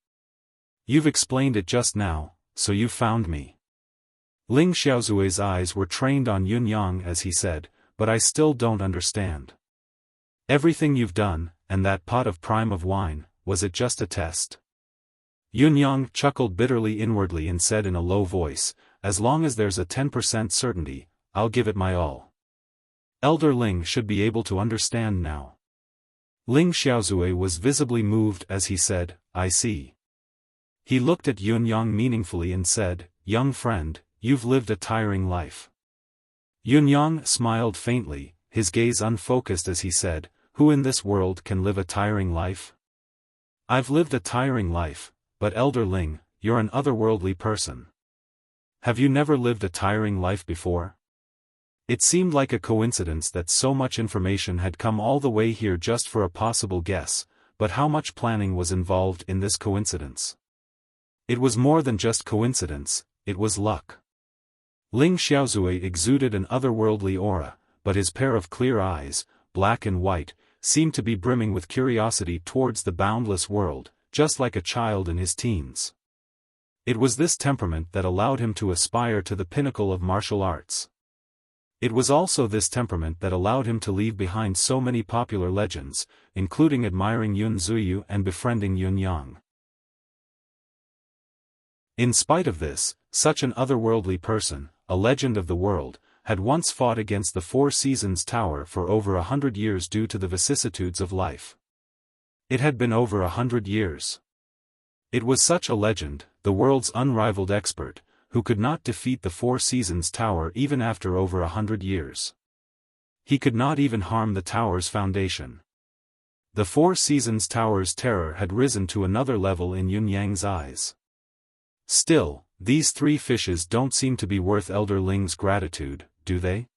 "You've explained it just now, so you found me." Ling Xiaozue's eyes were trained on Yun-yang as he said, "But I still don't understand. Everything you've done, and that pot of prime of wine, was it just a test?" Yun-yang chuckled bitterly inwardly and said in a low voice, "As long as there's a 10% certainty, I'll give it my all." Elder Ling should be able to understand now. Ling Xiaozue was visibly moved as he said, "I see." He looked at Yun-yang meaningfully and said, "Young friend, you've lived a tiring life." Yun-yang smiled faintly, his gaze unfocused as he said, "Who in this world can live a tiring life?" "I've lived a tiring life, but Elder Ling, you're an otherworldly person. Have you never lived a tiring life before?" It seemed like a coincidence that so much information had come all the way here just for a possible guess, but how much planning was involved in this coincidence? It was more than just coincidence, it was luck. Ling Xiaozue exuded an otherworldly aura, but his pair of clear eyes, black and white, seemed to be brimming with curiosity towards the boundless world, just like a child in his teens. It was this temperament that allowed him to aspire to the pinnacle of martial arts. It was also this temperament that allowed him to leave behind so many popular legends, including admiring Yun Zuyu and befriending Yun-yang. In spite of this, such an otherworldly person, a legend of the world, had once fought against the 4 Seasons Tower for over 100 years due to the vicissitudes of life. It had been over 100 years. It was such a legend, the world's unrivaled expert, who could not defeat the 4 Seasons Tower even after over 100 years. He could not even harm the tower's foundation. The 4 Seasons Tower's terror had risen to another level in Yun-yang's eyes. Still, these 3 fishes don't seem to be worth Elder Ling's gratitude, do they?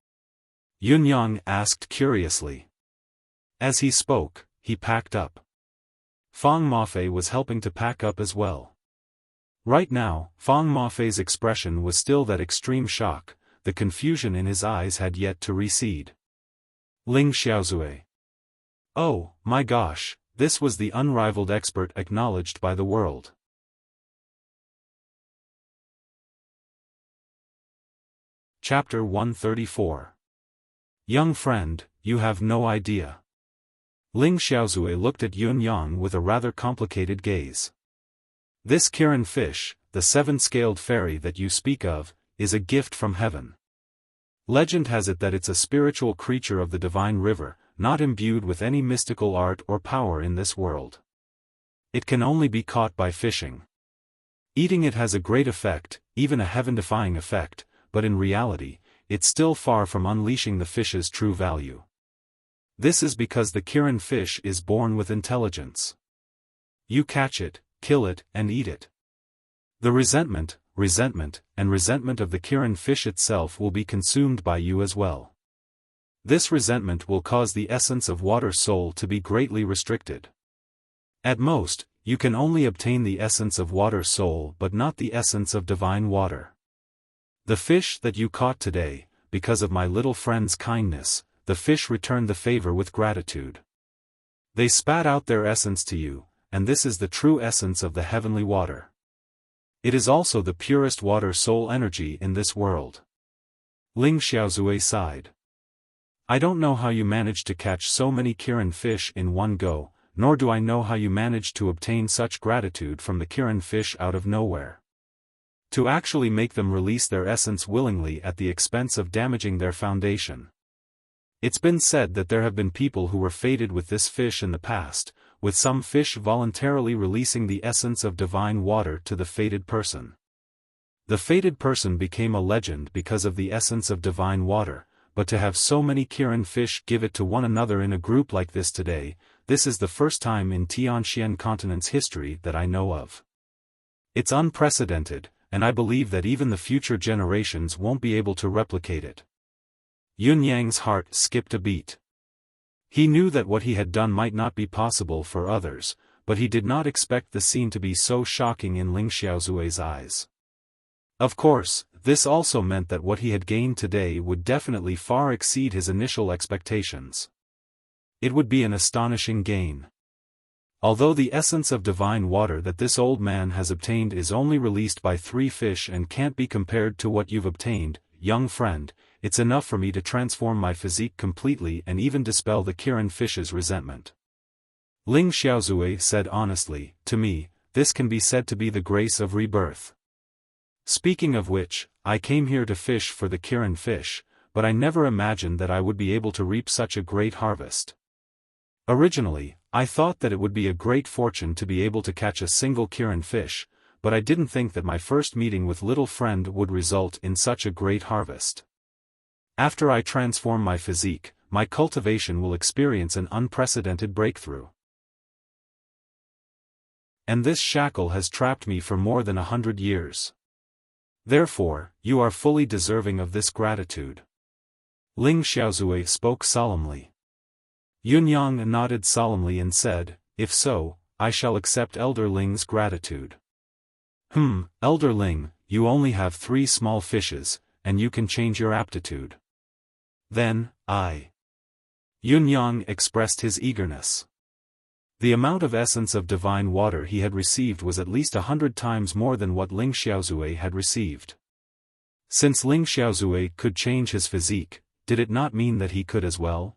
Yun-yang asked curiously. As he spoke, he packed up. Fang Mafei was helping to pack up as well. Right now, Fang Mafei's expression was still that extreme shock, the confusion in his eyes had yet to recede. Ling Xiaozue. Oh, my gosh, this was the unrivaled expert acknowledged by the world. Chapter 134. Young friend, you have no idea. Ling Xiaozue looked at Yun-yang with a rather complicated gaze. This Kirin fish, the 7-scaled fairy that you speak of, is a gift from heaven. Legend has it that it's a spiritual creature of the divine river, not imbued with any mystical art or power in this world. It can only be caught by fishing. Eating it has a great effect, even a heaven-defying effect, but in reality, it's still far from unleashing the fish's true value. This is because the Kirin fish is born with intelligence. You catch it, kill it, and eat it. The resentment of the Kirin fish itself will be consumed by you as well. This resentment will cause the essence of water soul to be greatly restricted. At most, you can only obtain the essence of water soul but not the essence of divine water. The fish that you caught today, because of my little friend's kindness, the fish returned the favor with gratitude. They spat out their essence to you, and this is the true essence of the heavenly water. It is also the purest water soul energy in this world. Ling Xiaozue sighed. I don't know how you managed to catch so many Kirin fish in one go, nor do I know how you managed to obtain such gratitude from the Kirin fish out of nowhere. To actually make them release their essence willingly at the expense of damaging their foundation. It's been said that there have been people who were fated with this fish in the past, with some fish voluntarily releasing the essence of divine water to the fated person. The fated person became a legend because of the essence of divine water, but to have so many Kirin fish give it to one another in a group like this today, this is the first time in Tianxian continent's history that I know of. It's unprecedented, and I believe that even the future generations won't be able to replicate it. Yun Yang's heart skipped a beat. He knew that what he had done might not be possible for others, but he did not expect the scene to be so shocking in Ling Xiaozue's eyes. Of course, this also meant that what he had gained today would definitely far exceed his initial expectations. It would be an astonishing gain. Although the essence of divine water that this old man has obtained is only released by 3 fish and can't be compared to what you've obtained, young friend, it's enough for me to transform my physique completely and even dispel the Kirin fish's resentment. Ling Xiaozue said honestly, to me, this can be said to be the grace of rebirth. Speaking of which, I came here to fish for the Kirin fish, but I never imagined that I would be able to reap such a great harvest. Originally, I thought that it would be a great fortune to be able to catch a single Kirin fish, but I didn't think that my first meeting with little friend would result in such a great harvest. After I transform my physique, my cultivation will experience an unprecedented breakthrough. And this shackle has trapped me for more than 100 years. Therefore, you are fully deserving of this gratitude. Ling Xiaozue spoke solemnly. Yun Yang nodded solemnly and said, if so, I shall accept Elder Ling's gratitude. Elder Ling, you only have 3 small fishes, and you can change your aptitude. Then, Yun Yang expressed his eagerness. The amount of essence of divine water he had received was at least 100 times more than what Ling Xiaozue had received. Since Ling Xiaozue could change his physique, did it not mean that he could as well?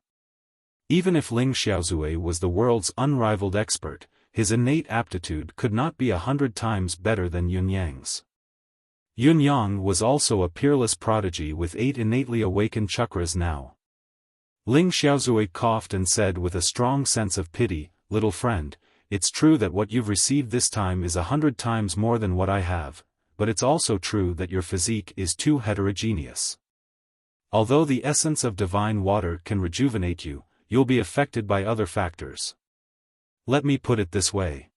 Even if Ling Xiaozue was the world's unrivaled expert, his innate aptitude could not be 100 times better than Yun Yang's. Yun Yang was also a peerless prodigy with 8 innately awakened chakras now. Ling Xiaozue coughed and said with a strong sense of pity, little friend, it's true that what you've received this time is 100 times more than what I have, but it's also true that your physique is too heterogeneous. Although the essence of divine water can rejuvenate you, you'll be affected by other factors. Let me put it this way.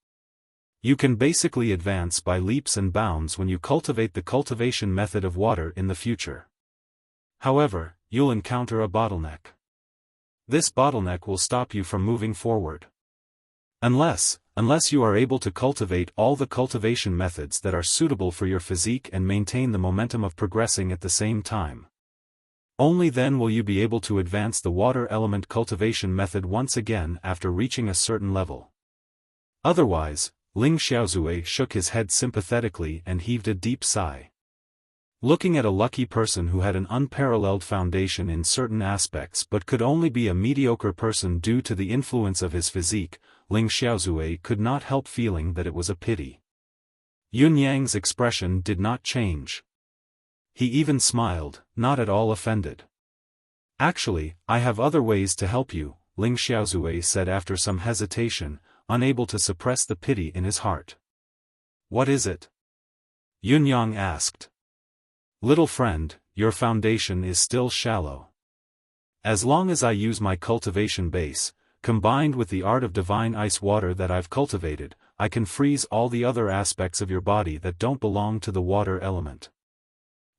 You can basically advance by leaps and bounds when you cultivate the cultivation method of water in the future. However, you'll encounter a bottleneck. This bottleneck will stop you from moving forward. Unless you are able to cultivate all the cultivation methods that are suitable for your physique and maintain the momentum of progressing at the same time. Only then will you be able to advance the water element cultivation method once again after reaching a certain level. Otherwise, Ling Xiaozue shook his head sympathetically and heaved a deep sigh. Looking at a lucky person who had an unparalleled foundation in certain aspects but could only be a mediocre person due to the influence of his physique, Ling Xiaozue could not help feeling that it was a pity. Yun Yang's expression did not change. He even smiled, not at all offended. Actually, I have other ways to help you, Ling Xiaozue said after some hesitation, unable to suppress the pity in his heart. What is it? Yun Yang asked. Little friend, your foundation is still shallow. As long as I use my cultivation base, combined with the art of divine ice water that I've cultivated, I can freeze all the other aspects of your body that don't belong to the water element.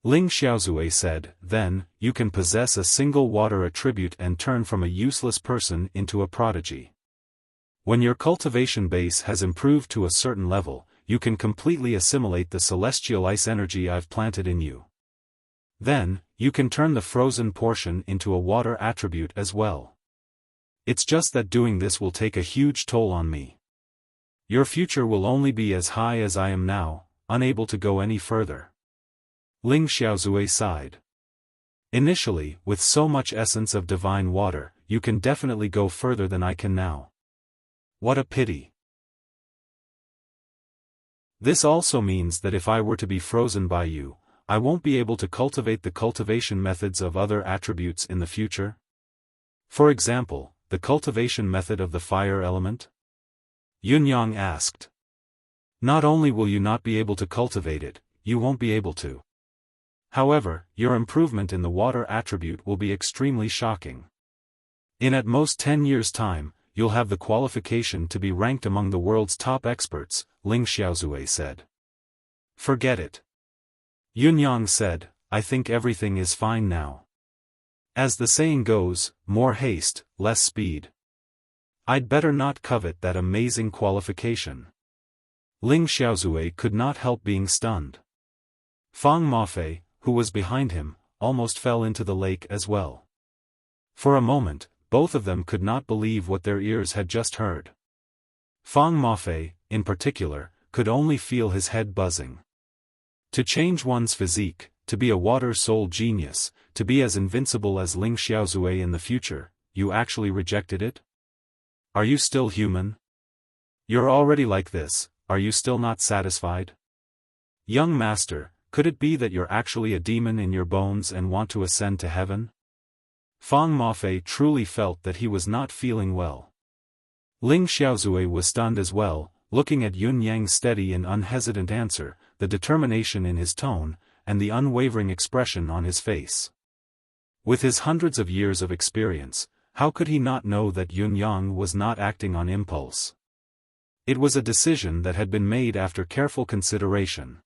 Ling Xiaozue said, then, you can possess a single water attribute and turn from a useless person into a prodigy. When your cultivation base has improved to a certain level, you can completely assimilate the celestial ice energy I've planted in you. Then, you can turn the frozen portion into a water attribute as well. It's just that doing this will take a huge toll on me. Your future will only be as high as I am now, unable to go any further. Ling Xiaozue sighed. Initially, with so much essence of divine water, you can definitely go further than I can now. What a pity. This also means that if I were to be frozen by you, I won't be able to cultivate the cultivation methods of other attributes in the future? For example, the cultivation method of the fire element? Yunyang asked. Not only will you not be able to cultivate it, you won't be able to. However, your improvement in the water attribute will be extremely shocking. In at most 10 years' time, you'll have the qualification to be ranked among the world's top experts, Ling Xiaozue said. Forget it. Yunyang said, I think everything is fine now. As the saying goes, more haste, less speed. I'd better not covet that amazing qualification. Ling Xiaozue could not help being stunned. Fang Mafei, who was behind him, almost fell into the lake as well. For a moment, both of them could not believe what their ears had just heard. Fang Mafei, in particular, could only feel his head buzzing. To change one's physique, to be a water soul genius, to be as invincible as Ling Xiaozue in the future, you actually rejected it? Are you still human? You're already like this, are you still not satisfied? Young master, could it be that you're actually a demon in your bones and want to ascend to heaven? Fang Mafei truly felt that he was not feeling well. Ling Xiaozue was stunned as well, looking at Yun Yang's steady and unhesitant answer, the determination in his tone, and the unwavering expression on his face. With his hundreds of years of experience, how could he not know that Yun Yang was not acting on impulse? It was a decision that had been made after careful consideration.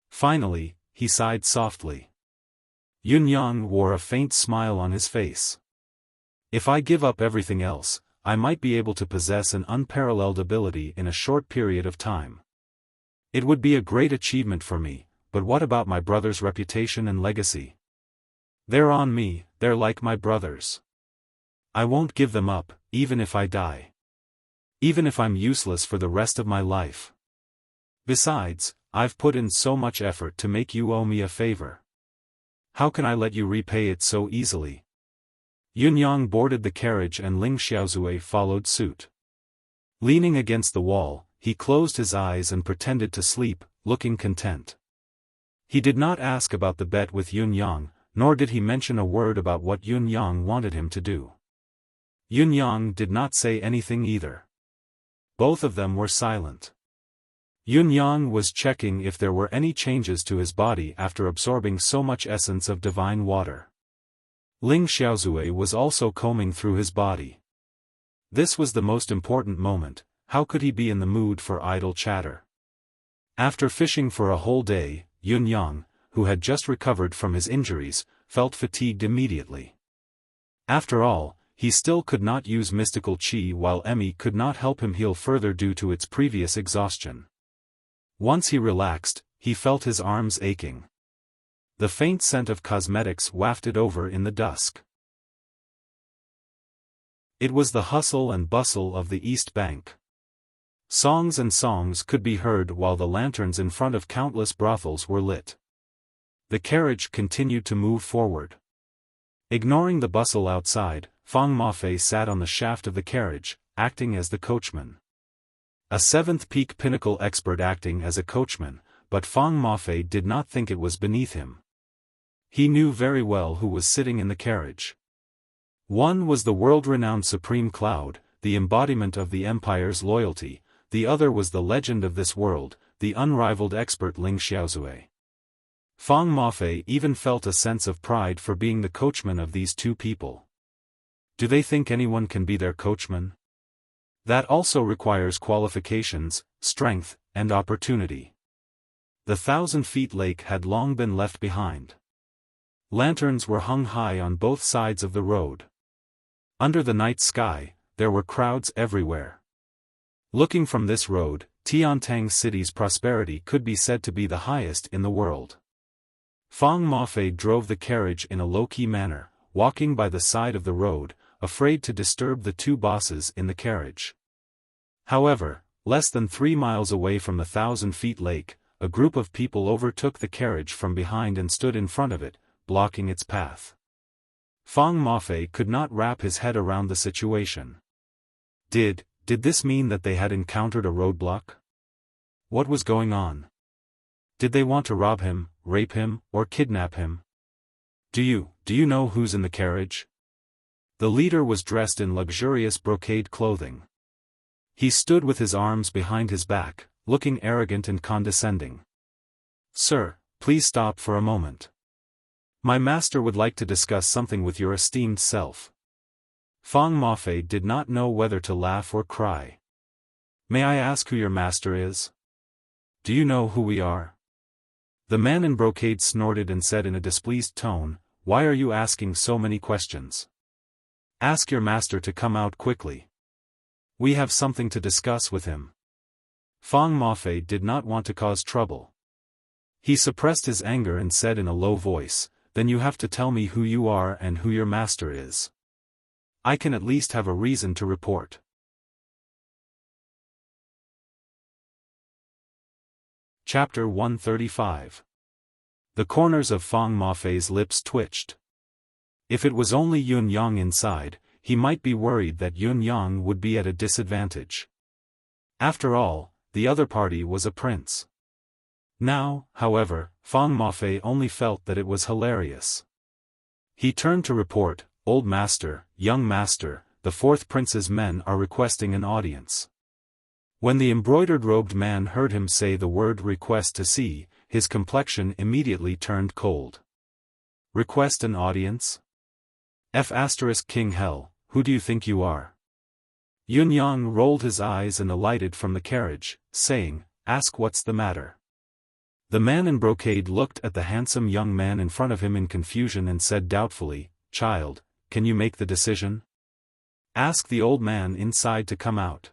Finally, he sighed softly. Yun Yang wore a faint smile on his face. If I give up everything else, I might be able to possess an unparalleled ability in a short period of time. It would be a great achievement for me, but what about my brother's reputation and legacy? They're on me, they're like my brothers. I won't give them up, even if I die. Even if I'm useless for the rest of my life. Besides, I've put in so much effort to make you owe me a favor. How can I let you repay it so easily? Yunyang boarded the carriage and Ling Xiaozue followed suit. Leaning against the wall, he closed his eyes and pretended to sleep, looking content. He did not ask about the bet with Yunyang, nor did he mention a word about what Yunyang wanted him to do. Yunyang did not say anything either. Both of them were silent. Yunyang was checking if there were any changes to his body after absorbing so much essence of divine water. Ling Xiaozue was also combing through his body. This was the most important moment. How could he be in the mood for idle chatter? After fishing for a whole day, Yunyang, who had just recovered from his injuries, felt fatigued immediately. After all, he still could not use mystical qi while Emmy could not help him heal further due to its previous exhaustion. Once he relaxed, he felt his arms aching. The faint scent of cosmetics wafted over in the dusk. It was the hustle and bustle of the East Bank. Songs and songs could be heard while the lanterns in front of countless brothels were lit. The carriage continued to move forward. Ignoring the bustle outside, Fang Mafei sat on the shaft of the carriage, acting as the coachman. A seventh peak pinnacle expert acting as a coachman, but Fang Mafei did not think it was beneath him. He knew very well who was sitting in the carriage. One was the world-renowned Supreme Cloud, the embodiment of the Empire's loyalty. The other was the legend of this world, the unrivaled expert Ling Xiaozue. Fang Mafei even felt a sense of pride for being the coachman of these two people. Do they think anyone can be their coachman? That also requires qualifications, strength, and opportunity. The 1,000-feet lake had long been left behind. Lanterns were hung high on both sides of the road. Under the night sky, there were crowds everywhere. Looking from this road, Tiantang City's prosperity could be said to be the highest in the world. Fang Mafei drove the carriage in a low-key manner, walking by the side of the road, afraid to disturb the two bosses in the carriage. However, less than 3 miles away from the 1,000-feet lake, a group of people overtook the carriage from behind and stood in front of it, blocking its path. Fang Mafei could not wrap his head around the situation. Did this mean that they had encountered a roadblock? What was going on? Did they want to rob him, rape him, or kidnap him? Do you know who's in the carriage? The leader was dressed in luxurious brocade clothing. He stood with his arms behind his back, looking arrogant and condescending. Sir, please stop for a moment. My master would like to discuss something with your esteemed self. Fang Mafei did not know whether to laugh or cry. May I ask who your master is? Do you know who we are? The man in brocade snorted and said in a displeased tone, Why are you asking so many questions? Ask your master to come out quickly. We have something to discuss with him. Fang Mafei did not want to cause trouble. He suppressed his anger and said in a low voice, Then you have to tell me who you are and who your master is. I can at least have a reason to report. Chapter 135. The corners of Fang Mafei's lips twitched. If it was only Yun Yang inside, he might be worried that Yun Yang would be at a disadvantage. After all, the other party was a prince. Now, however, Fang Mafei only felt that it was hilarious. He turned to report, Old master, young master, the fourth prince's men are requesting an audience. When the embroidered-robed man heard him say the word request to see, his complexion immediately turned cold. Request an audience? King Hell, who do you think you are? Yun Yang rolled his eyes and alighted from the carriage, saying, Ask what's the matter. The man in brocade looked at the handsome young man in front of him in confusion and said doubtfully, Child, can you make the decision? Ask the old man inside to come out.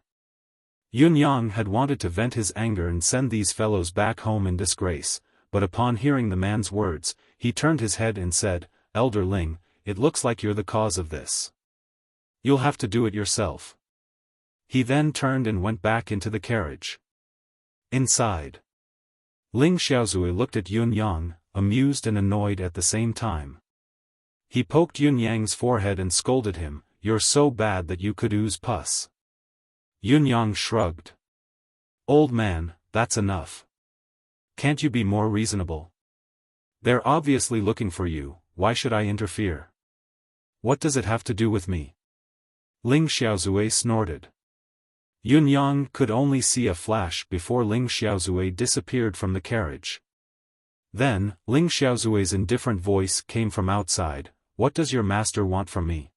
Yun Yang had wanted to vent his anger and send these fellows back home in disgrace, but upon hearing the man's words, he turned his head and said, Elder Ling, it looks like you're the cause of this. You'll have to do it yourself. He then turned and went back into the carriage. Inside. Ling Xiaozui looked at Yun Yang, amused and annoyed at the same time. He poked Yun Yang's forehead and scolded him, You're so bad that you could ooze pus. Yun Yang shrugged. Old man, that's enough. Can't you be more reasonable? They're obviously looking for you, why should I interfere? What does it have to do with me? Ling Xiaozui snorted. Yun Yang could only see a flash before Ling Xiaozui disappeared from the carriage. Then, Ling Xiaozui's indifferent voice came from outside, What does your master want from me?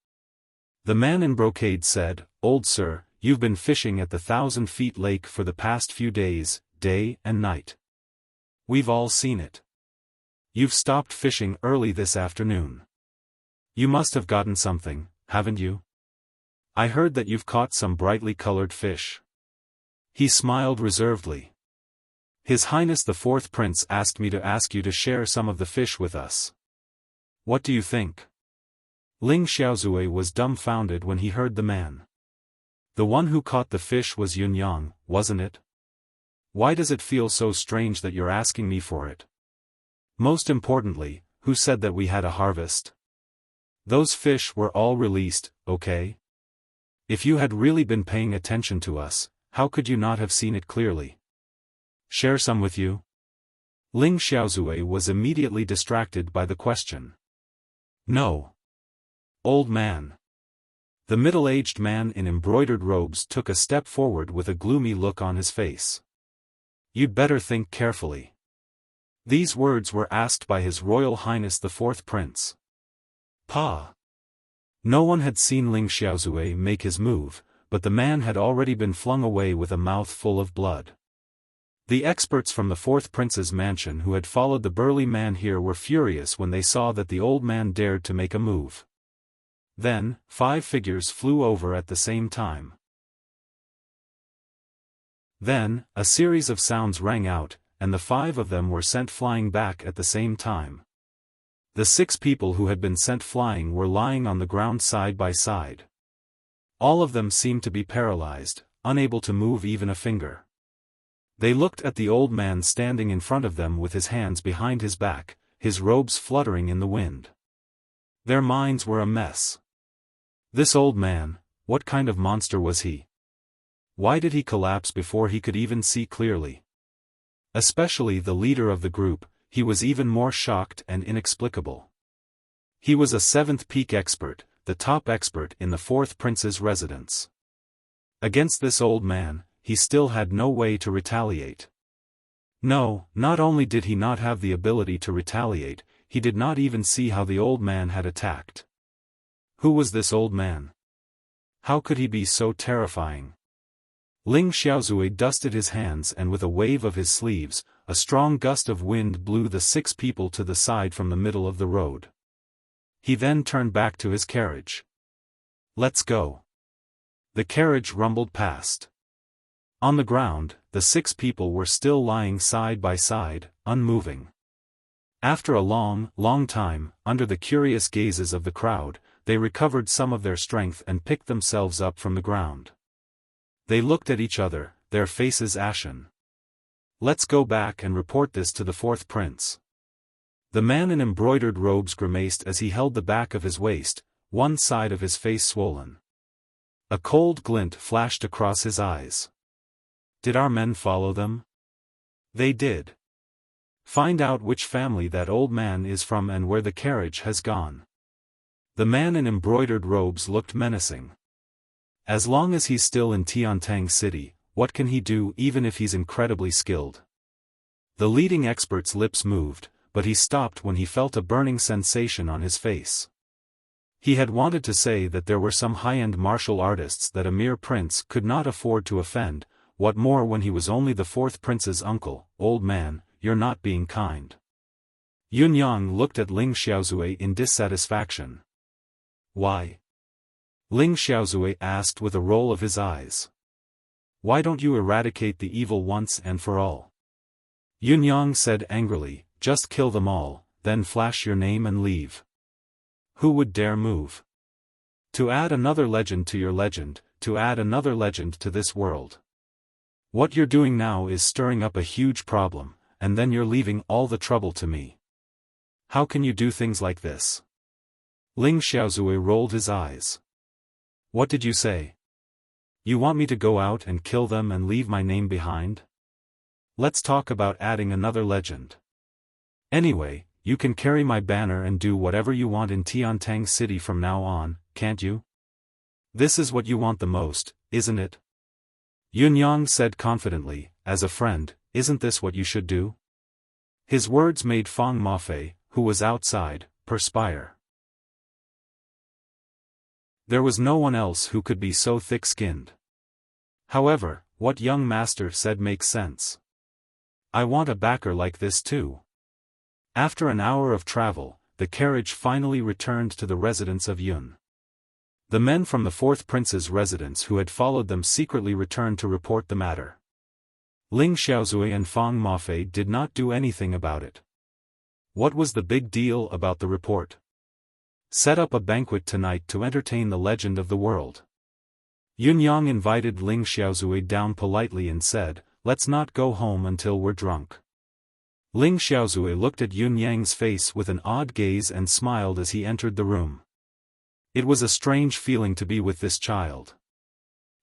The man in brocade said, Old sir, you've been fishing at the 1,000-feet lake for the past few days, day and night. We've all seen it. You've stopped fishing early this afternoon. You must have gotten something, haven't you? I heard that you've caught some brightly colored fish. He smiled reservedly. His Highness the Fourth Prince asked me to ask you to share some of the fish with us. What do you think? Ling Xiaozui was dumbfounded when he heard the man. The one who caught the fish was Yun Yang, wasn't it? Why does it feel so strange that you're asking me for it? Most importantly, who said that we had a harvest? Those fish were all released, okay? If you had really been paying attention to us, how could you not have seen it clearly? Share some with you? Ling Xiaozui was immediately distracted by the question. No. Old man. The middle-aged man in embroidered robes took a step forward with a gloomy look on his face. You'd better think carefully. These words were asked by His Royal Highness the Fourth Prince. Pa. No one had seen Ling Xiaozui make his move, but the man had already been flung away with a mouth full of blood. The experts from the fourth prince's mansion who had followed the burly man here were furious when they saw that the old man dared to make a move. Then, 5 figures flew over at the same time. Then, a series of sounds rang out, and the 5 of them were sent flying back at the same time. The 6 people who had been sent flying were lying on the ground side by side. All of them seemed to be paralyzed, unable to move even a finger. They looked at the old man standing in front of them with his hands behind his back, his robes fluttering in the wind. Their minds were a mess. This old man, what kind of monster was he? Why did he collapse before he could even see clearly? Especially the leader of the group, he was even more shocked and inexplicable. He was a 7th peak expert, the top expert in the 4th prince's residence. Against this old man, he still had no way to retaliate. No, not only did he not have the ability to retaliate, he did not even see how the old man had attacked. Who was this old man? How could he be so terrifying? Ling Xiaozui dusted his hands and with a wave of his sleeves, a strong gust of wind blew the 6 people to the side from the middle of the road. He then turned back to his carriage. "Let's go." The carriage rumbled past. On the ground, the 6 people were still lying side by side, unmoving. After a long, long time, under the curious gazes of the crowd, they recovered some of their strength and picked themselves up from the ground. They looked at each other, their faces ashen. "Let's go back and report this to the 4th prince." The man in embroidered robes grimaced as he held the back of his waist, one side of his face swollen. A cold glint flashed across his eyes. Did our men follow them? They did. Find out which family that old man is from and where the carriage has gone. The man in embroidered robes looked menacing. As long as he's still in Tiantang City, what can he do even if he's incredibly skilled? The leading expert's lips moved, but he stopped when he felt a burning sensation on his face. He had wanted to say that there were some high-end martial artists that a mere prince could not afford to offend. What more when he was only the 4th prince's uncle? "Old man, you're not being kind." Yun Yang looked at Ling Xiaozui in dissatisfaction. "Why?" Ling Xiaozui asked with a roll of his eyes. "Why don't you eradicate the evil once and for all?" Yun Yang said angrily, "Just kill them all, then flash your name and leave. Who would dare move? To add another legend to your legend, to add another legend to this world. What you're doing now is stirring up a huge problem, and then you're leaving all the trouble to me. How can you do things like this?" Ling Xiaozui rolled his eyes. "What did you say? You want me to go out and kill them and leave my name behind? Let's talk about adding another legend. Anyway, you can carry my banner and do whatever you want in Tiantang City from now on, can't you? This is what you want the most, isn't it?" Yun Yang said confidently, "As a friend, isn't this what you should do?" His words made Fang Mafei, who was outside, perspire. There was no one else who could be so thick-skinned. However, what young master said makes sense. I want a backer like this too. After an hour of travel, the carriage finally returned to the residence of Yun. The men from the 4th prince's residence who had followed them secretly returned to report the matter. Ling Xiaozui and Fang Mafei did not do anything about it. What was the big deal about the report? Set up a banquet tonight to entertain the legend of the world. Yun Yang invited Ling Xiaozui down politely and said, "Let's not go home until we're drunk." Ling Xiaozui looked at Yun Yang's face with an odd gaze and smiled as he entered the room. It was a strange feeling to be with this child.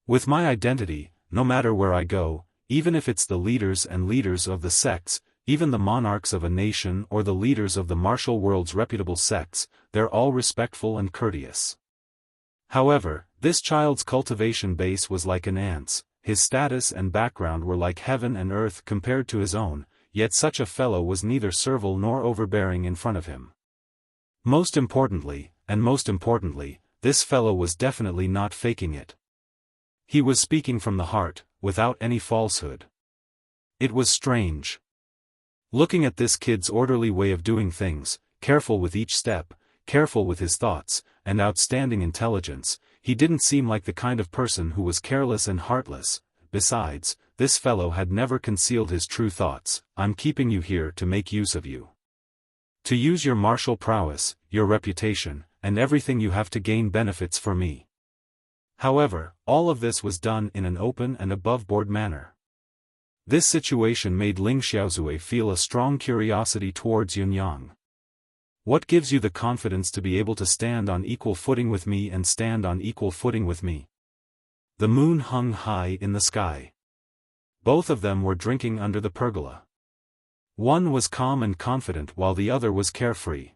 With my identity, no matter where I go, even if it's the leaders and leaders of the sects, even the monarchs of a nation or the leaders of the martial world's reputable sects, they're all respectful and courteous. However, this child's cultivation base was like an ant's, his status and background were like heaven and earth compared to his own, yet such a fellow was neither servile nor overbearing in front of him. Most importantly, this fellow was definitely not faking it. He was speaking from the heart, without any falsehood. It was strange. Looking at this kid's orderly way of doing things, careful with each step, careful with his thoughts, and outstanding intelligence, he didn't seem like the kind of person who was careless and heartless. Besides, this fellow had never concealed his true thoughts. I'm keeping you here to make use of you. To use your martial prowess, your reputation, and everything you have to gain benefits for me. However, all of this was done in an open and above-board manner. This situation made Ling Xiaozui feel a strong curiosity towards Yunyang. What gives you the confidence to be able to stand on equal footing with me and stand on equal footing with me? The moon hung high in the sky. Both of them were drinking under the pergola. One was calm and confident while the other was carefree.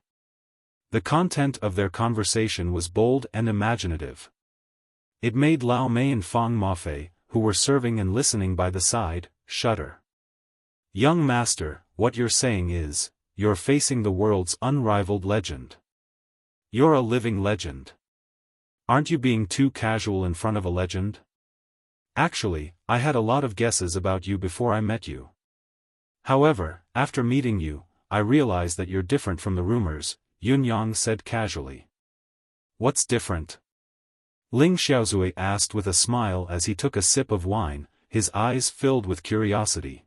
The content of their conversation was bold and imaginative. It made Lao Mei and Fang Mafei, who were serving and listening by the side, shudder. Young master, what you're saying is, you're facing the world's unrivaled legend. You're a living legend. Aren't you being too casual in front of a legend? Actually, I had a lot of guesses about you before I met you. However, after meeting you, I realized that you're different from the rumors, Yunyang said casually. What's different? Ling Xiaozui asked with a smile as he took a sip of wine, his eyes filled with curiosity.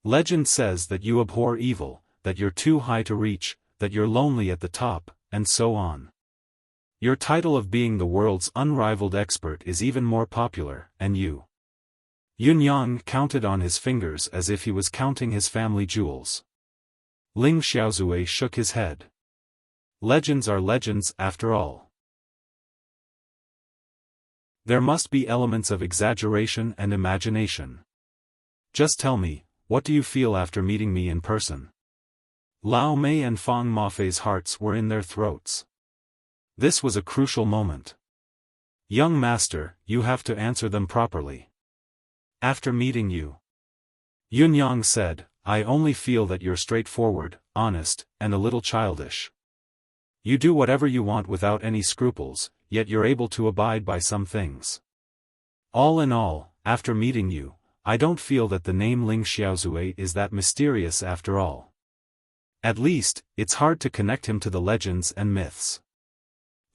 Legend says that you abhor evil, that you're too high to reach, that you're lonely at the top, and so on. Your title of being the world's unrivaled expert is even more popular, and you. Yunyang counted on his fingers as if he was counting his family jewels. Ling Xiaozui shook his head. Legends are legends after all. There must be elements of exaggeration and imagination. Just tell me, what do you feel after meeting me in person? Lao Mei and Fang Mafei's hearts were in their throats. This was a crucial moment. Young master, you have to answer them properly. After meeting you, Yunyang said, I only feel that you're straightforward, honest, and a little childish. You do whatever you want without any scruples, yet you're able to abide by some things. All in all, after meeting you, I don't feel that the name Ling Xiaozui is that mysterious after all. At least, it's hard to connect him to the legends and myths.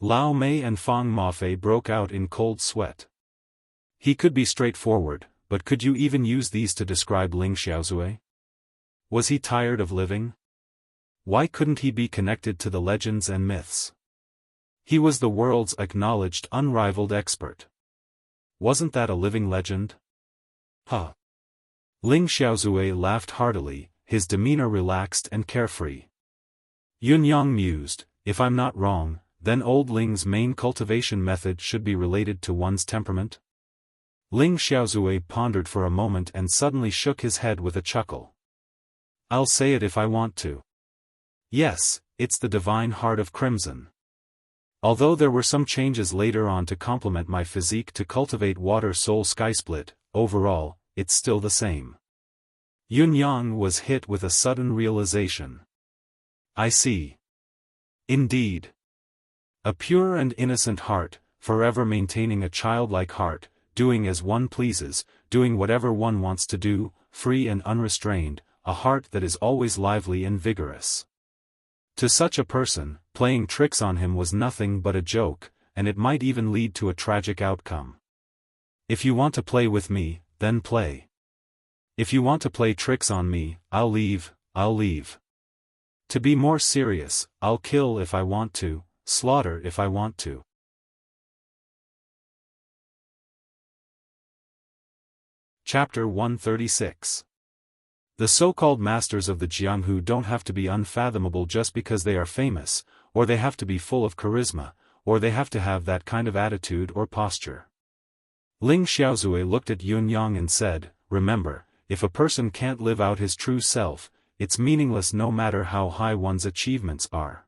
Lao Mei and Fang Mafei broke out in cold sweat. He could be straightforward, but could you even use these to describe Ling Xiaozui? Was he tired of living? Why couldn't he be connected to the legends and myths? He was the world's acknowledged unrivaled expert. Wasn't that a living legend? Huh. Ling Xiaozui laughed heartily, his demeanor relaxed and carefree. Yunyang mused, if I'm not wrong, then old Ling's main cultivation method should be related to one's temperament? Ling Xiaozui pondered for a moment and suddenly shook his head with a chuckle. I'll say it if I want to. Yes, it's the divine heart of crimson. Although there were some changes later on to complement my physique to cultivate water soul sky split, overall, it's still the same. Yunyang was hit with a sudden realization. I see. Indeed. A pure and innocent heart, forever maintaining a childlike heart, doing as one pleases, doing whatever one wants to do, free and unrestrained, a heart that is always lively and vigorous. To such a person, playing tricks on him was nothing but a joke, and it might even lead to a tragic outcome. If you want to play with me, then play. If you want to play tricks on me, I'll leave. To be more serious, I'll kill if I want to, slaughter if I want to. Chapter 136. The so-called masters of the Jianghu don't have to be unfathomable just because they are famous, or they have to be full of charisma, or they have to have that kind of attitude or posture. Ling Xiaozui looked at Yunyang and said, remember, if a person can't live out his true self, it's meaningless no matter how high one's achievements are.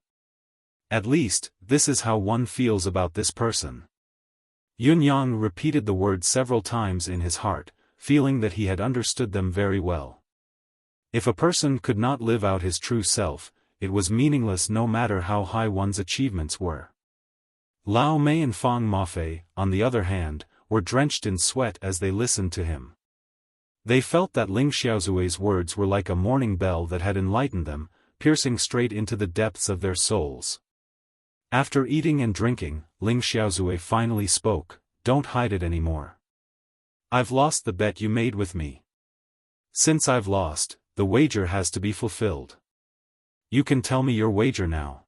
At least, this is how one feels about this person. Yunyang repeated the words several times in his heart, feeling that he had understood them very well. If a person could not live out his true self, it was meaningless no matter how high one's achievements were. Lao Mei and Fang Mafei, on the other hand, were drenched in sweat as they listened to him. They felt that Ling Xiaozui's words were like a morning bell that had enlightened them, piercing straight into the depths of their souls. After eating and drinking, Ling Xiaozui finally spoke, "Don't hide it anymore. I've lost the bet you made with me. Since I've lost, the wager has to be fulfilled. You can tell me your wager now."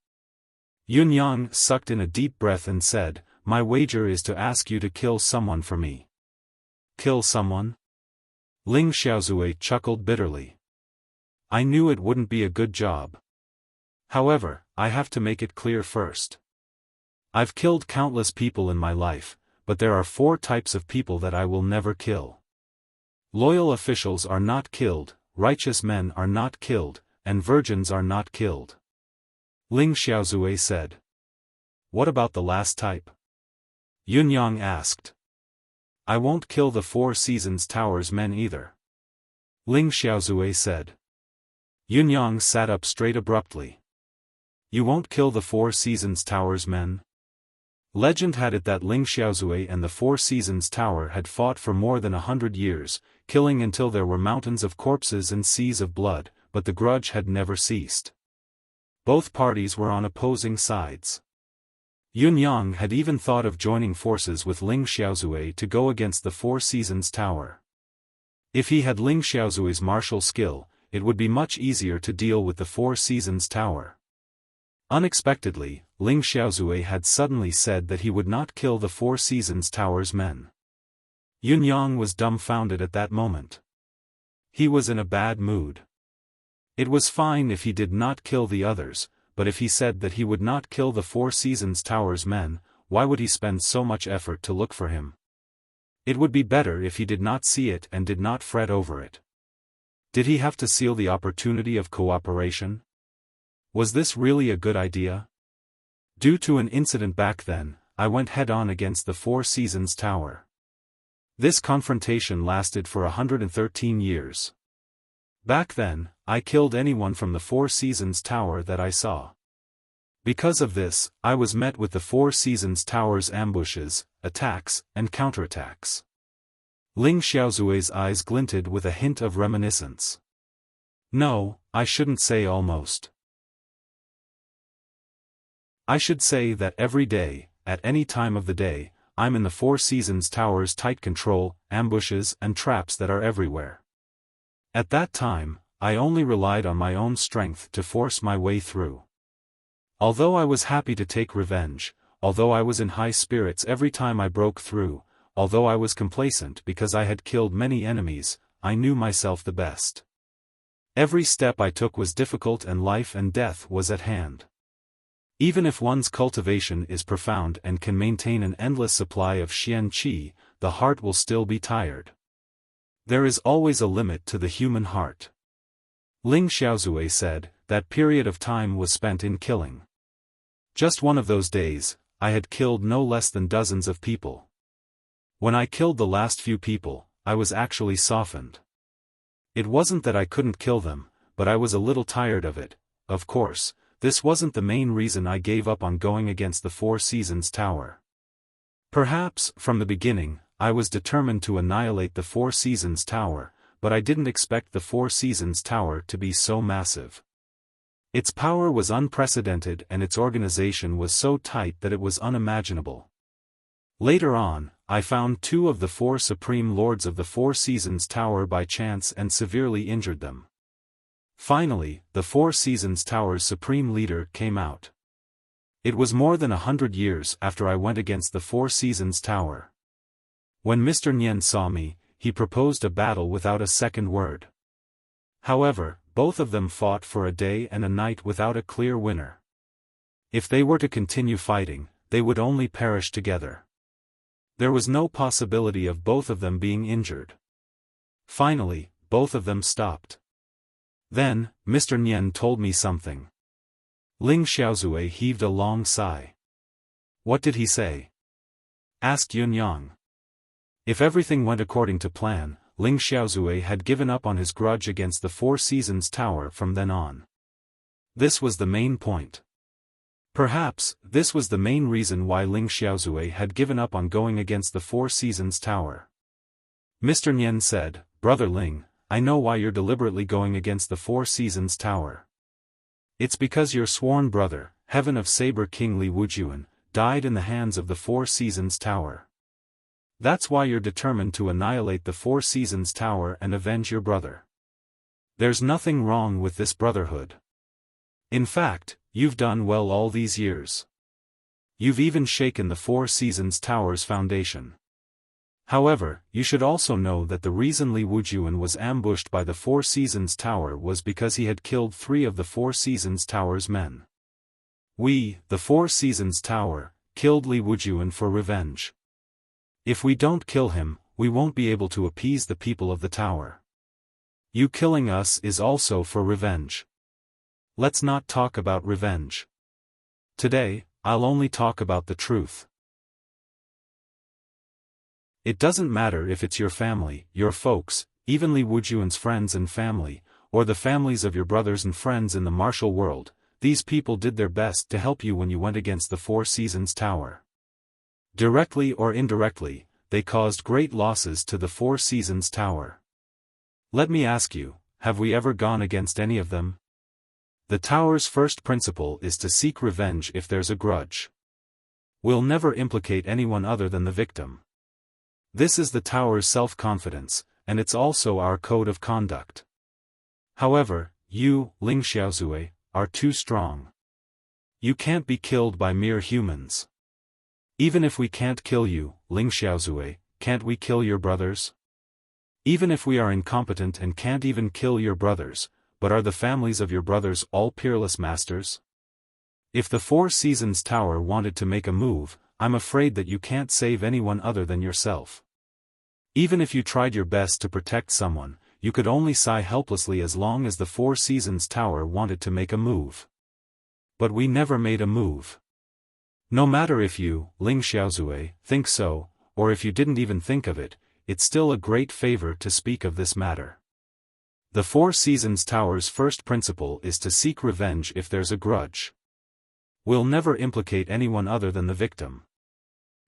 Yun Yang sucked in a deep breath and said, "My wager is to ask you to kill someone for me." "Kill someone?" Ling Xiaozui chuckled bitterly. "I knew it wouldn't be a good job. However, I have to make it clear first. I've killed countless people in my life, but there are 4 types of people that I will never kill. Loyal officials are not killed, righteous men are not killed, and virgins are not killed." Ling Xiaozui said. "What about the last type?" Yun Yang asked. "I won't kill the 4 Seasons Tower's men either," Ling Xiaozui said. Yun Yang sat up straight abruptly. "You won't kill the 4 Seasons Tower's men?" Legend had it that Ling Xiaozui and the 4 Seasons Tower had fought for more than 100 years, killing until there were mountains of corpses and seas of blood, but the grudge had never ceased. Both parties were on opposing sides. Yun Yang had even thought of joining forces with Ling Xiaozui to go against the 4 Seasons Tower. If he had Ling Xiaozui's martial skill, it would be much easier to deal with the 4 Seasons Tower. Unexpectedly, Ling Xiaozui had suddenly said that he would not kill the 4 Seasons Tower's men. Yun Yang was dumbfounded at that moment. He was in a bad mood. It was fine if he did not kill the others, but if he said that he would not kill the 4 Seasons Tower's men, why would he spend so much effort to look for him? It would be better if he did not see it and did not fret over it. Did he have to seal the opportunity of cooperation? Was this really a good idea? Due to an incident back then, I went head-on against the 4 Seasons Tower. This confrontation lasted for 113 years. Back then, I killed anyone from the 4 Seasons Tower that I saw. Because of this, I was met with the 4 Seasons Tower's ambushes, attacks, and counterattacks. Ling Xiaozui's eyes glinted with a hint of reminiscence. No, I shouldn't say almost. I should say that every day, at any time of the day, I'm in the 4 Seasons Tower's tight control, ambushes and traps that are everywhere. At that time, I only relied on my own strength to force my way through. Although I was happy to take revenge, although I was in high spirits every time I broke through, although I was complacent because I had killed many enemies, I knew myself the best. Every step I took was difficult and life and death was at hand. Even if one's cultivation is profound and can maintain an endless supply of Xian Qi, the heart will still be tired. There is always a limit to the human heart. Ling Xiaozui said, that period of time was spent in killing. Just one of those days, I had killed no less than dozens of people. When I killed the last few people, I was actually softened. It wasn't that I couldn't kill them, but I was a little tired of it. Of course, this wasn't the main reason I gave up on going against the 4 Seasons Tower. Perhaps, from the beginning, I was determined to annihilate the 4 Seasons Tower, but I didn't expect the 4 Seasons Tower to be so massive. Its power was unprecedented and its organization was so tight that it was unimaginable. Later on, I found 2 of the 4 Supreme Lords of the 4 Seasons Tower by chance and severely injured them. Finally, the 4 Seasons Tower's Supreme Leader came out. It was more than 100 years after I went against the 4 Seasons Tower. When Mr. Nian saw me, he proposed a battle without a second word. However, both of them fought for a day and a night without a clear winner. If they were to continue fighting, they would only perish together. There was no possibility of both of them being injured. Finally, both of them stopped. Then, Mr. Nian told me something. Ling Xiaozui heaved a long sigh. What did he say? Asked Yun Yang. If everything went according to plan, Ling Xiaozui had given up on his grudge against the 4 Seasons Tower from then on. This was the main point. Perhaps, this was the main reason why Ling Xiaozui had given up on going against the Four Seasons Tower. Mr. Nian said, "Brother Ling, I know why you're deliberately going against the Four Seasons Tower. It's because your sworn brother, Heaven of Saber King Li Wujuan, died in the hands of the Four Seasons Tower. That's why you're determined to annihilate the Four Seasons Tower and avenge your brother. There's nothing wrong with this brotherhood. In fact, you've done well all these years. You've even shaken the Four Seasons Tower's foundation. However, you should also know that the reason Li Wujuan was ambushed by the Four Seasons Tower was because he had killed 3 of the Four Seasons Tower's men. We, the Four Seasons Tower, killed Li Wujuan for revenge. If we don't kill him, we won't be able to appease the people of the tower. You killing us is also for revenge. Let's not talk about revenge. Today, I'll only talk about the truth. It doesn't matter if it's your family, your folks, even Li Wujuan's friends and family, or the families of your brothers and friends in the martial world, these people did their best to help you when you went against the Four Seasons Tower. Directly or indirectly, they caused great losses to the Four Seasons Tower. Let me ask you, have we ever gone against any of them? The tower's first principle is to seek revenge if there's a grudge. We'll never implicate anyone other than the victim. This is the tower's self-confidence, and it's also our code of conduct. However, you, Ling Xiaozui, are too strong. You can't be killed by mere humans. Even if we can't kill you, Ling Xiaozui, can't we kill your brothers? Even if we are incompetent and can't even kill your brothers, but are the families of your brothers all peerless masters? If the Four Seasons Tower wanted to make a move, I'm afraid that you can't save anyone other than yourself. Even if you tried your best to protect someone, you could only sigh helplessly as long as the Four Seasons Tower wanted to make a move. But we never made a move. No matter if you, Ling Xiaozui, think so, or if you didn't even think of it, it's still a great favor to speak of this matter. The Four Seasons Tower's first principle is to seek revenge if there's a grudge. We'll never implicate anyone other than the victim.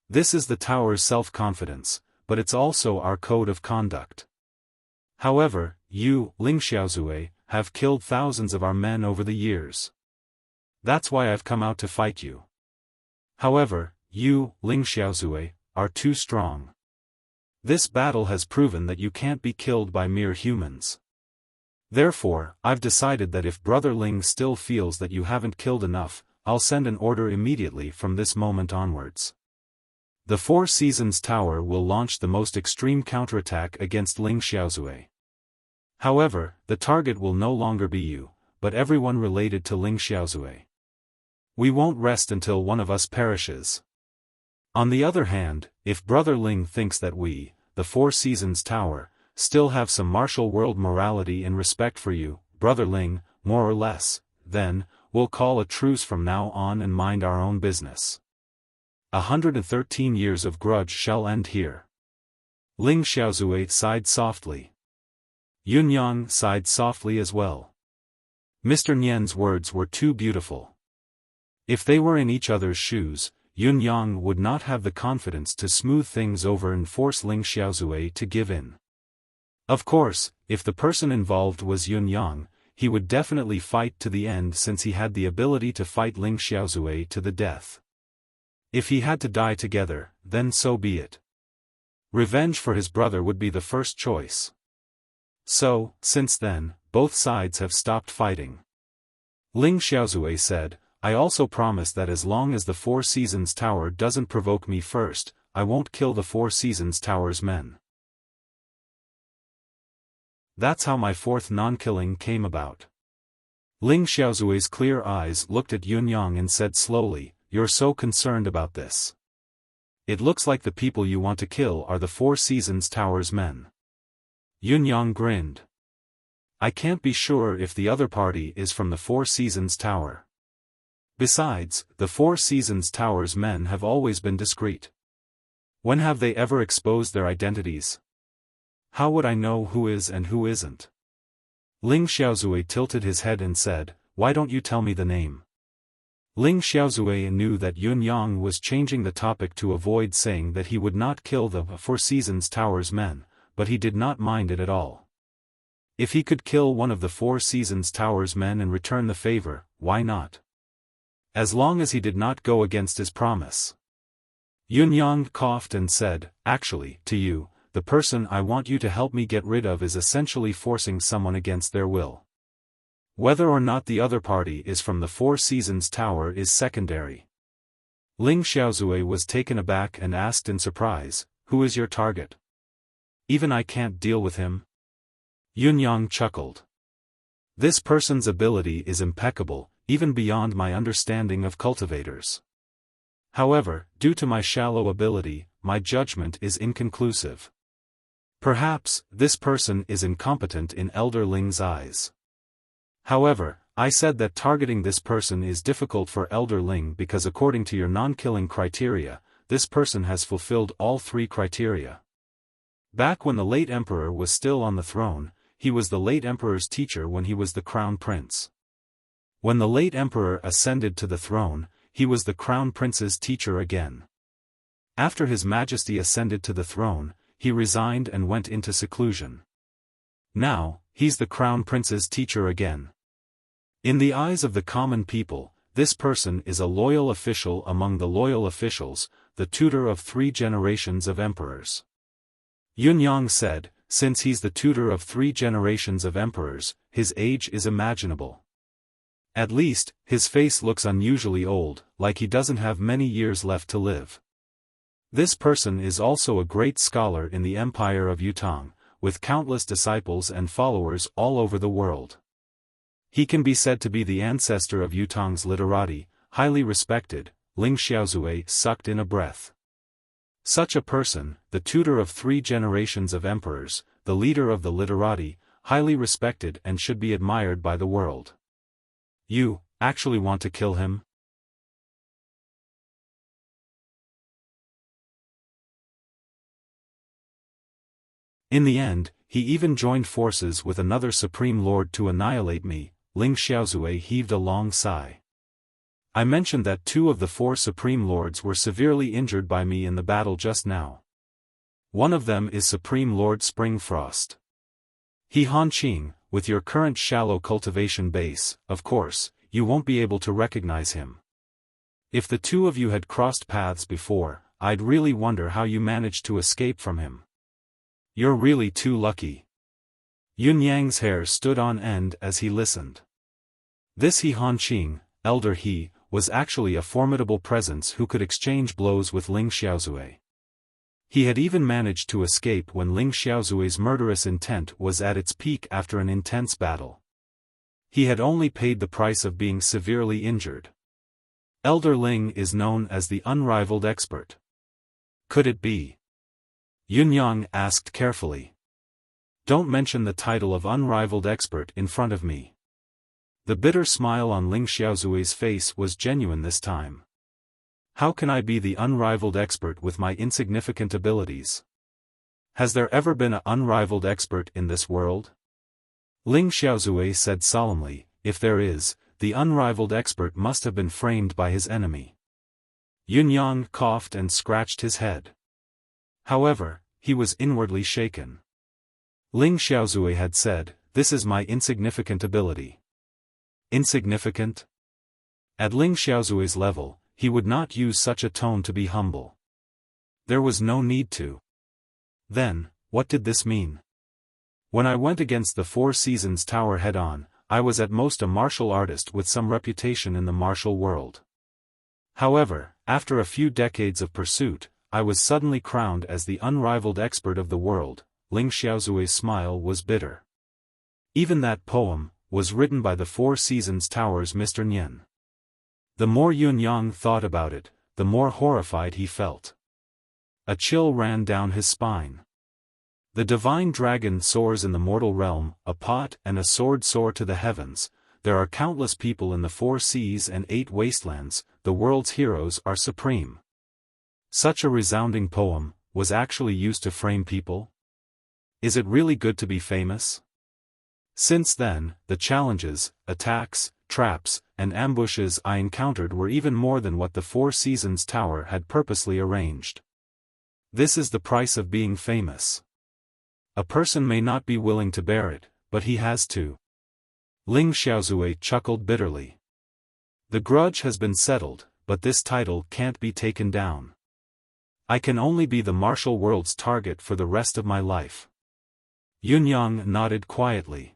This is the tower's self-confidence, but it's also our code of conduct. However, you, Ling Xiaozui, have killed thousands of our men over the years. That's why I've come out to fight you. However, you, Ling Xiaozui, are too strong. This battle has proven that you can't be killed by mere humans. Therefore, I've decided that if Brother Ling still feels that you haven't killed enough, I'll send an order immediately from this moment onwards. The Four Seasons Tower will launch the most extreme counterattack against Ling Xiaozui. However, the target will no longer be you, but everyone related to Ling Xiaozui. We won't rest until one of us perishes. On the other hand, if Brother Ling thinks that we, the Four Seasons Tower, still have some martial world morality and respect for you, Brother Ling, more or less, then, we'll call a truce from now on and mind our own business. 113 years of grudge shall end here. Ling Xiaozui sighed softly. Yunyang sighed softly as well. Mr. Nian's words were too beautiful. If they were in each other's shoes, Yunyang would not have the confidence to smooth things over and force Ling Xiaozui to give in. Of course, if the person involved was Yunyang, he would definitely fight to the end since he had the ability to fight Ling Xiaozui to the death. If he had to die together, then so be it. Revenge for his brother would be the first choice. So, since then, both sides have stopped fighting. Ling Xiaozui said, I also promise that as long as the Four Seasons Tower doesn't provoke me first, I won't kill the Four Seasons Tower's men. That's how my fourth non-killing came about. Ling Xiaozui's clear eyes looked at Yunyang and said slowly, You're so concerned about this. It looks like the people you want to kill are the Four Seasons Tower's men. Yunyang grinned. I can't be sure if the other party is from the Four Seasons Tower. Besides, the Four Seasons Tower's men have always been discreet. When have they ever exposed their identities? How would I know who is and who isn't? Ling Xiaozui tilted his head and said, Why don't you tell me the name? Ling Xiaozui knew that Yun Yang was changing the topic to avoid saying that he would not kill the Four Seasons Tower's men, but he did not mind it at all. If he could kill one of the Four Seasons Tower's men and return the favor, why not? As long as he did not go against his promise. Yun Yang coughed and said, "Actually, to you, the person I want you to help me get rid of is essentially forcing someone against their will. Whether or not the other party is from the Four Seasons Tower is secondary." Ling Xiaozui was taken aback and asked in surprise, "Who is your target? Even I can't deal with him?" Yun Yang chuckled. "This person's ability is impeccable, even beyond my understanding of cultivators. However, due to my shallow ability, my judgment is inconclusive. Perhaps, this person is incompetent in Elder Ling's eyes. However, I said that targeting this person is difficult for Elder Ling because according to your non-killing criteria, this person has fulfilled all three criteria. Back when the late emperor was still on the throne, he was the late emperor's teacher when he was the crown prince. When the late emperor ascended to the throne, he was the crown prince's teacher again. After his majesty ascended to the throne, he resigned and went into seclusion. Now, he's the crown prince's teacher again. In the eyes of the common people, this person is a loyal official among the loyal officials, the tutor of 3 generations of emperors. Yun Yang said, since he's the tutor of 3 generations of emperors, his age is imaginable. At least, his face looks unusually old, like he doesn't have many years left to live. This person is also a great scholar in the Empire of Yutang, with countless disciples and followers all over the world. He can be said to be the ancestor of Yutang's literati, highly respected. Ling Xiaozui sucked in a breath. Such a person, the tutor of 3 generations of emperors, the leader of the literati, highly respected and should be admired by the world. You, actually want to kill him? In the end, he even joined forces with another Supreme Lord to annihilate me. Ling Xiaozui heaved a long sigh. I mentioned that 2 of the 4 Supreme Lords were severely injured by me in the battle just now. One of them is Supreme Lord Springfrost. He Hanqing, with your current shallow cultivation base, of course, you won't be able to recognize him. If the 2 of you had crossed paths before, I'd really wonder how you managed to escape from him. You're really too lucky. Yun Yang's hair stood on end as he listened. This He Hanqing, Elder He, was actually a formidable presence who could exchange blows with Ling Xiaozui. He had even managed to escape when Ling Xiaozui's murderous intent was at its peak after an intense battle. He had only paid the price of being severely injured. Elder Ling is known as the unrivaled expert. Could it be? Yun Yang asked carefully. Don't mention the title of unrivaled expert in front of me. The bitter smile on Ling Xiaozui's face was genuine this time. How can I be the unrivaled expert with my insignificant abilities? Has there ever been an unrivaled expert in this world? Ling Xiaozui said solemnly, if there is, the unrivaled expert must have been framed by his enemy. Yun Yang coughed and scratched his head. However, he was inwardly shaken. Ling Xiaozui had said, this is my insignificant ability. Insignificant? At Ling Xiaozui's level, he would not use such a tone to be humble. There was no need to. Then, what did this mean? When I went against the Four Seasons Tower head-on, I was at most a martial artist with some reputation in the martial world. However, after a few decades of pursuit, I was suddenly crowned as the unrivaled expert of the world. Ling Xiaozui's smile was bitter. Even that poem was written by the Four Seasons Tower's Mr. Nian. The more Yun Yang thought about it, the more horrified he felt. A chill ran down his spine. The divine dragon soars in the mortal realm, a pot and a sword soar to the heavens. There are countless people in the 4 seas and 8 wastelands, the world's heroes are supreme. Such a resounding poem was actually used to frame people? Is it really good to be famous? Since then, the challenges, attacks, traps, and ambushes I encountered were even more than what the Four Seasons Tower had purposely arranged. This is the price of being famous. A person may not be willing to bear it, but he has to. Ling Xiaozui chuckled bitterly. The grudge has been settled, but this title can't be taken down. I can only be the martial world's target for the rest of my life. Yunyang nodded quietly.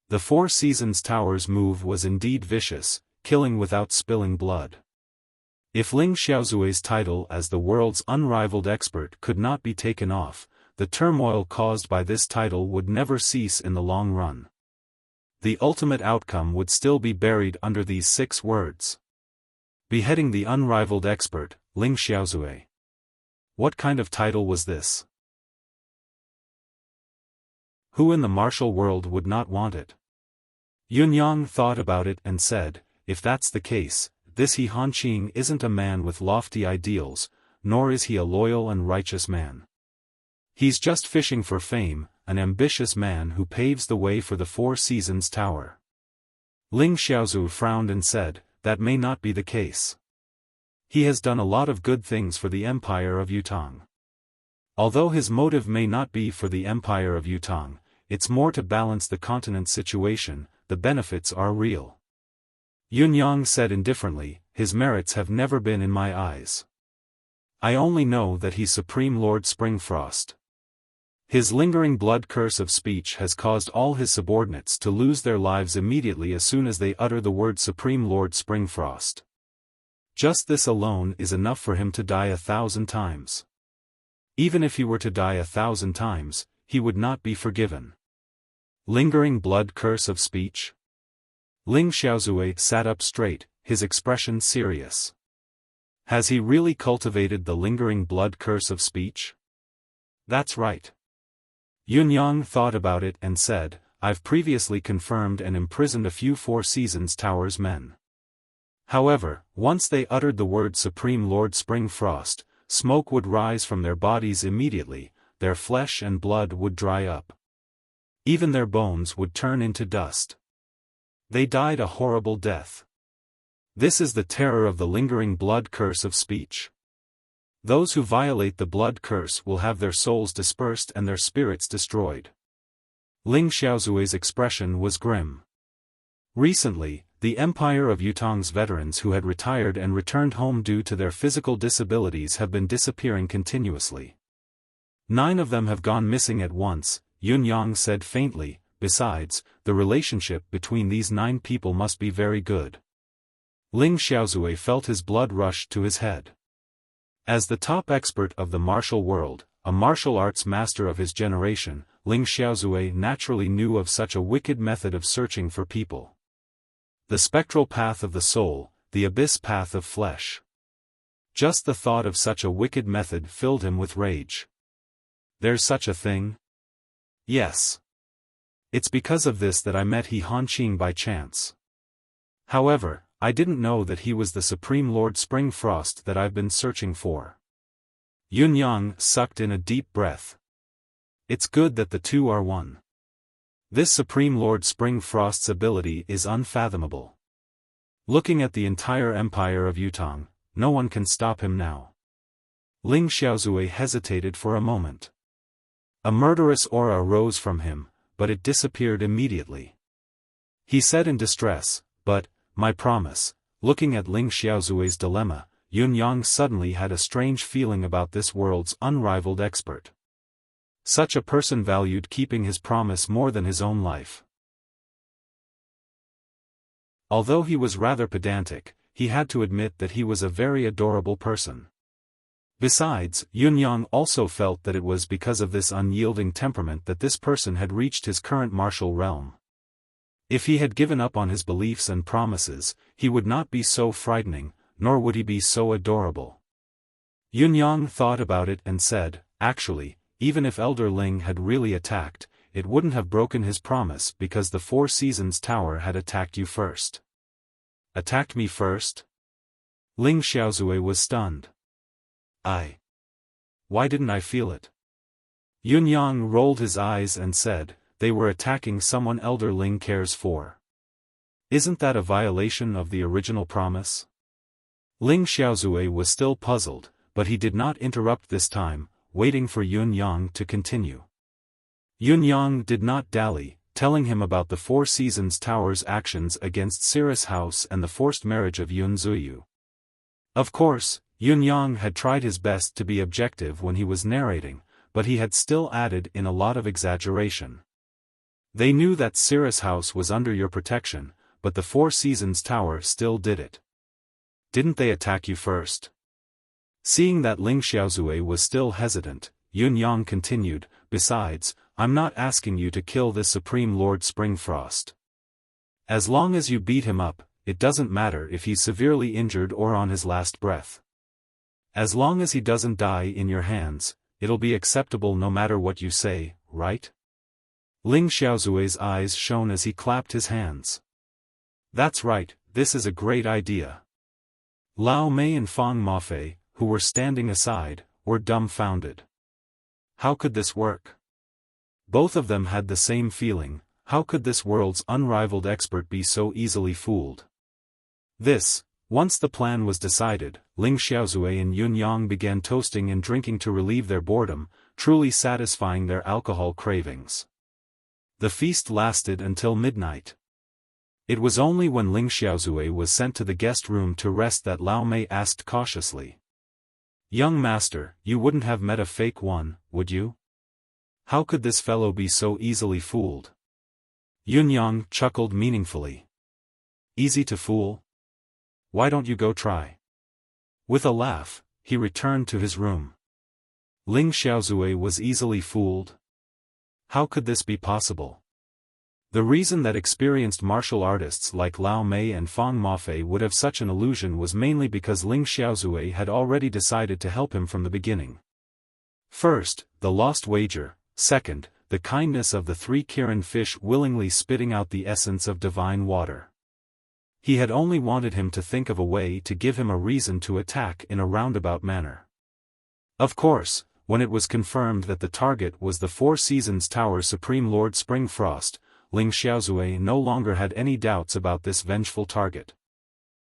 The Four Seasons Tower's move was indeed vicious, killing without spilling blood. If Ling Xiaozui's title as the world's unrivaled expert could not be taken off, the turmoil caused by this title would never cease in the long run. The ultimate outcome would still be buried under these 6 words. Beheading the unrivaled expert, Ling Xiaozui. What kind of title was this? Who in the martial world would not want it? Yunyang thought about it and said, if that's the case, this He Hanqing isn't a man with lofty ideals, nor is he a loyal and righteous man. He's just fishing for fame, an ambitious man who paves the way for the Four Seasons Tower. Ling Xiaozu frowned and said, that may not be the case. He has done a lot of good things for the Empire of Yutong. Although his motive may not be for the Empire of Yutong, it's more to balance the continent's situation. The benefits are real. Yunyang said indifferently, his merits have never been in my eyes. I only know that he's Supreme Lord Springfrost. His lingering blood curse of speech has caused all his subordinates to lose their lives immediately as soon as they utter the word Supreme Lord Springfrost. Just this alone is enough for him to die 1,000 times. Even if he were to die 1,000 times, he would not be forgiven. Lingering blood curse of speech? Ling Xiaozui sat up straight, his expression serious. Has he really cultivated the lingering blood curse of speech? That's right. Yunyang thought about it and said, I've previously confirmed and imprisoned a few Four Seasons Tower's men. However, once they uttered the word Supreme Lord Springfrost, smoke would rise from their bodies immediately, their flesh and blood would dry up. Even their bones would turn into dust. They died a horrible death. This is the terror of the lingering blood curse of speech. Those who violate the blood curse will have their souls dispersed and their spirits destroyed. Ling Xiaozui's expression was grim. Recently, the Empire of Yutong's veterans who had retired and returned home due to their physical disabilities have been disappearing continuously. 9 of them have gone missing at once, Yunyang said faintly. Besides, the relationship between these 9 people must be very good. Ling Xiaozui felt his blood rush to his head. As the top expert of the martial world, a martial arts master of his generation, Ling Xiaozui naturally knew of such a wicked method of searching for people. The spectral path of the soul, the abyss path of flesh. Just the thought of such a wicked method filled him with rage. There's such a thing? Yes. It's because of this that I met He Hanqing by chance. However, I didn't know that he was the Supreme Lord Springfrost that I've been searching for. Yunyang sucked in a deep breath. It's good that the two are one. This Supreme Lord Springfrost's ability is unfathomable. Looking at the entire Empire of Yutong, no one can stop him now. Ling Xiaozui hesitated for a moment. A murderous aura rose from him, but it disappeared immediately. He said in distress, but, my promise. Looking at Ling Xiaozui's dilemma, Yunyang suddenly had a strange feeling about this world's unrivaled expert. Such a person valued keeping his promise more than his own life. Although he was rather pedantic, he had to admit that he was a very adorable person. Besides, Yunyang also felt that it was because of this unyielding temperament that this person had reached his current martial realm. If he had given up on his beliefs and promises, he would not be so frightening, nor would he be so adorable. Yunyang thought about it and said, actually, even if Elder Ling had really attacked, it wouldn't have broken his promise because the Four Seasons Tower had attacked you first. Attacked me first? Ling Xiaozui was stunned. Why didn't I feel it? Yunyang rolled his eyes and said, they were attacking someone Elder Ling cares for. Isn't that a violation of the original promise? Ling Xiaozui was still puzzled, but he did not interrupt this time, waiting for Yun Yang to continue. Yun Yang did not dally, telling him about the Four Seasons Tower's actions against Cirrus House and the forced marriage of Yun Zuyu. Of course, Yun Yang had tried his best to be objective when he was narrating, but he had still added in a lot of exaggeration. They knew that Cirrus House was under your protection, but the Four Seasons Tower still did it. Didn't they attack you first? Seeing that Ling Xiaozui was still hesitant, Yun Yang continued, besides, I'm not asking you to kill this Supreme Lord Springfrost. As long as you beat him up, it doesn't matter if he's severely injured or on his last breath. As long as he doesn't die in your hands, it'll be acceptable no matter what you say, right? Ling Xiaozui's eyes shone as he clapped his hands. That's right, this is a great idea. Lao Mei and Fang Mafei, who were standing aside, were dumbfounded. How could this work? Both of them had the same feeling. How could this world's unrivaled expert be so easily fooled? Once the plan was decided, Ling Xiaozui and Yun Yang began toasting and drinking to relieve their boredom, truly satisfying their alcohol cravings. The feast lasted until midnight. It was only when Ling Xiaozui was sent to the guest room to rest that Lao Mei asked cautiously. Young master, you wouldn't have met a fake one, would you? How could this fellow be so easily fooled? Yun Yang chuckled meaningfully. Easy to fool? Why don't you go try? With a laugh, he returned to his room. Ling Xiaozui was easily fooled? How could this be possible? The reason that experienced martial artists like Lao Mei and Fang Mafei would have such an illusion was mainly because Ling Xiaozui had already decided to help him from the beginning. First, the lost wager. Second, the kindness of the three Kirin fish willingly spitting out the essence of divine water. He had only wanted him to think of a way to give him a reason to attack in a roundabout manner. Of course, when it was confirmed that the target was the Four Seasons Tower Supreme Lord Springfrost, Ling Xiaozui no longer had any doubts about this vengeful target.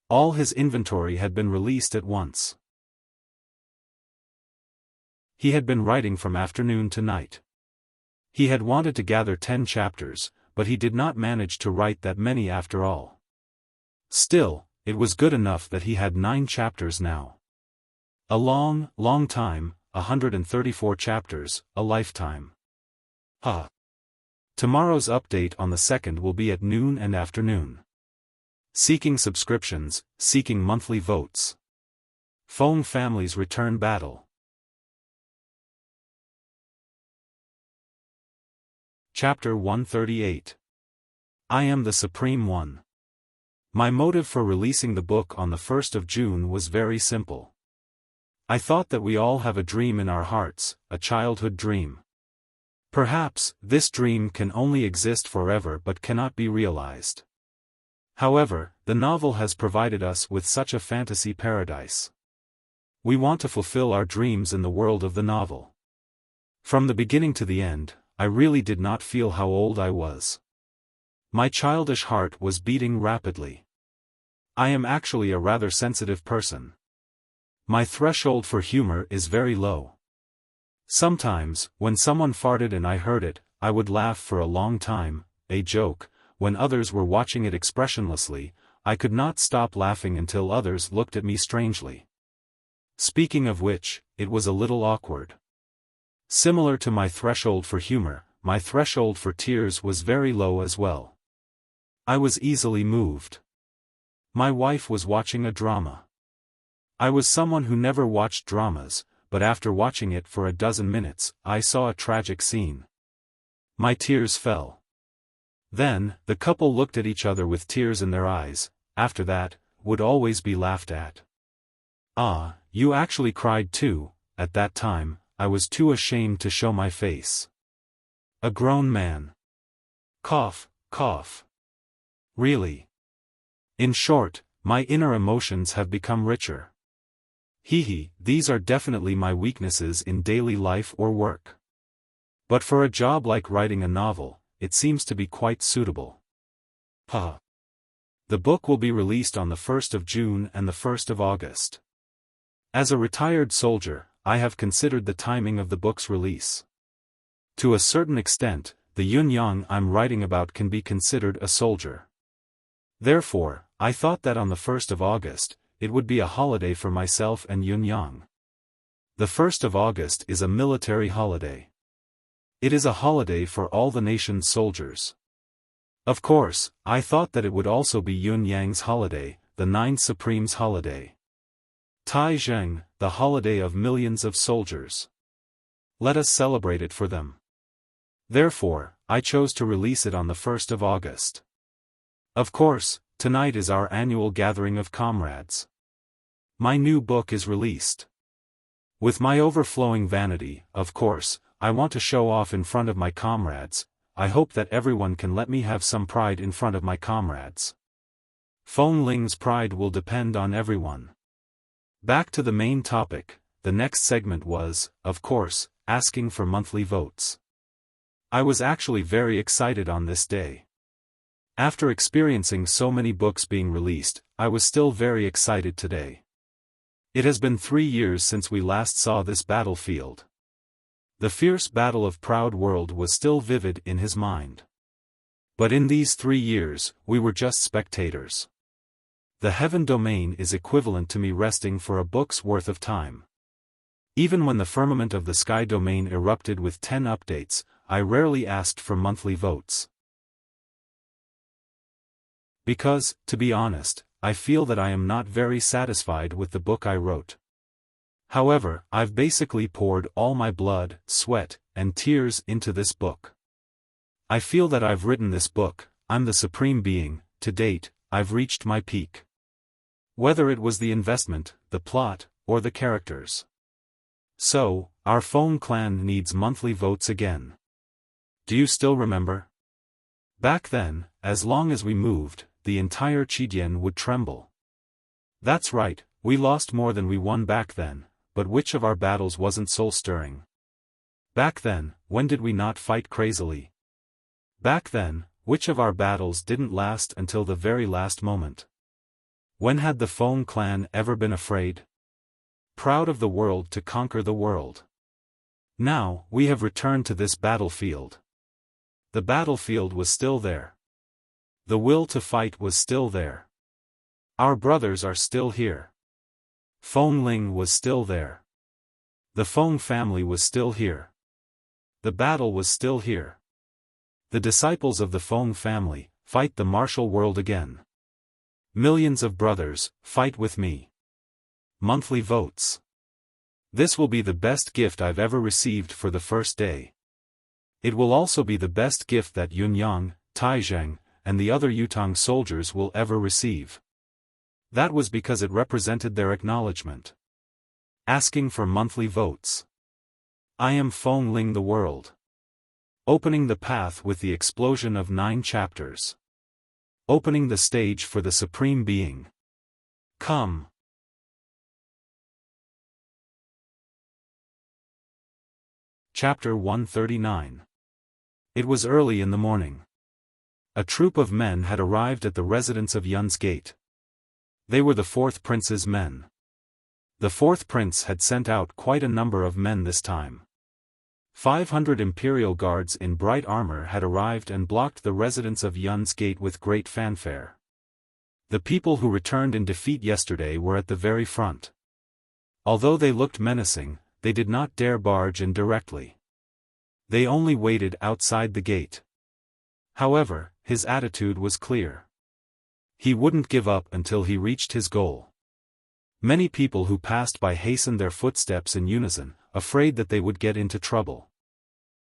All his inventory had been released at once. He had been writing from afternoon to night. He had wanted to gather 10 chapters, but he did not manage to write that many after all. Still, it was good enough that he had 9 chapters now. A long, long time, 134 chapters, a lifetime. Tomorrow's update on the 2nd will be at noon and afternoon. Seeking subscriptions, seeking monthly votes. Phone Family's Return Battle. Chapter 138. I am the Supreme One. My motive for releasing the book on the 1st of June was very simple. I thought that we all have a dream in our hearts, a childhood dream. Perhaps, this dream can only exist forever but cannot be realized. However, the novel has provided us with such a fantasy paradise. We want to fulfill our dreams in the world of the novel. From the beginning to the end, I really did not feel how old I was. My childish heart was beating rapidly. I am actually a rather sensitive person. My threshold for humor is very low. Sometimes, when someone farted and I heard it, I would laugh for a long time, a joke. When others were watching it expressionlessly, I could not stop laughing until others looked at me strangely. Speaking of which, it was a little awkward. Similar to my threshold for humor, my threshold for tears was very low as well. I was easily moved. My wife was watching a drama. I was someone who never watched dramas, but after watching it for a dozen minutes, I saw a tragic scene. My tears fell. Then, the couple looked at each other with tears in their eyes. After that, would always be laughed at. Ah, you actually cried too. At that time, I was too ashamed to show my face. A grown man. Cough, cough. Really. In short, my inner emotions have become richer. These are definitely my weaknesses in daily life or work. But for a job like writing a novel, it seems to be quite suitable. The book will be released on the 1st of June and the 1st of August. As a retired soldier, I have considered the timing of the book's release. To a certain extent, the Yunyang I'm writing about can be considered a soldier. Therefore, I thought that on the 1st of August, it would be a holiday for myself and Yunyang. The 1st of August is a military holiday. It is a holiday for all the nation's soldiers. Of course, I thought that it would also be Yunyang's holiday, the Nine Supremes' holiday. Tai Zheng, the holiday of millions of soldiers. Let us celebrate it for them. Therefore, I chose to release it on the 1st of August. Of course, tonight is our annual gathering of comrades. My new book is released. With my overflowing vanity, of course, I want to show off in front of my comrades. I hope that everyone can let me have some pride in front of my comrades. Feng Ling's pride will depend on everyone. Back to the main topic, the next segment was, of course, asking for monthly votes. I was actually very excited on this day. After experiencing so many books being released, I was still very excited today. It has been 3 years since we last saw this battlefield. The fierce battle of Proud World was still vivid in his mind. But in these 3 years, we were just spectators. The heaven domain is equivalent to me resting for a book's worth of time. Even when the firmament of the sky domain erupted with 10 updates, I rarely asked for monthly votes. Because, to be honest, I feel that I am not very satisfied with the book I wrote. However, I've basically poured all my blood, sweat, and tears into this book. I feel that I've written this book, I'm the Supreme Being, to date, I've reached my peak. Whether it was the investment, the plot, or the characters. So, our Feng clan needs monthly votes again. Do you still remember? Back then, as long as we moved, the entire Qidian would tremble. That's right, we lost more than we won back then, but which of our battles wasn't soul-stirring? Back then, when did we not fight crazily? Back then, which of our battles didn't last until the very last moment? When had the Feng clan ever been afraid? Proud of the world to conquer the world. Now, we have returned to this battlefield. The battlefield was still there. The will to fight was still there. Our brothers are still here. Feng Ling was still there. The Feng family was still here. The battle was still here. The disciples of the Feng family, fight the martial world again. Millions of brothers, fight with me. Monthly votes. This will be the best gift I've ever received for the first day. It will also be the best gift that Yunyang, Taizheng, and the other Yutang soldiers will ever receive. That was because it represented their acknowledgement. Asking for monthly votes. I am Feng Ling the world. Opening the path with the explosion of 9 chapters. Opening the stage for the Supreme Being. Come. Chapter 139. It was early in the morning. A troop of men had arrived at the residence of Yun's gate. They were the 4th prince's men. The 4th prince had sent out quite a number of men this time. 500 imperial guards in bright armor had arrived and blocked the residence of Yun's gate with great fanfare. The people who returned in defeat yesterday were at the very front. Although they looked menacing, they did not dare barge in directly. They only waited outside the gate. However, his attitude was clear. He wouldn't give up until he reached his goal. Many people who passed by hastened their footsteps in unison, afraid that they would get into trouble.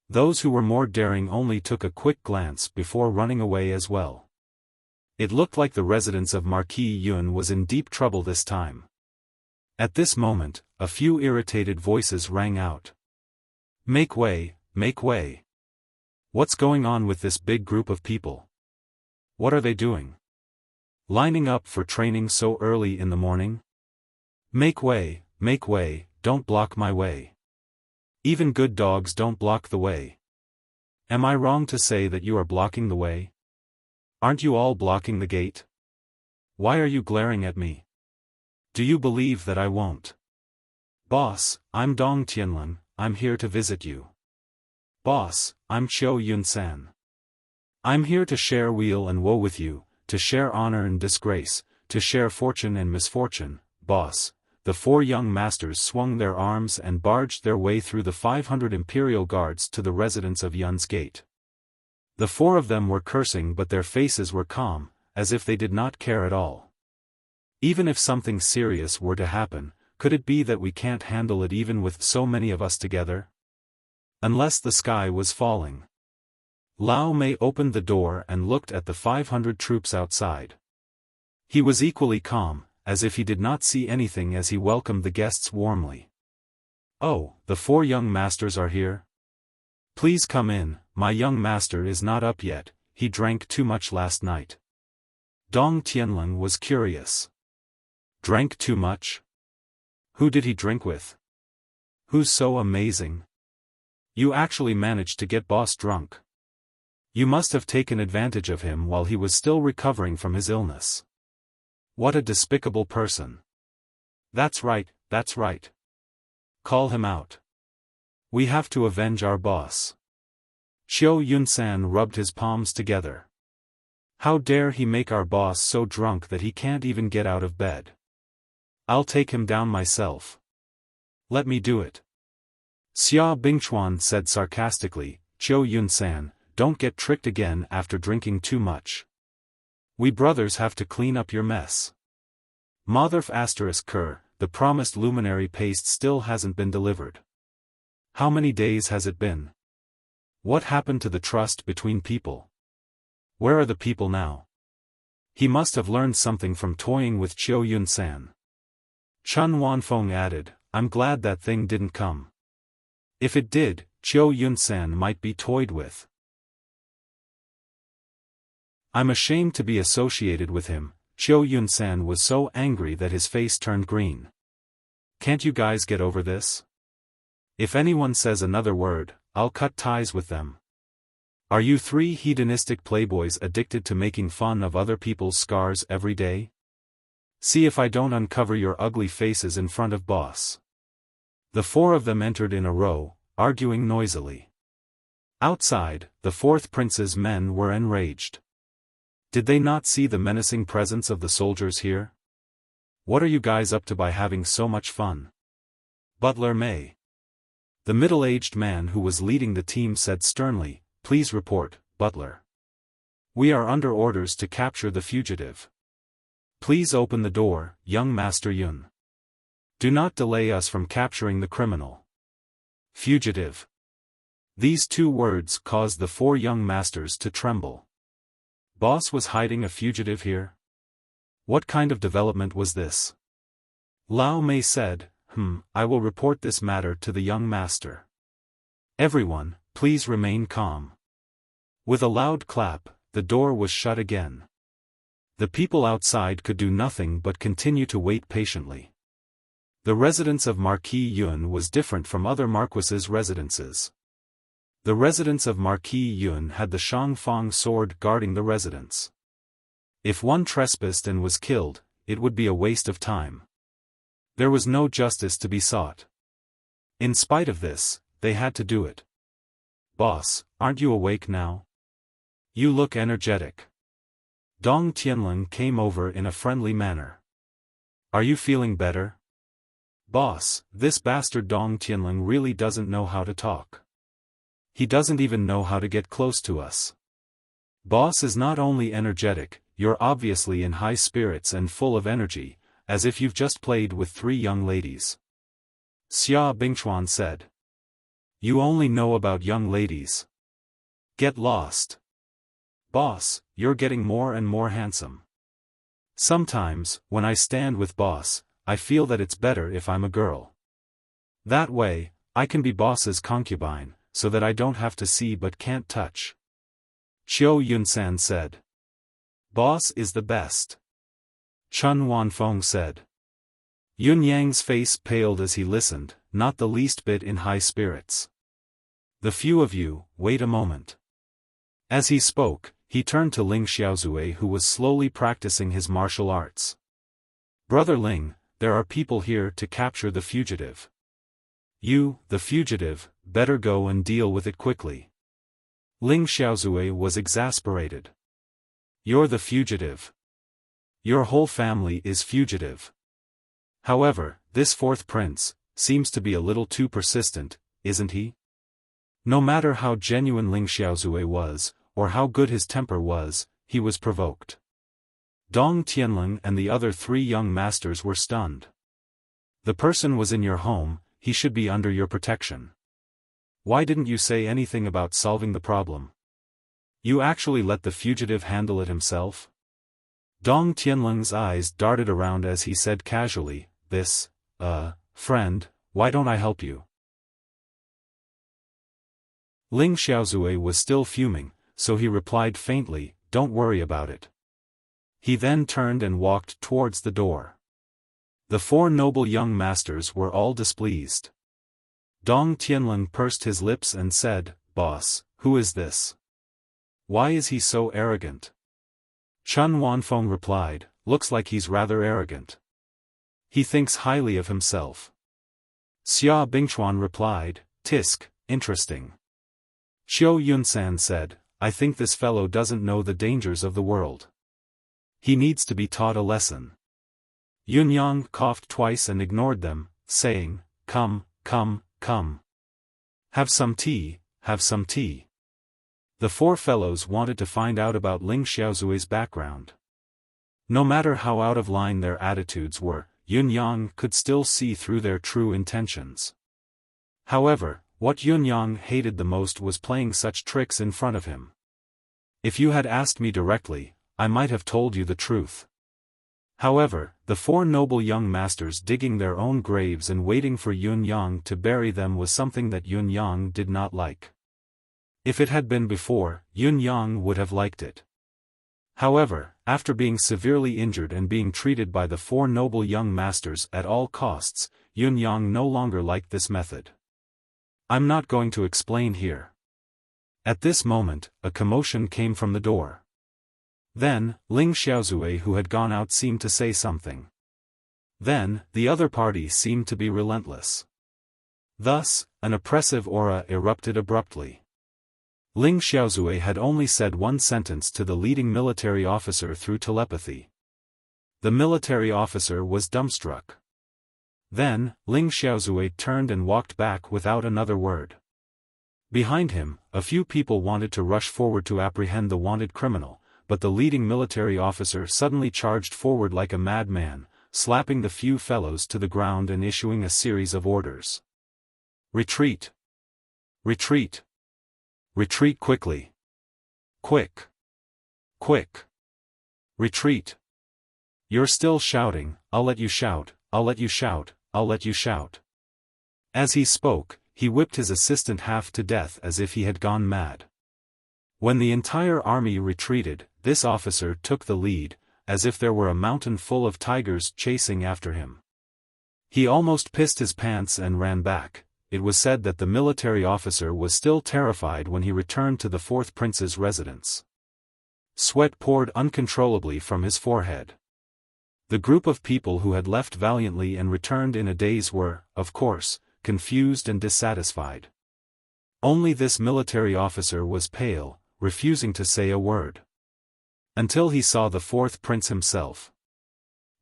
Those who were more daring only took a quick glance before running away as well. It looked like the residence of Marquis Yun was in deep trouble this time. At this moment, a few irritated voices rang out. Make way, make way. What's going on with this big group of people? What are they doing? Lining up for training so early in the morning? Make way, don't block my way. Even good dogs don't block the way. Am I wrong to say that you are blocking the way? Aren't you all blocking the gate? Why are you glaring at me? Do you believe that I won't? Boss, I'm Dong Tianlong, I'm here to visit you. Boss, I'm Chiu Yun-san. I'm here to share weal and woe with you, to share honor and disgrace, to share fortune and misfortune, boss. The four young masters swung their arms and barged their way through the 500 imperial guards to the residence of Yun's gate. The four of them were cursing, but their faces were calm, as if they did not care at all. Even if something serious were to happen, could it be that we can't handle it even with so many of us together? Unless the sky was falling. Lao Mei opened the door and looked at the 500 troops outside. He was equally calm, as if he did not see anything as he welcomed the guests warmly. Oh, the four young masters are here? Please come in, my young master is not up yet, he drank too much last night. Dong Tianlong was curious. Drank too much? Who did he drink with? Who's so amazing? You actually managed to get boss drunk. You must have taken advantage of him while he was still recovering from his illness. What a despicable person. That's right, that's right. Call him out. We have to avenge our boss. Chiu Yun-san rubbed his palms together. How dare he make our boss so drunk that he can't even get out of bed. I'll take him down myself. Let me do it. Xia Bingchuan said sarcastically, Chiu Yun-san, don't get tricked again after drinking too much. We brothers have to clean up your mess. Motherf *Ker, the promised luminary paste still hasn't been delivered. How many days has it been? What happened to the trust between people? Where are the people now? He must have learned something from toying with Chiu Yun-san. Chun Wanfeng added, I'm glad that thing didn't come. If it did, Chiu Yun-san might be toyed with. I'm ashamed to be associated with him. Chiu Yun-san was so angry that his face turned green. Can't you guys get over this? If anyone says another word, I'll cut ties with them. Are you three hedonistic playboys addicted to making fun of other people's scars every day? See if I don't uncover your ugly faces in front of boss. The four of them entered in a row, arguing noisily. Outside, the fourth prince's men were enraged. Did they not see the menacing presence of the soldiers here? What are you guys up to by having so much fun? Butler May. The middle-aged man who was leading the team said sternly, Please report, Butler. We are under orders to capture the fugitive. Please open the door, young Master Yun. Do not delay us from capturing the criminal. Fugitive. These two words caused the four young masters to tremble. Boss was hiding a fugitive here? What kind of development was this? Lao Mei said, I will report this matter to the young master. Everyone, please remain calm. With a loud clap, the door was shut again. The people outside could do nothing but continue to wait patiently. The residence of Marquis Yun was different from other marquises' residences. The residence of Marquis Yun had the Xiaofan sword guarding the residence. If one trespassed and was killed, it would be a waste of time. There was no justice to be sought. In spite of this, they had to do it. Boss, aren't you awake now? You look energetic. Dong Tianlong came over in a friendly manner. Are you feeling better? Boss, this bastard Dong Tianlong really doesn't know how to talk. He doesn't even know how to get close to us. Boss is not only energetic, you're obviously in high spirits and full of energy, as if you've just played with 3 young ladies. Xia Bingchuan said. You only know about young ladies. Get lost. Boss, you're getting more and more handsome. Sometimes, when I stand with boss, I feel that it's better if I'm a girl. That way, I can be boss's concubine, so that I don't have to see but can't touch. Chiu Yun-san said. Boss is the best. Chun Wanfeng said. Yun Yang's face paled as he listened, not the least bit in high spirits. The few of you, wait a moment. As he spoke, he turned to Ling Xiaozue, who was slowly practicing his martial arts. "Brother Ling, there are people here to capture the fugitive. You, the fugitive, better go and deal with it quickly." Ling Xiaozue was exasperated. "You're the fugitive. Your whole family is fugitive. However, this fourth prince seems to be a little too persistent, isn't he?" No matter how genuine Ling Xiaozue was, or how good his temper was, he was provoked. Dong Tianling and the other 3 young masters were stunned. "The person was in your home, he should be under your protection. Why didn't you say anything about solving the problem? You actually let the fugitive handle it himself?" Dong Tianling's eyes darted around as he said casually, Friend, why don't I help you?" Ling Xiaozue was still fuming, so he replied faintly, "Don't worry about it." He then turned and walked towards the door. The 4 noble young masters were all displeased. Dong Tianling pursed his lips and said, "Boss, who is this? Why is he so arrogant?" Chun Wanfeng replied, "Looks like he's rather arrogant. He thinks highly of himself." Xia Bingchuan replied, "Tisk, interesting." Qiu Yunsan said, "I think this fellow doesn't know the dangers of the world. He needs to be taught a lesson." Yunyang coughed twice and ignored them, saying, Come. Have some tea, have some tea." The 4 fellows wanted to find out about Ling Xiaozue's background. No matter how out of line their attitudes were, Yunyang could still see through their true intentions. However, what Yunyang hated the most was playing such tricks in front of him. "If you had asked me directly, I might have told you the truth." However, the 4 noble young masters digging their own graves and waiting for Yunyang to bury them was something that Yunyang did not like. If it had been before, Yunyang would have liked it. However, after being severely injured and being treated by the 4 noble young masters at all costs, Yunyang no longer liked this method. I'm not going to explain here. At this moment, a commotion came from the door. Then, Ling Xiaozue, who had gone out, seemed to say something. Then, the other party seemed to be relentless. Thus, an oppressive aura erupted abruptly. Ling Xiaozue had only said one sentence to the leading military officer through telepathy. The military officer was dumbstruck. Then, Ling Xiaozue turned and walked back without another word. Behind him, a few people wanted to rush forward to apprehend the wanted criminal, but the leading military officer suddenly charged forward like a madman, slapping the few fellows to the ground and issuing a series of orders. "Retreat! Retreat! Retreat quickly! Quick! Quick! Retreat! You're still shouting, I'll let you shout, I'll let you shout, I'll let you shout." As he spoke, he whipped his assistant half to death as if he had gone mad. When the entire army retreated, this officer took the lead, as if there were a mountain full of tigers chasing after him. He almost pissed his pants and ran back. It was said that the military officer was still terrified when he returned to the 4th prince's residence. Sweat poured uncontrollably from his forehead. The group of people who had left valiantly and returned in a daze were, of course, confused and dissatisfied. Only this military officer was pale, refusing to say a word. Until he saw the 4th prince himself.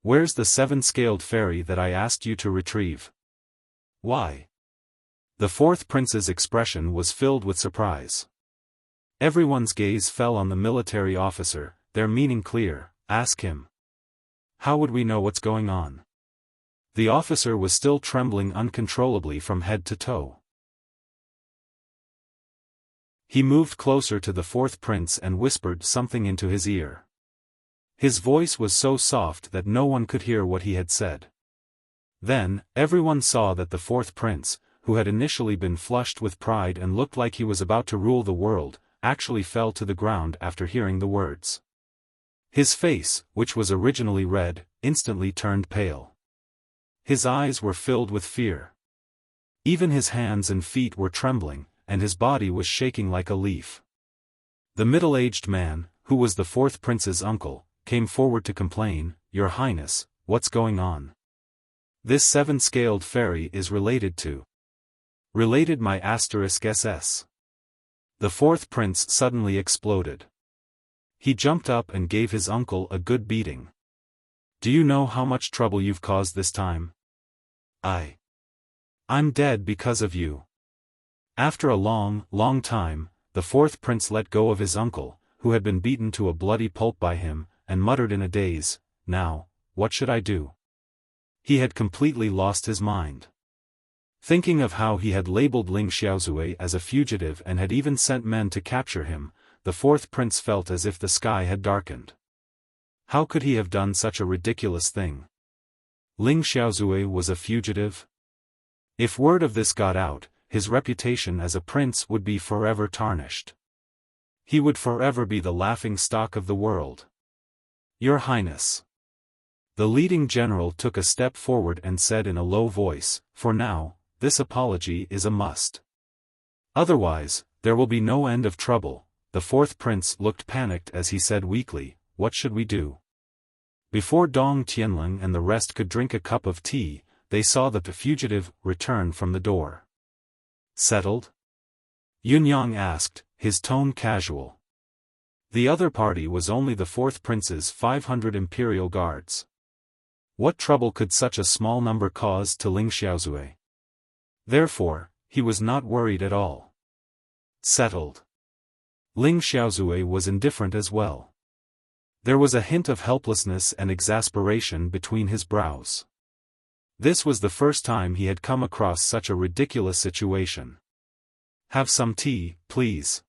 "Where's the 7-scaled fairy that I asked you to retrieve? Why?" The 4th prince's expression was filled with surprise. Everyone's gaze fell on the military officer, their meaning clear. "Ask him. How would we know what's going on?" The officer was still trembling uncontrollably from head to toe. He moved closer to the 4th prince and whispered something into his ear. His voice was so soft that no one could hear what he had said. Then, everyone saw that the 4th prince, who had initially been flushed with pride and looked like he was about to rule the world, actually fell to the ground after hearing the words. His face, which was originally red, instantly turned pale. His eyes were filled with fear. Even his hands and feet were trembling, and his body was shaking like a leaf. The middle-aged man, who was the fourth prince's uncle, came forward to complain, "Your Highness, what's going on? This seven-scaled fairy is related to... Related my *SS. The fourth prince suddenly exploded. He jumped up and gave his uncle a good beating. "Do you know how much trouble you've caused this time? I'm dead because of you." After a long, long time, the fourth prince let go of his uncle, who had been beaten to a bloody pulp by him, and muttered in a daze, "Now, what should I do?" He had completely lost his mind. Thinking of how he had labeled Ling Xiaozui as a fugitive and had even sent men to capture him, the fourth prince felt as if the sky had darkened. How could he have done such a ridiculous thing? Ling Xiaozui was a fugitive? If word of this got out, his reputation as a prince would be forever tarnished. He would forever be the laughing stock of the world. "Your Highness." The leading general took a step forward and said in a low voice, "For now, this apology is a must. Otherwise, there will be no end of trouble." The fourth prince looked panicked as he said weakly, "What should we do?" Before Dong Tianling and the rest could drink a cup of tea, they saw the fugitive return from the door. "Settled?" Yunyang asked, his tone casual. The other party was only the fourth prince's 500 imperial guards. What trouble could such a small number cause to Ling Xiaozui? Therefore, he was not worried at all. Settled. Ling Xiaozui was indifferent as well. There was a hint of helplessness and exasperation between his brows. This was the first time he had come across such a ridiculous situation. "Have some tea, please."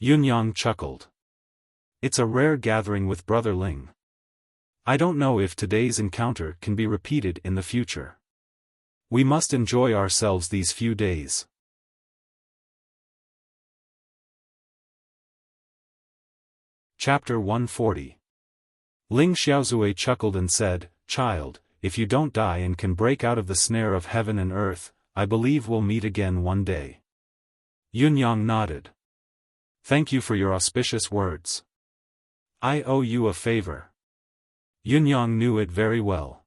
Yunyang chuckled. "It's a rare gathering with Brother Ling. I don't know if today's encounter can be repeated in the future. We must enjoy ourselves these few days." Chapter 140. Ling Xiaozui chuckled and said, "Child, if you don't die and can break out of the snare of heaven and earth, I believe we'll meet again one day." Yunyang nodded. "Thank you for your auspicious words. I owe you a favor." Yunyang knew it very well.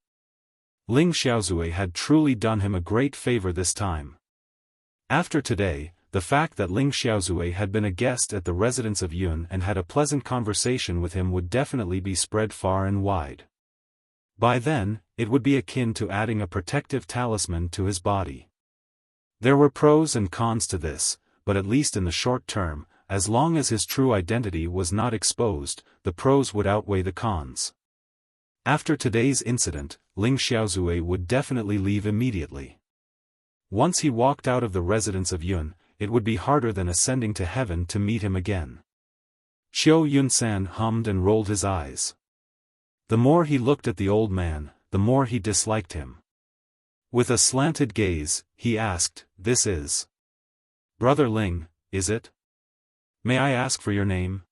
Ling Xiaozui had truly done him a great favor this time. After today, the fact that Ling Xiaozui had been a guest at the residence of Yun and had a pleasant conversation with him would definitely be spread far and wide. By then, it would be akin to adding a protective talisman to his body. There were pros and cons to this, but at least in the short term, as long as his true identity was not exposed, the pros would outweigh the cons. After today's incident, Ling Xiaozui would definitely leave immediately. Once he walked out of the residence of Yun, it would be harder than ascending to heaven to meet him again. Qiu Yunsan hummed and rolled his eyes. The more he looked at the old man, the more he disliked him. With a slanted gaze, he asked, "This is Brother Ling, is it? May I ask for your name?"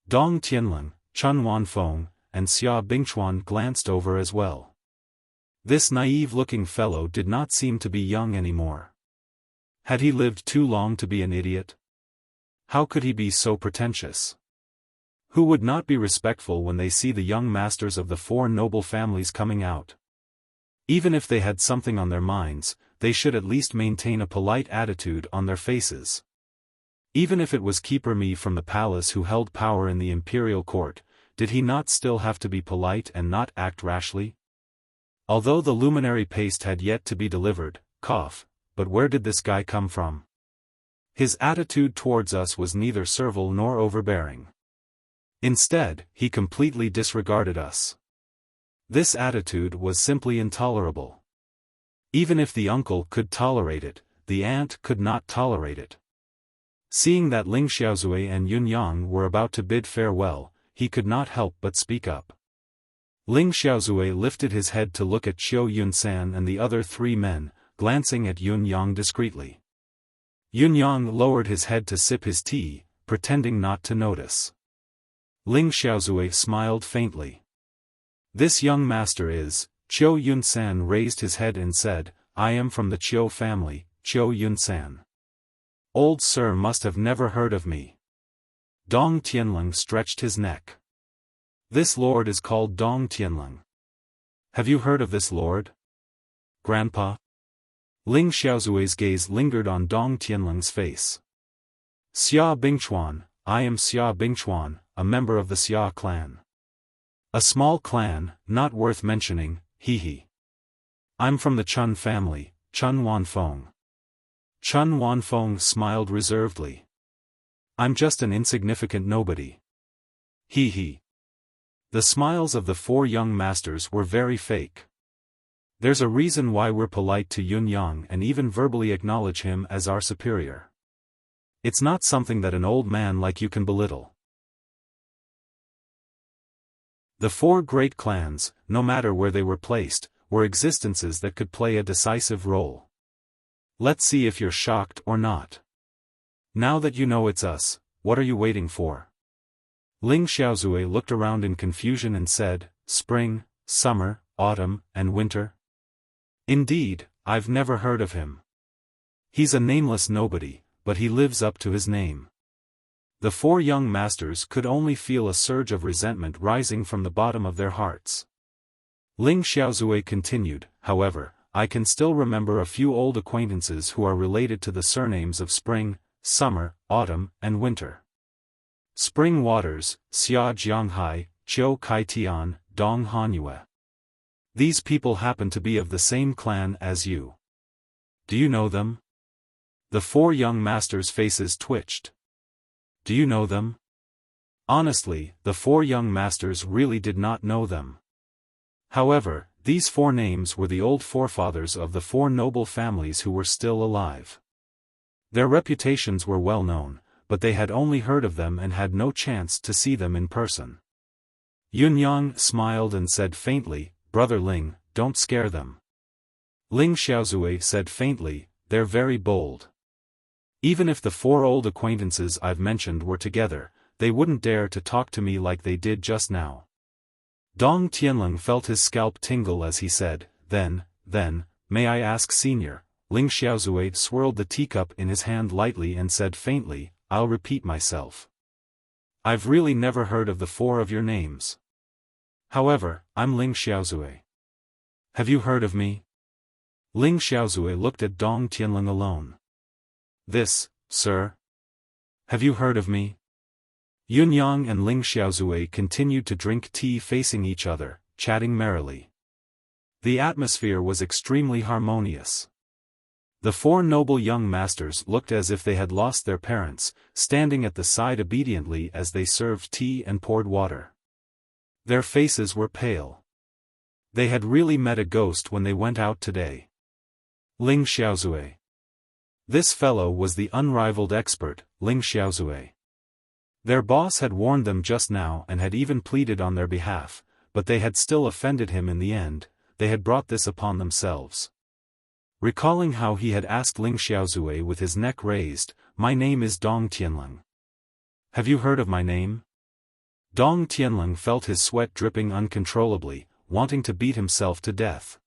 Dong Tianling, Chun Wanfeng, and Xia Bingchuan glanced over as well. This naive-looking fellow did not seem to be young anymore. Had he lived too long to be an idiot? How could he be so pretentious? Who would not be respectful when they see the young masters of the four noble families coming out? Even if they had something on their minds, they should at least maintain a polite attitude on their faces. Even if it was Keeper Mi from the palace who held power in the imperial court, did he not still have to be polite and not act rashly? Although the luminary paste had yet to be delivered, but where did this guy come from? His attitude towards us was neither servile nor overbearing. Instead, he completely disregarded us. This attitude was simply intolerable. Even if the uncle could tolerate it, the aunt could not tolerate it. Seeing that Ling Xiaozui and Yunyang were about to bid farewell, he could not help but speak up. Ling Xiaozui lifted his head to look at Qiu Yunsan and the other three men, glancing at Yunyang discreetly. Yunyang lowered his head to sip his tea, pretending not to notice. Ling Xiaozui smiled faintly. "This young master is..." Qiu Yunsan raised his head and said, "I am from the Qiu family, Qiu Yunsan. Old sir must have never heard of me." Dong Tianlong stretched his neck. This lord is called Dong Tianlong. Have you heard of this lord? Grandpa? Ling Xiaozui's gaze lingered on Dong Tianlong's face. Xia Bingchuan, I am Xia Bingchuan, a member of the Xia clan. A small clan, not worth mentioning, hee. I'm from the Chun family, Chun Wanfeng. Chun Wanfeng smiled reservedly. I'm just an insignificant nobody. Hee. The smiles of the four young masters were very fake. There's a reason why we're polite to Yun Yang and even verbally acknowledge him as our superior. It's not something that an old man like you can belittle. The four great clans, no matter where they were placed, were existences that could play a decisive role. Let's see if you're shocked or not. Now that you know it's us, what are you waiting for? Ling Xiaozui looked around in confusion and said, spring, summer, autumn, and winter? Indeed, I've never heard of him. He's a nameless nobody, but he lives up to his name. The four young masters could only feel a surge of resentment rising from the bottom of their hearts. Ling Xiaozui continued, however, I can still remember a few old acquaintances who are related to the surnames of spring, summer, autumn, and winter. Spring Waters, Xia Jianghai, Qiu Kai Tian, Dong Hanyue. These people happen to be of the same clan as you. Do you know them? The four young masters' faces twitched. Do you know them? Honestly, the four young masters really did not know them. However, these four names were the old forefathers of the four noble families who were still alive. Their reputations were well known, but they had only heard of them and had no chance to see them in person. Yun Yang smiled and said faintly, Brother Ling, don't scare them. Ling Xiaozui said faintly, they're very bold. Even if the four old acquaintances I've mentioned were together, they wouldn't dare to talk to me like they did just now. Dong Tianlong felt his scalp tingle as he said, then, may I ask senior? Ling Xiaozui swirled the teacup in his hand lightly and said faintly, I'll repeat myself. I've really never heard of the four of your names. However, I'm Ling Xiaozui. Have you heard of me? Ling Xiaozui looked at Dong Tianlong alone. This, sir? Have you heard of me? Yun Yang and Ling Xiaozui continued to drink tea facing each other, chatting merrily. The atmosphere was extremely harmonious. The four noble young masters looked as if they had lost their parents, standing at the side obediently as they served tea and poured water. Their faces were pale. They had really met a ghost when they went out today. Ling Xiaozui. This fellow was the unrivaled expert, Ling Xiaozui. Their boss had warned them just now and had even pleaded on their behalf, but they had still offended him in the end. They had brought this upon themselves. Recalling how he had asked Ling Xiaozui with his neck raised, my name is Dong Tianlong. Have you heard of my name? Dong Tianlong felt his sweat dripping uncontrollably, wanting to beat himself to death.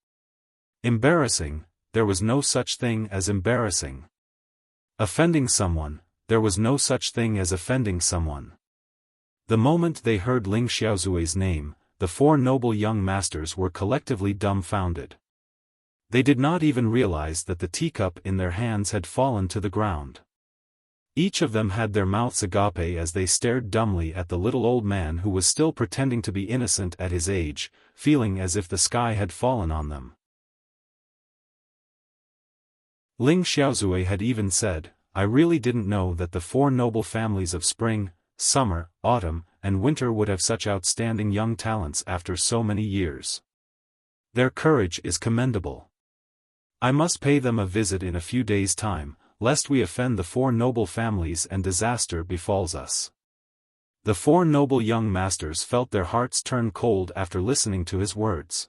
Embarrassing, there was no such thing as embarrassing. Offending someone, there was no such thing as offending someone. The moment they heard Ling Xiaozui's name, the four noble young masters were collectively dumbfounded. They did not even realize that the teacup in their hands had fallen to the ground. Each of them had their mouths agape as they stared dumbly at the little old man who was still pretending to be innocent at his age, feeling as if the sky had fallen on them. Ling Xiaozui had even said, I really didn't know that the four noble families of spring, summer, autumn, and winter would have such outstanding young talents after so many years. Their courage is commendable. I must pay them a visit in a few days' time, lest we offend the four noble families and disaster befalls us. The four noble young masters felt their hearts turn cold after listening to his words.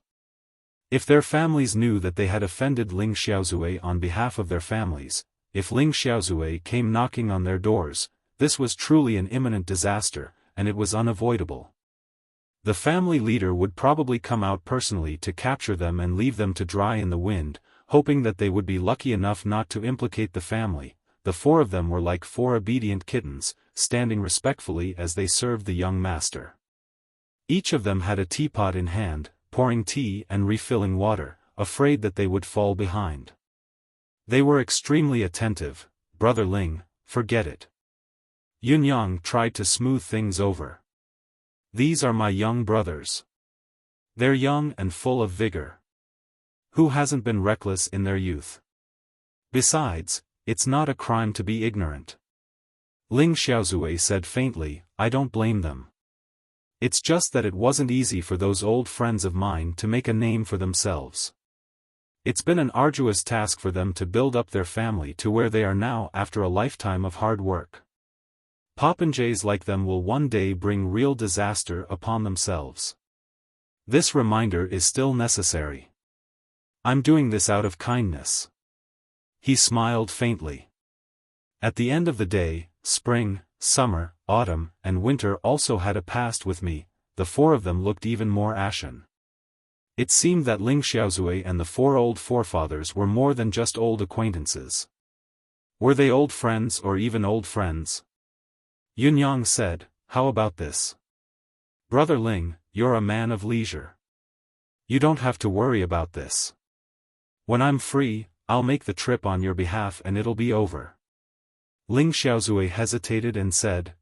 If their families knew that they had offended Ling Xiaozui on behalf of their families, if Ling Xiaozui came knocking on their doors, this was truly an imminent disaster, and it was unavoidable. The family leader would probably come out personally to capture them and leave them to dry in the wind, hoping that they would be lucky enough not to implicate the family. The four of them were like four obedient kittens, standing respectfully as they served the young master. Each of them had a teapot in hand, pouring tea and refilling water, afraid that they would fall behind. They were extremely attentive. "Brother Ling, forget it." Yunyang tried to smooth things over. "These are my young brothers. They're young and full of vigor. Who hasn't been reckless in their youth? Besides, it's not a crime to be ignorant." Ling Xiaozui said faintly, "I don't blame them. It's just that it wasn't easy for those old friends of mine to make a name for themselves. It's been an arduous task for them to build up their family to where they are now after a lifetime of hard work. Popinjays like them will one day bring real disaster upon themselves. This reminder is still necessary. I'm doing this out of kindness." He smiled faintly. At the end of the day, spring, summer, autumn, and winter also had a past with me. The four of them looked even more ashen. It seemed that Ling Xiaozui and the four old forefathers were more than just old acquaintances. Were they old friends or even old friends? Yunyang said, "How about this? Brother Ling, you're a man of leisure. You don't have to worry about this. When I'm free, I'll make the trip on your behalf and it'll be over." Ling Xiaozui hesitated and said,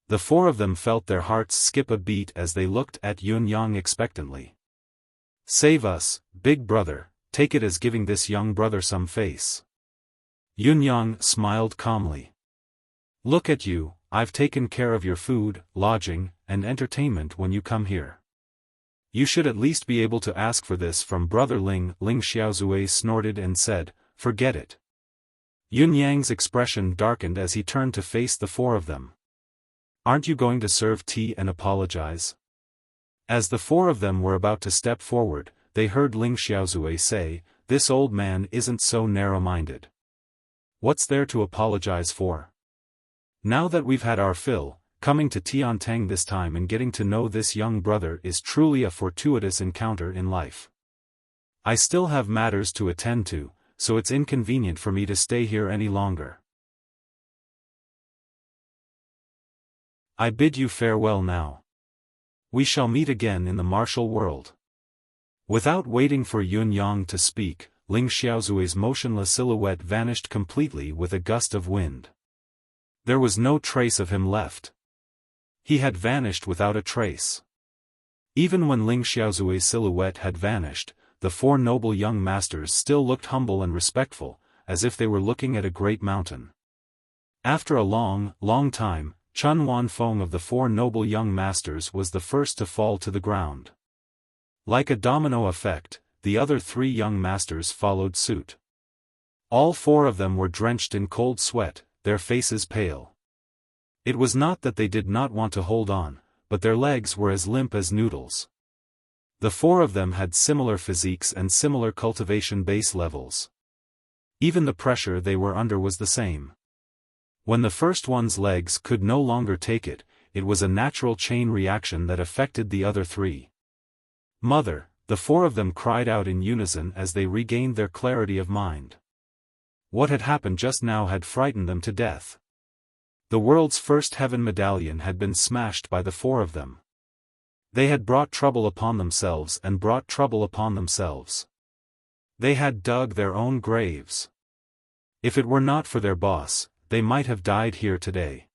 The four of them felt their hearts skip a beat as they looked at Yunyang expectantly. "Save us, big brother, take it as giving this young brother some face." Yunyang smiled calmly. "Look at you, I've taken care of your food, lodging, and entertainment when you come here. You should at least be able to ask for this from Brother Ling." Ling Xiaozui snorted and said, "Forget it." Yunyang's expression darkened as he turned to face the four of them. "Aren't you going to serve tea and apologize?" As the four of them were about to step forward, they heard Ling Xiaozui say, "This old man isn't so narrow-minded. What's there to apologize for? Now that we've had our fill, coming to Tiantang this time and getting to know this young brother is truly a fortuitous encounter in life. I still have matters to attend to, so it's inconvenient for me to stay here any longer. I bid you farewell now. We shall meet again in the martial world." Without waiting for Yunyang to speak, Ling Xiaozui's motionless silhouette vanished completely with a gust of wind. There was no trace of him left. He had vanished without a trace. Even when Ling Xiaozui's silhouette had vanished, the four noble young masters still looked humble and respectful, as if they were looking at a great mountain. After a long, long time, Chun Wanfeng of the four noble young masters was the first to fall to the ground. Like a domino effect, the other three young masters followed suit. All four of them were drenched in cold sweat, their faces pale. It was not that they did not want to hold on, but their legs were as limp as noodles. The four of them had similar physiques and similar cultivation base levels. Even the pressure they were under was the same. When the first one's legs could no longer take it, it was a natural chain reaction that affected the other three. "Mother," the four of them cried out in unison as they regained their clarity of mind. What had happened just now had frightened them to death. The world's first heaven medallion had been smashed by the four of them. They had brought trouble upon themselves and brought trouble upon themselves. They had dug their own graves. If it were not for their boss, they might have died here today.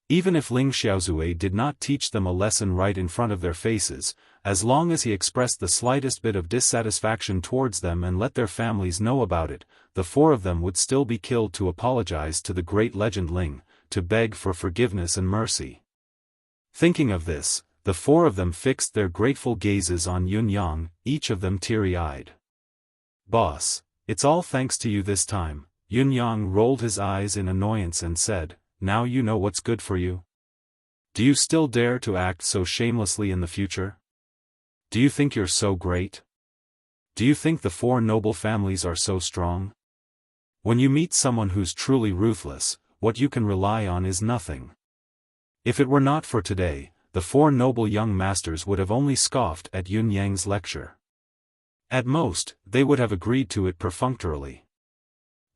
Even if Ling Xiaozui did not teach them a lesson right in front of their faces, as long as he expressed the slightest bit of dissatisfaction towards them and let their families know about it, the four of them would still be killed to apologize to the great legend Ling, to beg for forgiveness and mercy. Thinking of this, the four of them fixed their grateful gazes on Yunyang, each of them teary-eyed. "Boss, it's all thanks to you this time." Yunyang rolled his eyes in annoyance and said, "Now you know what's good for you? Do you still dare to act so shamelessly in the future? Do you think you're so great? Do you think the four noble families are so strong? When you meet someone who's truly ruthless, what you can rely on is nothing." If it were not for today, the four noble young masters would have only scoffed at Yunyang's lecture. At most, they would have agreed to it perfunctorily.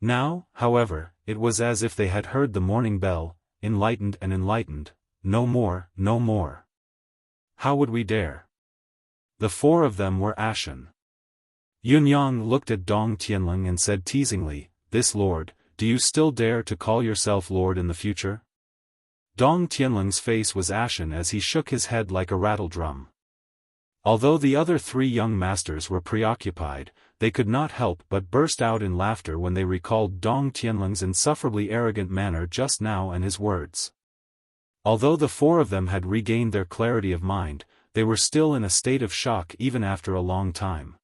Now, however, it was as if they had heard the morning bell, enlightened and enlightened, no more, no more. How would we dare? The four of them were ashen. Yunyang looked at Dong Tianling and said teasingly, "This lord, do you still dare to call yourself lord in the future?" Dong Tianling's face was ashen as he shook his head like a rattledrum. Although the other three young masters were preoccupied, they could not help but burst out in laughter when they recalled Dong Tianling's insufferably arrogant manner just now and his words. Although the four of them had regained their clarity of mind, they were still in a state of shock even after a long time.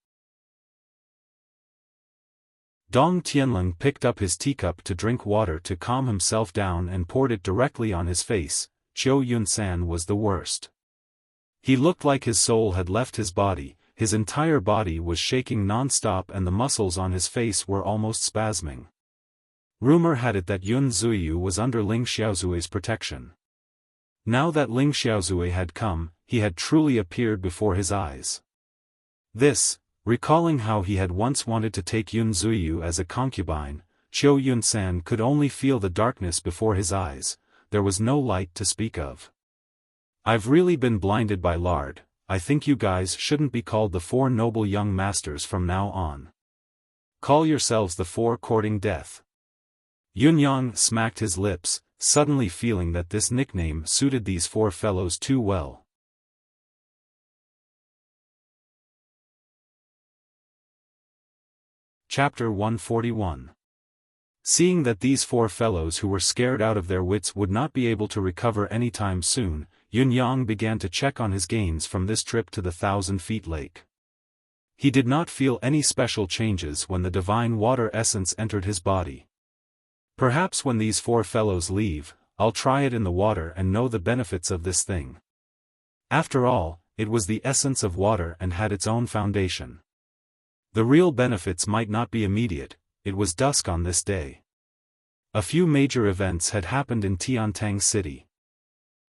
Dong Tianling picked up his teacup to drink water to calm himself down and poured it directly on his face. Qiu Yunsan was the worst. He looked like his soul had left his body, his entire body was shaking non-stop and the muscles on his face were almost spasming. Rumor had it that Yun Zuiyu was under Ling Xiaozui's protection. Now that Ling Xiaozui had come, he had truly appeared before his eyes. This, recalling how he had once wanted to take Yun Zuiyu as a concubine, Qiu Yunsan could only feel the darkness before his eyes. There was no light to speak of. "I've really been blinded by lard. I think you guys shouldn't be called the four noble young masters from now on. Call yourselves the four courting death." Yunyang smacked his lips, suddenly feeling that this nickname suited these four fellows too well. Chapter 141. Seeing that these four fellows who were scared out of their wits would not be able to recover any time soon, Yunyang began to check on his gains from this trip to the 1,000-feet lake. He did not feel any special changes when the divine water essence entered his body. Perhaps when these four fellows leave, I'll try it in the water and know the benefits of this thing. After all, it was the essence of water and had its own foundation. The real benefits might not be immediate. It was dusk on this day. A few major events had happened in Tiantang City.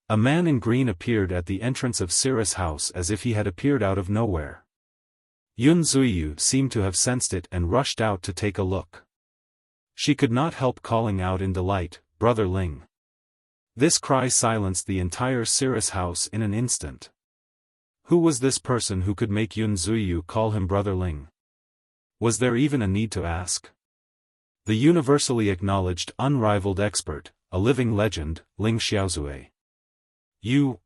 A man in green appeared at the entrance of Cirrus House as if he had appeared out of nowhere. Yun Zuiyu seemed to have sensed it and rushed out to take a look. She could not help calling out in delight, "Brother Ling." This cry silenced the entire Cirrus House in an instant. Who was this person who could make Yun Zuiyu call him Brother Ling? Was there even a need to ask? The universally acknowledged unrivaled expert, a living legend, Ling Xiaozui. Ling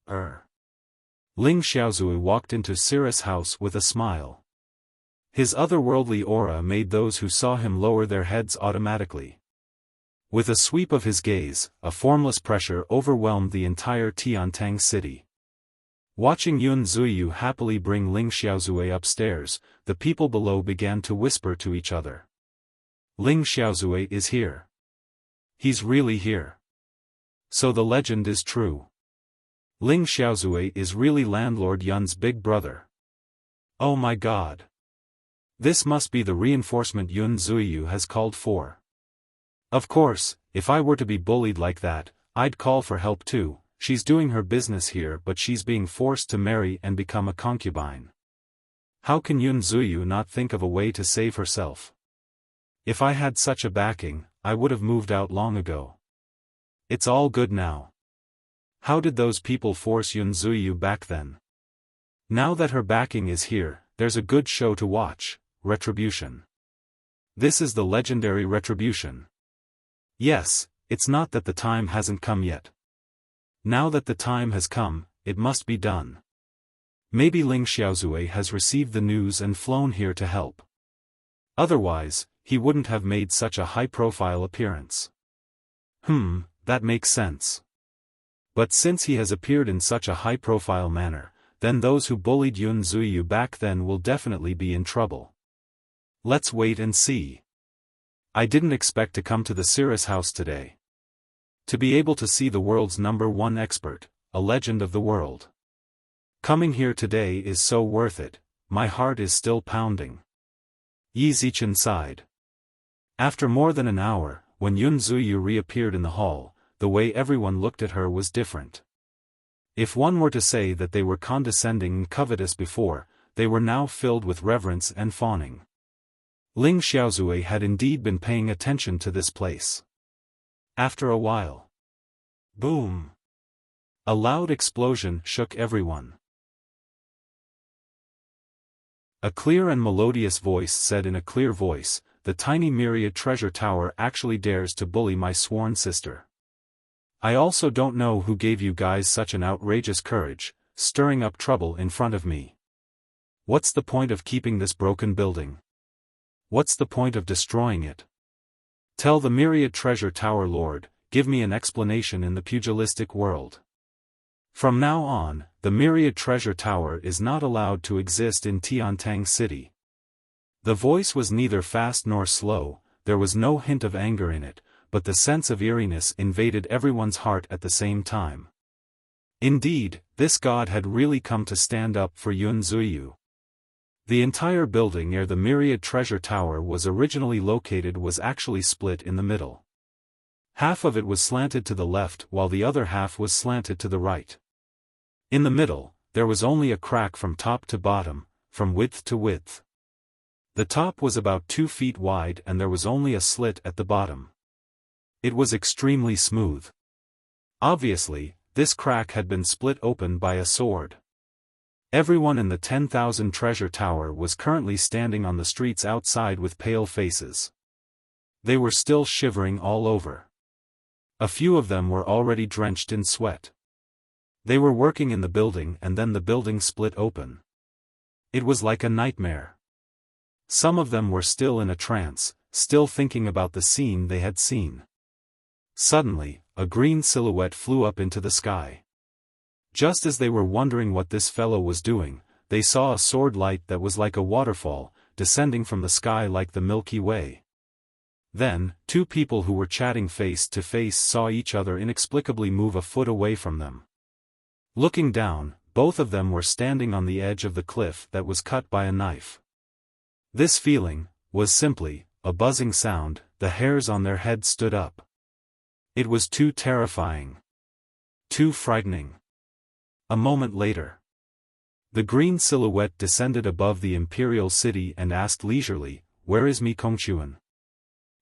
Xiaozui walked into Cirrus House with a smile. His otherworldly aura made those who saw him lower their heads automatically. With a sweep of his gaze, a formless pressure overwhelmed the entire Tiantang city. Watching Yun Zuiyu happily bring Ling Xiaozui upstairs, the people below began to whisper to each other. "Ling Xiaozui is here. He's really here. So the legend is true. Ling Xiaozui is really Landlord Yun's big brother. Oh my god. This must be the reinforcement Yun Zuiyu has called for. Of course, if I were to be bullied like that, I'd call for help too. She's doing her business here but she's being forced to marry and become a concubine. How can Yun Zuiyu not think of a way to save herself? If I had such a backing, I would have moved out long ago. It's all good now. How did those people force Yun Zuiyu back then? Now that her backing is here, there's a good show to watch, Retribution. This is the legendary Retribution. Yes, it's not that the time hasn't come yet. Now that the time has come, it must be done. Maybe Ling Xiaozui has received the news and flown here to help. Otherwise, he wouldn't have made such a high-profile appearance. That makes sense. But since he has appeared in such a high-profile manner, then those who bullied Yun Zuiyu back then will definitely be in trouble. Let's wait and see. I didn't expect to come to the Cirrus House today. To be able to see the world's #1 expert, a legend of the world. Coming here today is so worth it, my heart is still pounding. Yi Zichen sighed. After more than an hour, when Yun Zuiyu reappeared in the hall, the way everyone looked at her was different. If one were to say that they were condescending and covetous before, they were now filled with reverence and fawning. Ling Xiaozui had indeed been paying attention to this place. After a while, Boom! A loud explosion shook everyone. A clear and melodious voice said in a clear voice, "The tiny myriad treasure tower actually dares to bully my sworn sister. I also don't know who gave you guys such an outrageous courage, stirring up trouble in front of me. What's the point of keeping this broken building? What's the point of destroying it? Tell the myriad treasure tower lord, give me an explanation in the pugilistic world. From now on, the myriad treasure tower is not allowed to exist in Tiantang City." The voice was neither fast nor slow, there was no hint of anger in it, but the sense of eeriness invaded everyone's heart at the same time. Indeed, this god had really come to stand up for Yun Zuyu. The entire building near the myriad treasure tower was originally located was actually split in the middle. Half of it was slanted to the left while the other half was slanted to the right. In the middle, there was only a crack from top to bottom, from width to width. The top was about 2 feet wide and there was only a slit at the bottom. It was extremely smooth. Obviously, this crack had been split open by a sword. Everyone in the 10,000 treasure tower was currently standing on the streets outside with pale faces. They were still shivering all over. A few of them were already drenched in sweat. They were working in the building and then the building split open. It was like a nightmare. Some of them were still in a trance, still thinking about the scene they had seen. Suddenly, a green silhouette flew up into the sky. Just as they were wondering what this fellow was doing, they saw a sword light that was like a waterfall, descending from the sky like the Milky Way. Then, 2 people who were chatting face to face saw each other inexplicably move a foot away from them. Looking down, both of them were standing on the edge of the cliff that was cut by a knife. This feeling was simply a buzzing sound, the hairs on their heads stood up. It was too terrifying. Too frightening. A moment later, the green silhouette descended above the imperial city and asked leisurely, "Where is Mi Kongquan?"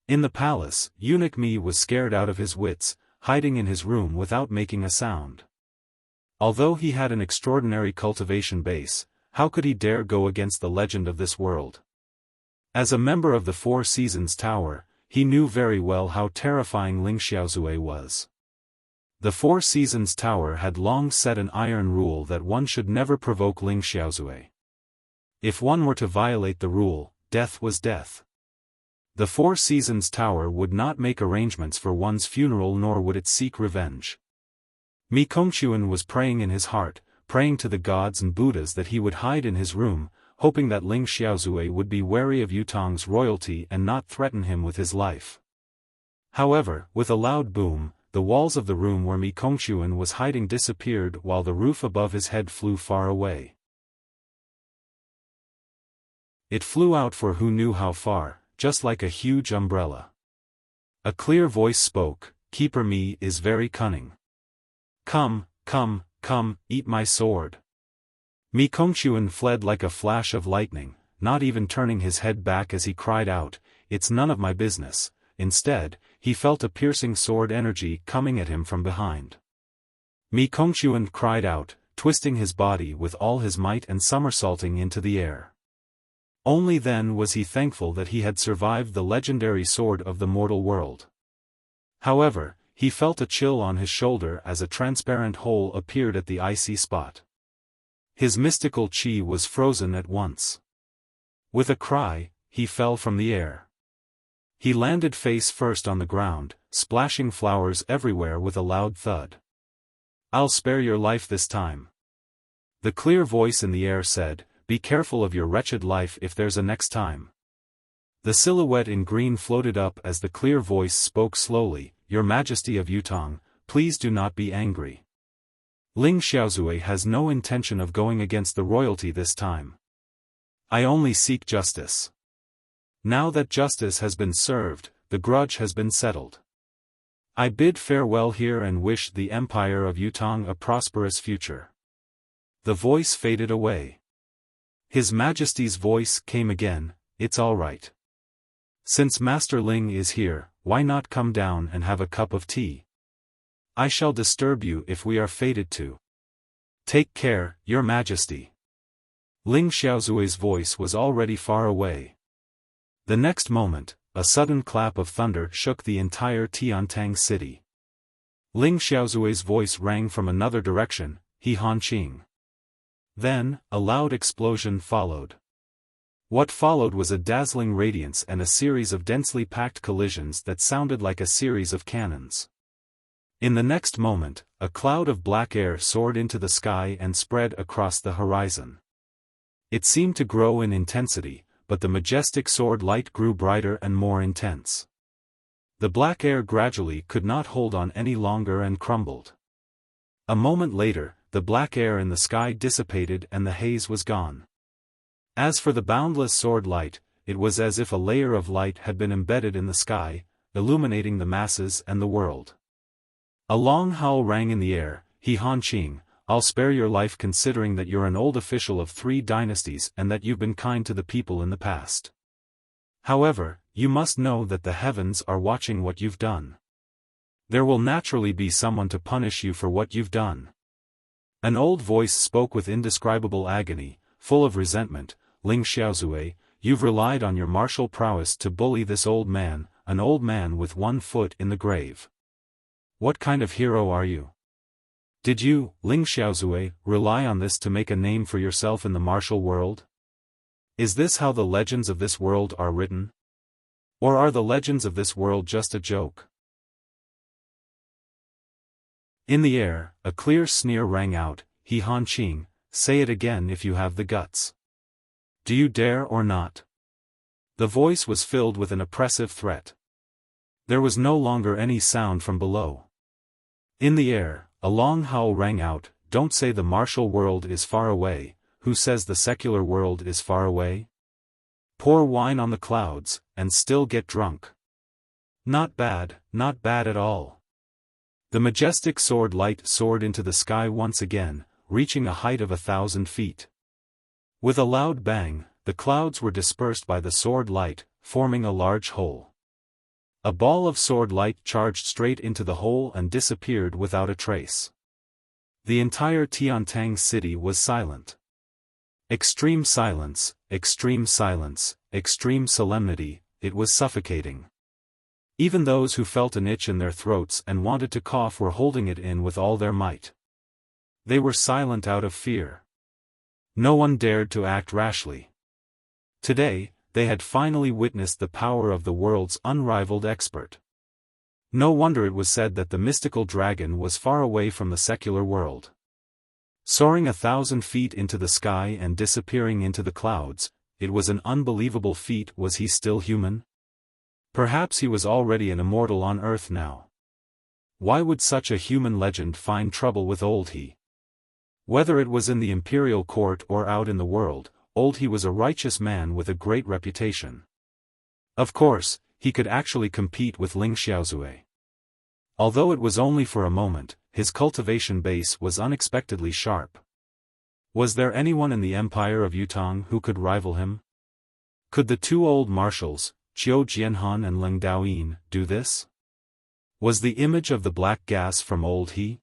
In the palace, eunuch Mi was scared out of his wits, hiding in his room without making a sound. Although he had an extraordinary cultivation base, how could he dare go against the legend of this world? As a member of the Four Seasons Tower, he knew very well how terrifying Ling Xiaozue was. The Four Seasons Tower had long set an iron rule that one should never provoke Ling Xiaozue. If one were to violate the rule, death was death. The Four Seasons Tower would not make arrangements for one's funeral nor would it seek revenge. Mi Kongquan was praying in his heart, praying to the gods and Buddhas that he would hide in his room, hoping that Ling Xiaozue would be wary of Yutong's royalty and not threaten him with his life. However, with a loud boom, the walls of the room where Mi Kongquan was hiding disappeared while the roof above his head flew far away. It flew out for who knew how far, just like a huge umbrella. A clear voice spoke, "Keeper Mi is very cunning. Come, come, come, eat my sword." Mi Kongquan fled like a flash of lightning, not even turning his head back as he cried out, "It's none of my business." Instead, he felt a piercing sword energy coming at him from behind. Mi Kongquan cried out, twisting his body with all his might and somersaulting into the air. Only then was he thankful that he had survived the legendary sword of the mortal world. However, he felt a chill on his shoulder as a transparent hole appeared at the icy spot. His mystical chi was frozen at once. With a cry, he fell from the air. He landed face first on the ground, splashing flowers everywhere with a loud thud. "I'll spare your life this time." The clear voice in the air said, "Be careful of your wretched life if there's a next time." The silhouette in green floated up as the clear voice spoke slowly, "Your Majesty of Yutong, please do not be angry. Ling Xiaozue has no intention of going against the royalty this time. I only seek justice. Now that justice has been served, the grudge has been settled. I bid farewell here and wish the Empire of Yutong a prosperous future." The voice faded away. His Majesty's voice came again, "It's all right. Since Master Ling is here, why not come down and have a cup of tea?" I shall disturb you if we are fated to. Take care, your majesty. Ling Xiaozui's voice was already far away. The next moment, a sudden clap of thunder shook the entire Tiantang city. Ling Xiaozui's voice rang from another direction, He Hanqing. Then, a loud explosion followed. What followed was a dazzling radiance and a series of densely packed collisions that sounded like a series of cannons. In the next moment, a cloud of black air soared into the sky and spread across the horizon. It seemed to grow in intensity, but the majestic sword light grew brighter and more intense. The black air gradually could not hold on any longer and crumbled. A moment later, the black air in the sky dissipated and the haze was gone. As for the boundless sword light, it was as if a layer of light had been embedded in the sky, illuminating the masses and the world. A long howl rang in the air, He Hanqing, I'll spare your life considering that you're an old official of 3 dynasties and that you've been kind to the people in the past. However, you must know that the heavens are watching what you've done. There will naturally be someone to punish you for what you've done. An old voice spoke with indescribable agony, full of resentment, Ling Xiaozui, you've relied on your martial prowess to bully this old man, an old man with 1 foot in the grave. What kind of hero are you? Did you, Ling Xiaozui, rely on this to make a name for yourself in the martial world? Is this how the legends of this world are written? Or are the legends of this world just a joke? In the air, a clear sneer rang out, He Hanqing, say it again if you have the guts. Do you dare or not? The voice was filled with an oppressive threat. There was no longer any sound from below. In the air, a long howl rang out, don't say the martial world is far away, who says the secular world is far away? Pour wine on the clouds, and still get drunk. Not bad at all. The majestic sword light soared into the sky once again, reaching a height of 1,000 feet. With a loud bang, the clouds were dispersed by the sword light, forming a large hole. A ball of sword light charged straight into the hole and disappeared without a trace. The entire Tiantang city was silent. Extreme silence, extreme silence, extreme solemnity, it was suffocating. Even those who felt an itch in their throats and wanted to cough were holding it in with all their might. They were silent out of fear. No one dared to act rashly. Today, they had finally witnessed the power of the world's unrivaled expert. No wonder it was said that the mystical dragon was far away from the secular world. Soaring 1,000 feet into the sky and disappearing into the clouds, it was an unbelievable feat. Was he still human? Perhaps he was already an immortal on Earth now. Why would such a human legend find trouble with old He? Whether it was in the imperial court or out in the world, old He was a righteous man with a great reputation. Of course, he could actually compete with Ling Xiaozui. Although it was only for a moment, his cultivation base was unexpectedly sharp. Was there anyone in the empire of Yutang who could rival him? Could the 2 old marshals, Qiu Jianhan and Leng Daoyin, do this? Was the image of the black gas from old He?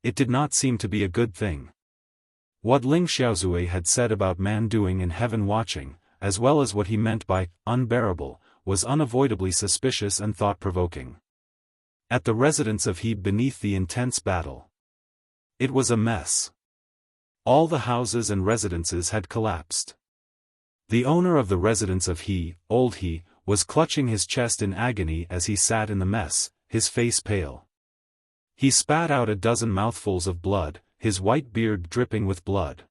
It did not seem to be a good thing. What Ling Xiaozui had said about man doing in heaven watching, as well as what he meant by unbearable, was unavoidably suspicious and thought-provoking. At the residence of He beneath the intense battle, it was a mess. All the houses and residences had collapsed. The owner of the residence of He, old He, was clutching his chest in agony as he sat in the mess, his face pale. He spat out a dozen mouthfuls of blood, his white beard dripping with blood.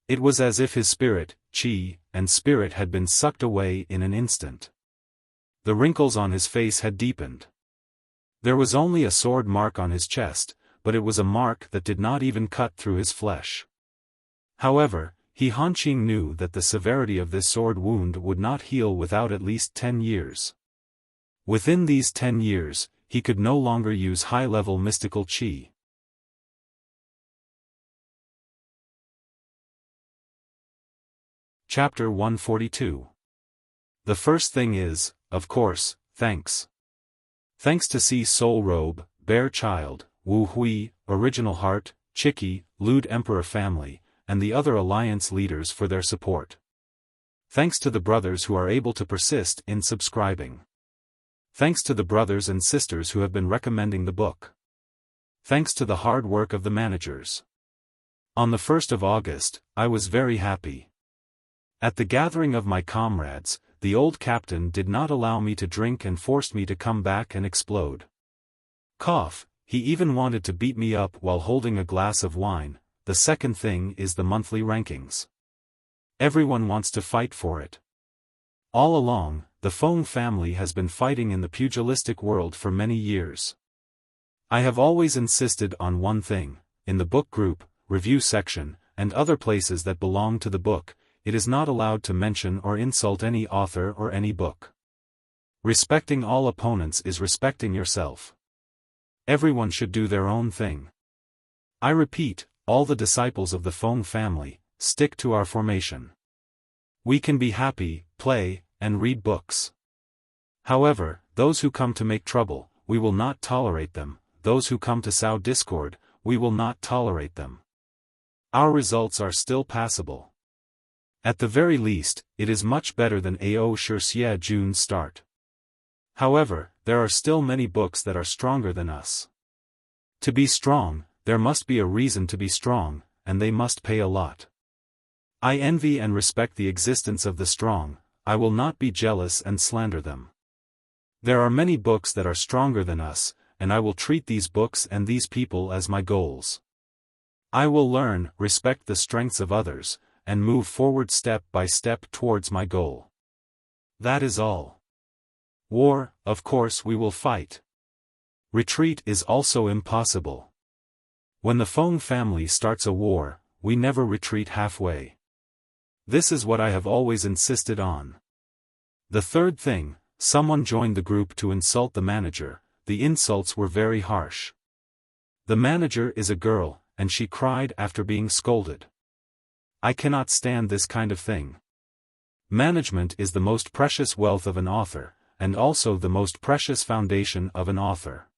It was as if his spirit, qi, and spirit had been sucked away in an instant. The wrinkles on his face had deepened. There was only a sword mark on his chest, but it was a mark that did not even cut through his flesh. However, He Hanqing knew that the severity of this sword wound would not heal without at least 10 years. Within these 10 years, he could no longer use high-level mystical qi. Chapter 142. The first thing is, of course, thanks. Thanks to See Soul Robe, Bear Child, Wu Hui, Original Heart, Chicky, Lewd Emperor Family, and the other alliance leaders for their support. Thanks to the brothers who are able to persist in subscribing. Thanks to the brothers and sisters who have been recommending the book. Thanks to the hard work of the managers. On the 1st of August, I was very happy. At the gathering of my comrades, the old captain did not allow me to drink and forced me to come back and explode. Cough, he even wanted to beat me up while holding a glass of wine. The second thing is the monthly rankings. Everyone wants to fight for it. All along, the Feng family has been fighting in the pugilistic world for many years. I have always insisted on one thing: in the book group, review section, and other places that belong to the book, it is not allowed to mention or insult any author or any book. Respecting all opponents is respecting yourself. Everyone should do their own thing. I repeat, all the disciples of the Feng family, stick to our formation. We can be happy, play, and read books. However, those who come to make trouble, we will not tolerate them. Those who come to sow discord, we will not tolerate them. Our results are still passable. At the very least, it is much better than Ao Shi Xie Jun's start. However, there are still many books that are stronger than us. To be strong, there must be a reason to be strong, and they must pay a lot. I envy and respect the existence of the strong. I will not be jealous and slander them. There are many books that are stronger than us, and I will treat these books and these people as my goals. I will learn, respect the strengths of others, and move forward step by step towards my goal. That is all. War, of course we will fight. Retreat is also impossible. When the Feng family starts a war, we never retreat halfway. This is what I have always insisted on. The third thing, someone joined the group to insult the manager. The insults were very harsh. The manager is a girl, and she cried after being scolded. I cannot stand this kind of thing. Management is the most precious wealth of an author, and also the most precious foundation of an author.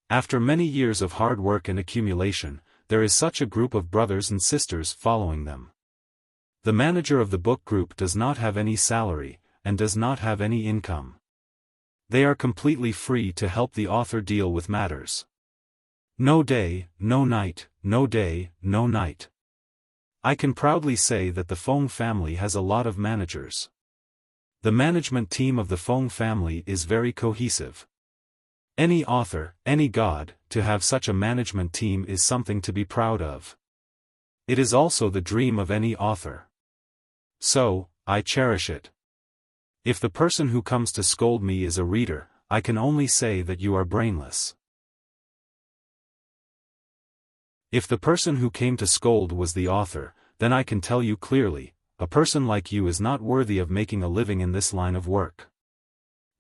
After many years of hard work and accumulation, there is such a group of brothers and sisters following them. The manager of the book group does not have any salary, and does not have any income. They are completely free to help the author deal with matters. No day, no night, no day, no night. I can proudly say that the Feng family has a lot of managers. The management team of the Feng family is very cohesive. Any author, any god, to have such a management team is something to be proud of. It is also the dream of any author. So, I cherish it. If the person who comes to scold me is a reader, I can only say that you are brainless. If the person who came to scold was the author, then I can tell you clearly, a person like you is not worthy of making a living in this line of work.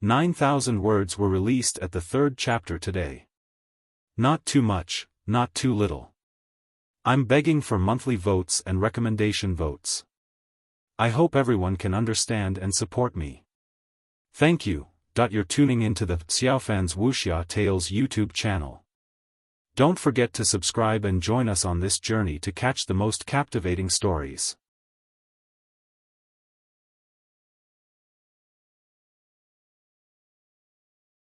9,000 words were released at the 3rd chapter today. Not too much, not too little. I'm begging for monthly votes and recommendation votes. I hope everyone can understand and support me. Thank you. You're tuning into the Xiaofan's Wuxia Tales YouTube channel. Don't forget to subscribe and join us on this journey to catch the most captivating stories.